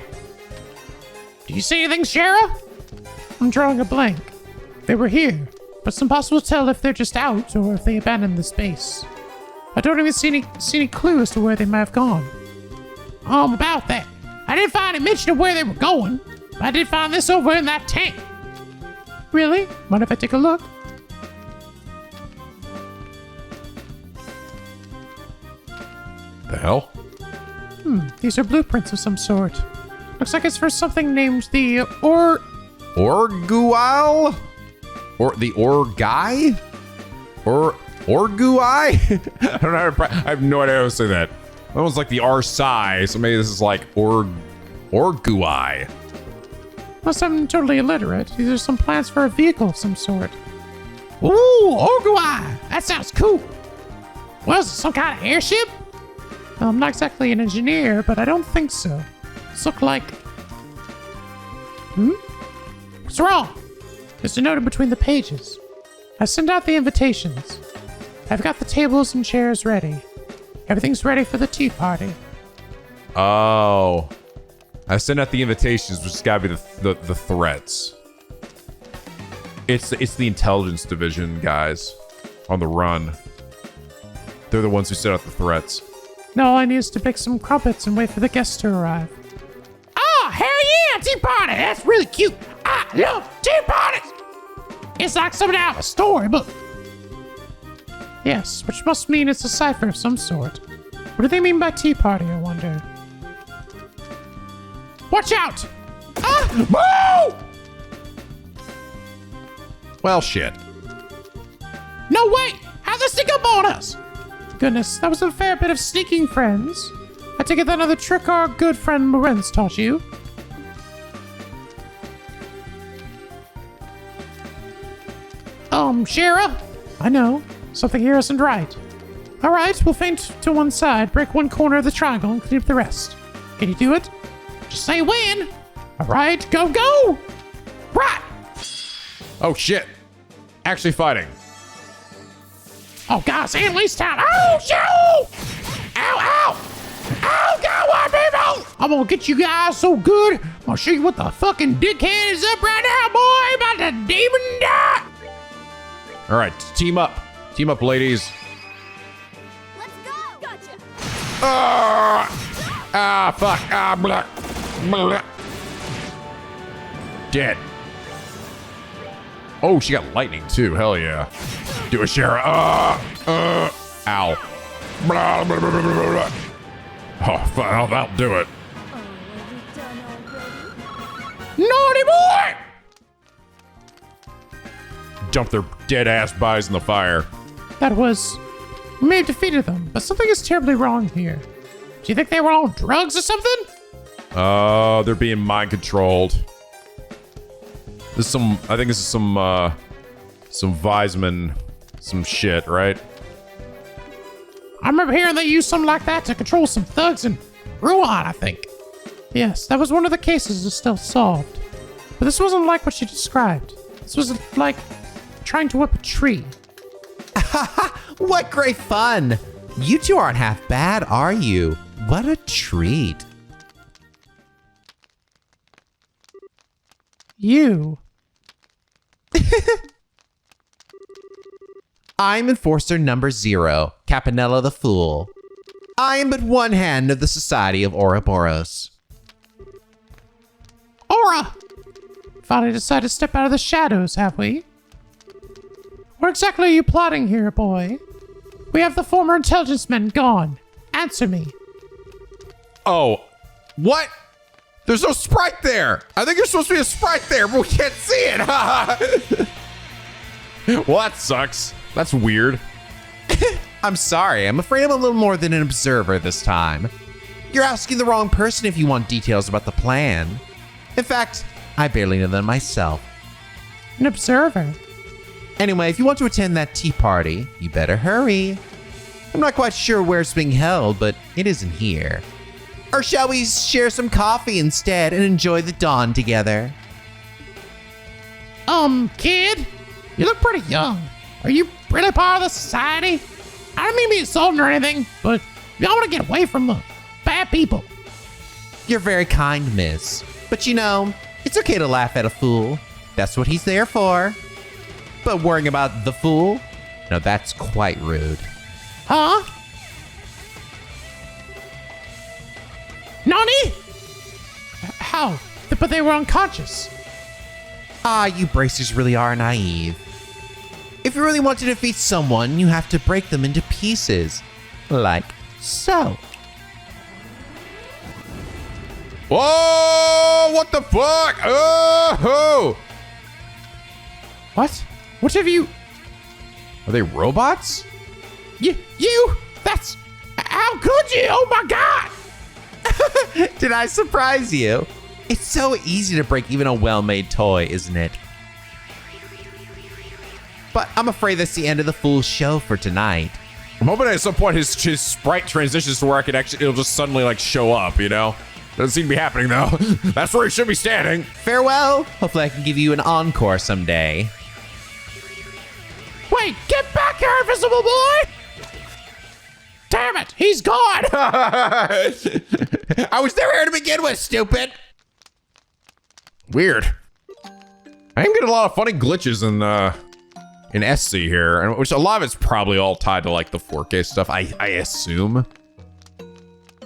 Speaker 3: Do you see anything, Shara? I'm drawing a blank. They were here, but it's impossible to tell if they're just out or if they abandoned the space. I don't even see any clue as to where they might have gone. About that. I didn't find any mention of where they were going, but I did find this over in that tank. Really? Mind if I take a look?
Speaker 1: The hell?
Speaker 3: These are blueprints of some sort. Looks like it's for something named the
Speaker 1: Orgual? Or the Orgai? Orgui? I don't know. I have no idea how to say that. That one's like the Arsai, so maybe this is like Orgui.
Speaker 3: Unless I'm totally illiterate. These are some plans for a vehicle of some sort. Ooh, Orgui! That sounds cool. What is it, some kind of airship? Well, I'm not exactly an engineer, but I don't think so. It's look like... What's wrong? There's a note in between the pages. I sent out the invitations. I've got the tables and chairs ready. Everything's ready for the tea party.
Speaker 1: Oh. I sent out the invitations, which has got to be the threats. It's the intelligence division guys on the run. They're the ones who set out the threats.
Speaker 3: No, all I need is to bake some crumpets and wait for the guests to arrive. Oh, hell yeah, tea party! That's really cute. I love tea parties! It's like something out of a storybook. Yes, which must mean it's a cipher of some sort. What do they mean by tea party, I wonder? Watch out! Ah! Woo!
Speaker 1: Well, shit.
Speaker 3: No, wait! How'd they sneak up on us? Goodness, that was a fair bit of sneaking, friends. I take it that another trick our good friend Lorenz taught you. Shara? I know. Something here isn't right. Alright, we'll feint to one side, break one corner of the triangle, and clean up the rest. Can you do it? Just say when! Alright, go, go! Right!
Speaker 1: Oh, shit. Actually fighting.
Speaker 3: Oh, guys, Annalise town! Oh, shoot! Ow, ow! Oh, God, what, people? I'm gonna get you guys so good. I'm gonna show you what the fucking dickhead is up right now, boy! About to demon die!
Speaker 1: All right, team up. Team up, ladies.
Speaker 7: Let's go! Gotcha!
Speaker 1: Fuck. Blah. Blah. Dead. Oh, she got lightning too. Hell yeah. Do a Shara. Ow. Blah, blah, blah, blah, blah, blah. Oh, fuck. That'll do it.
Speaker 7: Oh, are we done already?
Speaker 3: Naughty boy!
Speaker 1: Dump their dead ass bodies in the fire.
Speaker 3: That was... We may have defeated them, but something is terribly wrong here. Do you think they were on drugs or something?
Speaker 1: Oh, they're being mind controlled. This is some, I think this is some Weissman, some shit, right?
Speaker 3: I remember hearing they used something like that to control some thugs in Rouen, I think. Yes, that was one of the cases Estelle solved. But this wasn't like what she described. This was like trying to whip a tree.
Speaker 4: What great fun! You two aren't half bad, are you? What a treat.
Speaker 3: You.
Speaker 4: I'm Enforcer number 0, Capanella the Fool. I am but one hand of the Society of Ouroboros.
Speaker 3: Aura! Finally decided to step out of the shadows, have we? What exactly are you plotting here, boy? We have the former intelligence men gone. Answer me.
Speaker 1: Oh, what? There's no sprite there. I think there's supposed to be a sprite there, but we can't see it. Well, that sucks. That's weird.
Speaker 4: I'm sorry, I'm afraid I'm a little more than an observer this time. You're asking the wrong person if you want details about the plan. In fact, I barely know them myself.
Speaker 3: An observer.
Speaker 4: Anyway, if you want to attend that tea party, you better hurry. I'm not quite sure where it's being held, but it isn't here. Or shall we share some coffee instead and enjoy the dawn together?
Speaker 3: Kid, you look pretty young. Are you really part of the society? I don't mean to be insulting or anything, but y'all want to get away from the bad people.
Speaker 4: You're very kind, miss. But you know, it's okay to laugh at a fool. That's what he's there for. But worrying about the fool? No, that's quite rude.
Speaker 3: Huh? Nani? How? But they were unconscious.
Speaker 4: Ah, you bracers really are naive. If you really want to defeat someone, you have to break them into pieces. Like so.
Speaker 1: Whoa! What the fuck? Oh!
Speaker 3: What? What have you...
Speaker 1: Are they robots?
Speaker 3: You? That's... How could you? Oh my god!
Speaker 4: Did I surprise you? It's so easy to break even a well-made toy, isn't it? But I'm afraid that's the end of the fool's show for tonight.
Speaker 1: I'm hoping at some point his sprite transitions to where I could actually, it'll just suddenly like show up, you know? Doesn't seem to be happening though. That's where he should be standing.
Speaker 4: Farewell. Hopefully I can give you an encore someday.
Speaker 3: Wait, get back back here, invisible boy! Damn it, he's gone!
Speaker 1: I was never here to begin with, stupid. Weird. I am getting a lot of funny glitches in SC here, and which a lot of it's probably all tied to like the 4K stuff. I assume.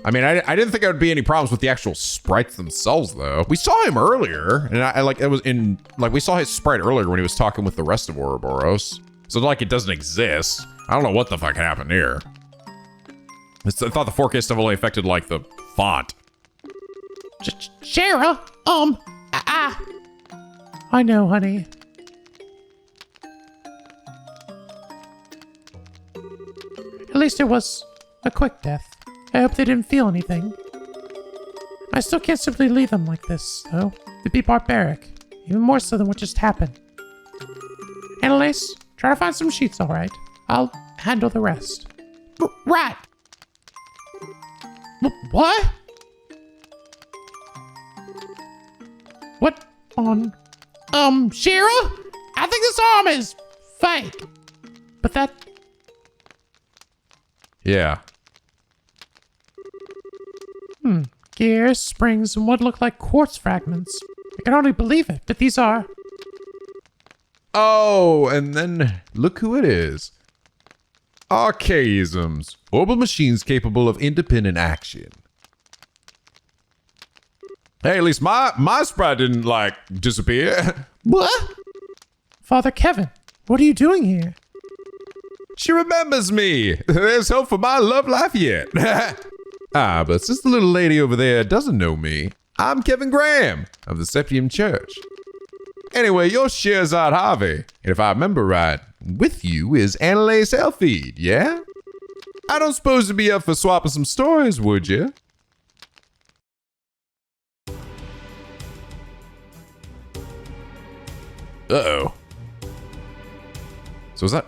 Speaker 1: I mean, I didn't think there would be any problems with the actual sprites themselves, though. We saw him earlier, and I like it was in like we saw his sprite earlier when he was talking with the rest of Ouroboros. So like it doesn't exist. I don't know what the fuck happened here. I thought the 4K stuff only affected like the font.
Speaker 3: Shara, I know, honey. At least it was a quick death. I hope they didn't feel anything. I still can't simply leave them like this, though. It'd be barbaric, even more so than what just happened. Annalise, try to find some sheets, all right? I'll handle the rest. Right. What? What on? Shira? I think this arm is fake. But that...
Speaker 1: Yeah.
Speaker 3: Gears, springs, and what look like quartz fragments. I can hardly believe it, but these are...
Speaker 1: Oh, and then look who it is. Archaisms. Orbital machines capable of independent action. Hey, at least my sprite didn't, like, disappear.
Speaker 3: What? Father Kevin, what are you doing here?
Speaker 1: She remembers me. There's hope for my love life yet. But since the little lady over there doesn't know me, I'm Kevin Graham of the Septium Church. Anyway, you're Sherzad Harvey, and if I remember right, with you is Annalise Elfeed, yeah? I don't suppose you'd be up for swapping some stories, would you? Uh-oh. So is that...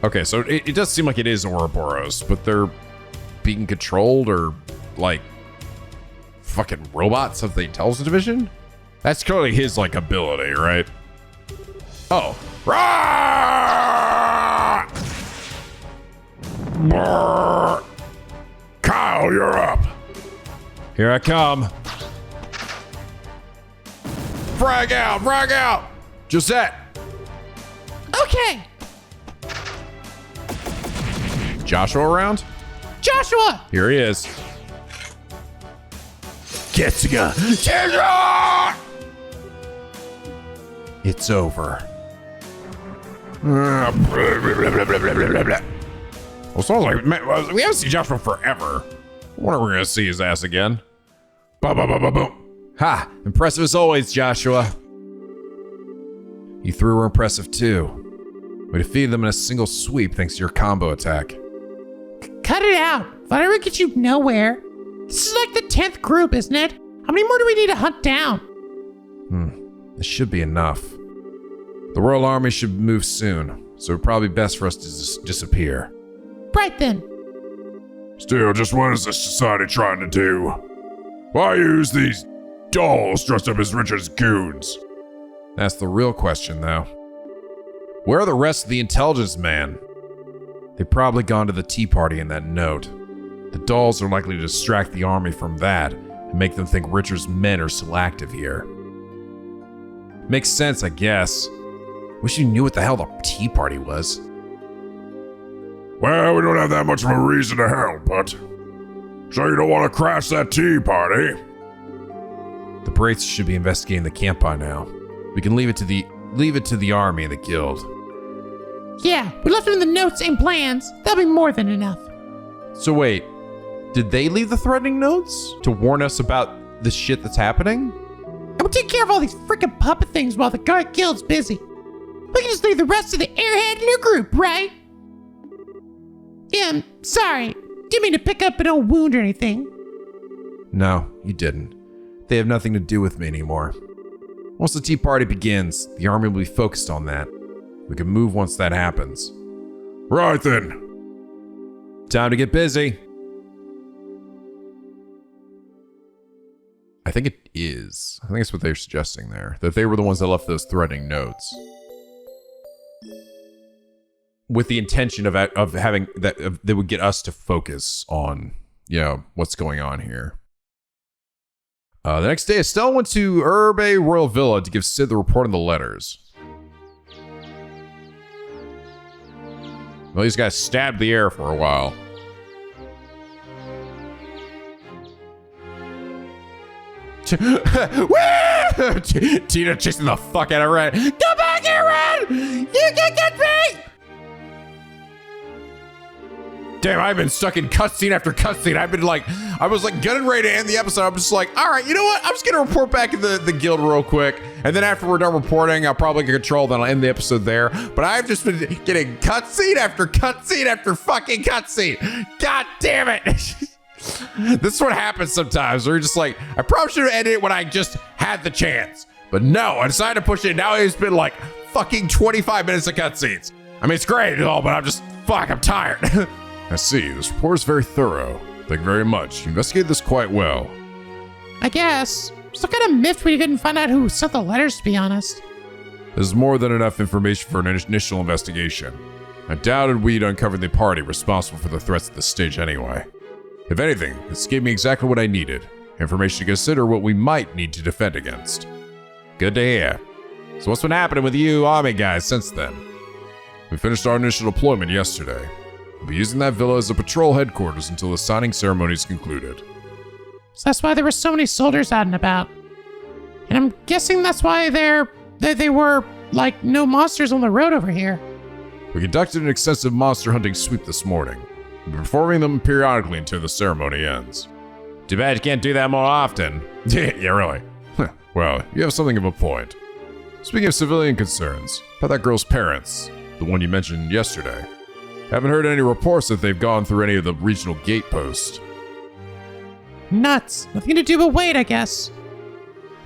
Speaker 1: Okay, so it does seem like it is Ouroboros, but they're being controlled or, like, fucking robots of the intelligence division? That's clearly his, like, ability, right? Oh. Rah!
Speaker 2: Brrr. Kyle, you're up.
Speaker 1: Here I come. Frag out, frag out! Josette!
Speaker 3: Okay,
Speaker 1: Joshua around?
Speaker 3: Joshua!
Speaker 1: Here he is.
Speaker 2: Getsuga.
Speaker 1: It's over.
Speaker 2: Blah, blah, blah, blah, blah, blah.
Speaker 1: Well, sounds like man, we haven't seen Joshua forever. I wonder if we're gonna see his ass again.
Speaker 2: Ba, ba, ba, ba, boom.
Speaker 1: Ha! Impressive as always, Joshua. You three were impressive too. We defeated them in a single sweep thanks to your combo attack.
Speaker 3: Cut it out. Whatever gets you nowhere. This is like the 10th group, isn't it? How many more do we need to hunt down?
Speaker 1: This should be enough. The Royal Army should move soon, so it'd probably be best for us to disappear.
Speaker 3: Right then.
Speaker 2: Still, just what is this society trying to do? Why use these dolls dressed up as Richard's goons?
Speaker 1: That's the real question, though. Where are the rest of the intelligence men? They've probably gone to the tea party in that note. The dolls are likely to distract the army from that and make them think Richard's men are still active here. Makes sense, I guess. Wish you knew what the hell the tea party was.
Speaker 2: Well, we don't have that much of a reason to help, but... So you don't want to crash that tea party?
Speaker 1: The Braiths should be investigating the camp by now. We can leave it to the army and the guild.
Speaker 3: Yeah, we left them in the notes and plans. That'll be more than enough.
Speaker 1: So wait, did they leave the threatening notes to warn us about the shit that's happening?
Speaker 3: And we'll take care of all these freaking puppet things while the guild's busy. We can just leave the rest of the airhead in your group, right? Yeah, sorry. Didn't mean to pick up an old wound or anything.
Speaker 1: No, you didn't. They have nothing to do with me anymore. Once the tea party begins, the army will be focused on that. We can move once that happens.
Speaker 2: Right then.
Speaker 1: Time to get busy. I think it is. I think that's what they're suggesting there. That they were the ones that left those threatening notes. with the intention of having that would get us to focus on, what's going on here. The next day, Estelle went to Urbe Royal Villa to give Sid the report on the letters. Well, these guys stabbed the air for a while. Tina chasing the fuck out of Red. Come back here, Red! You can get me! Damn, I've been stuck in cutscene after cutscene. I was getting ready to end the episode. I'm just like, all right, you know what? I'm just gonna report back in the guild real quick. And then after we're done reporting, I'll probably get control, then I'll end the episode there. But I've just been getting cutscene after cutscene after fucking cutscene. God damn it. This is what happens sometimes. We're just like, I probably should have ended it when I just had the chance. But no, I decided to push it. Now it's been like fucking 25 minutes of cutscenes. I mean, it's great and all, but I'm tired.
Speaker 2: I see. This report is very thorough. Thank you very much. You investigated this quite well.
Speaker 3: I guess. Still kind of miffed we couldn't find out who sent the letters, to be honest.
Speaker 2: This is more than enough information for an initial investigation. I doubted we'd uncover the party responsible for the threats at this stage anyway. If anything, this gave me exactly what I needed. Information to consider what we might need to defend against.
Speaker 1: Good to hear. So what's been happening with you army guys since then?
Speaker 2: We finished our initial deployment yesterday. We'll be using that villa as a patrol headquarters until the signing ceremony is concluded.
Speaker 3: So that's why there were so many soldiers out and about. And I'm guessing that's why they were, no monsters on the road over here.
Speaker 2: We conducted an extensive monster hunting sweep this morning. We'll be performing them periodically until the ceremony ends.
Speaker 1: Too bad you can't do that more often.
Speaker 2: Yeah, really. Well, you have something of a point. Speaking of civilian concerns, how about that girl's parents? The one you mentioned yesterday. Haven't heard any reports that they've gone through any of the regional gate posts.
Speaker 3: Nuts. Nothing to do but wait, I guess.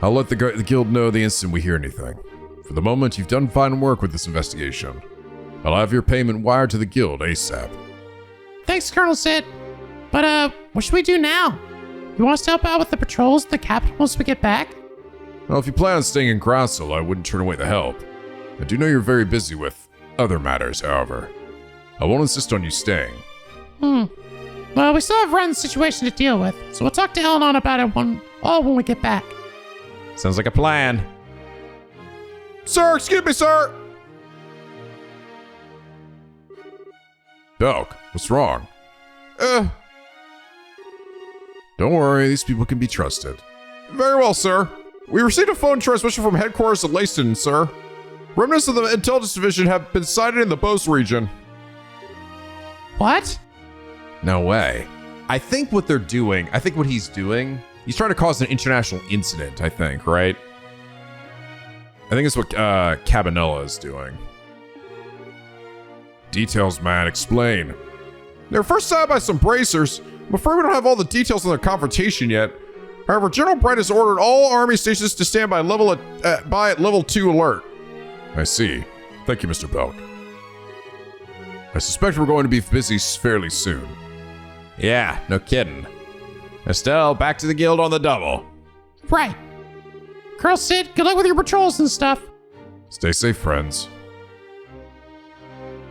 Speaker 2: I'll let the guild know the instant we hear anything. For the moment, you've done fine work with this investigation. I'll have your payment wired to the guild ASAP.
Speaker 3: Thanks, Colonel Sid. But, what should we do now? You want us to help out with the patrols at the capital once we get back?
Speaker 2: Well, if you plan on staying in Grancel, I wouldn't turn away the help. I do know you're very busy with other matters, however. I won't insist on you staying.
Speaker 3: Well, we still have Ren's situation to deal with, so we'll talk to Eleanor about it when we get back.
Speaker 1: Sounds like a plan.
Speaker 2: Sir, excuse me, sir! Belk, what's wrong? Don't worry, these people can be trusted.
Speaker 1: Very well, sir. We received a phone transmission from headquarters at Leyston, sir. Remnants of the intelligence division have been sighted in the Bose region.
Speaker 3: What?
Speaker 1: No way. I think what he's doing, he's trying to cause an international incident, I think, right? I think it's what Cabanella is doing.
Speaker 2: Details, man, explain.
Speaker 1: They were first sighted by some bracers. I'm afraid we don't have all the details on their confrontation yet. However, General Bright has ordered all army stations to stand by at level 2 alert.
Speaker 2: I see. Thank you, Mr. Belk. I suspect we're going to be busy fairly soon.
Speaker 1: Yeah, no kidding. Estelle, back to the guild on the double.
Speaker 3: Right. Colonel Sid, good luck with your patrols and stuff.
Speaker 2: Stay safe, friends.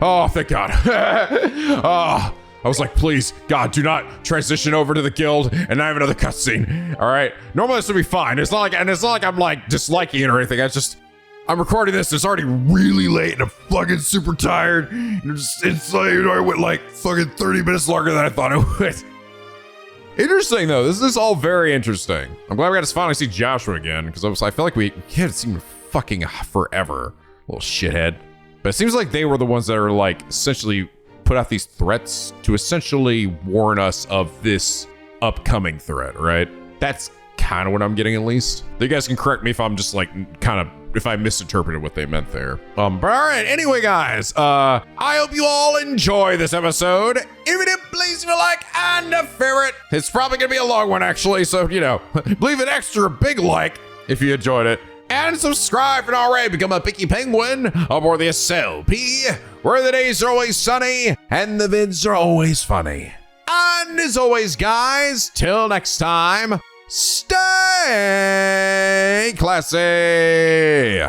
Speaker 1: Oh, thank God. Oh, I was like, please, God, do not transition over to the guild and not have another cutscene. All right. Normally this would be fine. It's not like I'm disliking it or anything. I'm recording this. It's already really late and I'm fucking super tired. I went fucking 30 minutes longer than I thought it would. Interesting though. This is all very interesting. I'm glad we got to finally see Joshua again because I feel like we can't see him fucking forever. Little shithead. But it seems like they were the ones that are essentially put out these threats to essentially warn us of this upcoming threat, right? That's kind of what I'm getting at least. You guys can correct me if I'm just if I misinterpreted what they meant there. But all right, anyway, guys, I hope you all enjoy this episode. If you did, please leave a like and a favorite. It's probably gonna be a long one, actually, so, leave an extra big like if you enjoyed it. And subscribe if you're not already. Become a picky penguin aboard the SLP, where the days are always sunny and the vids are always funny. And as always, guys, till next time, stay classy.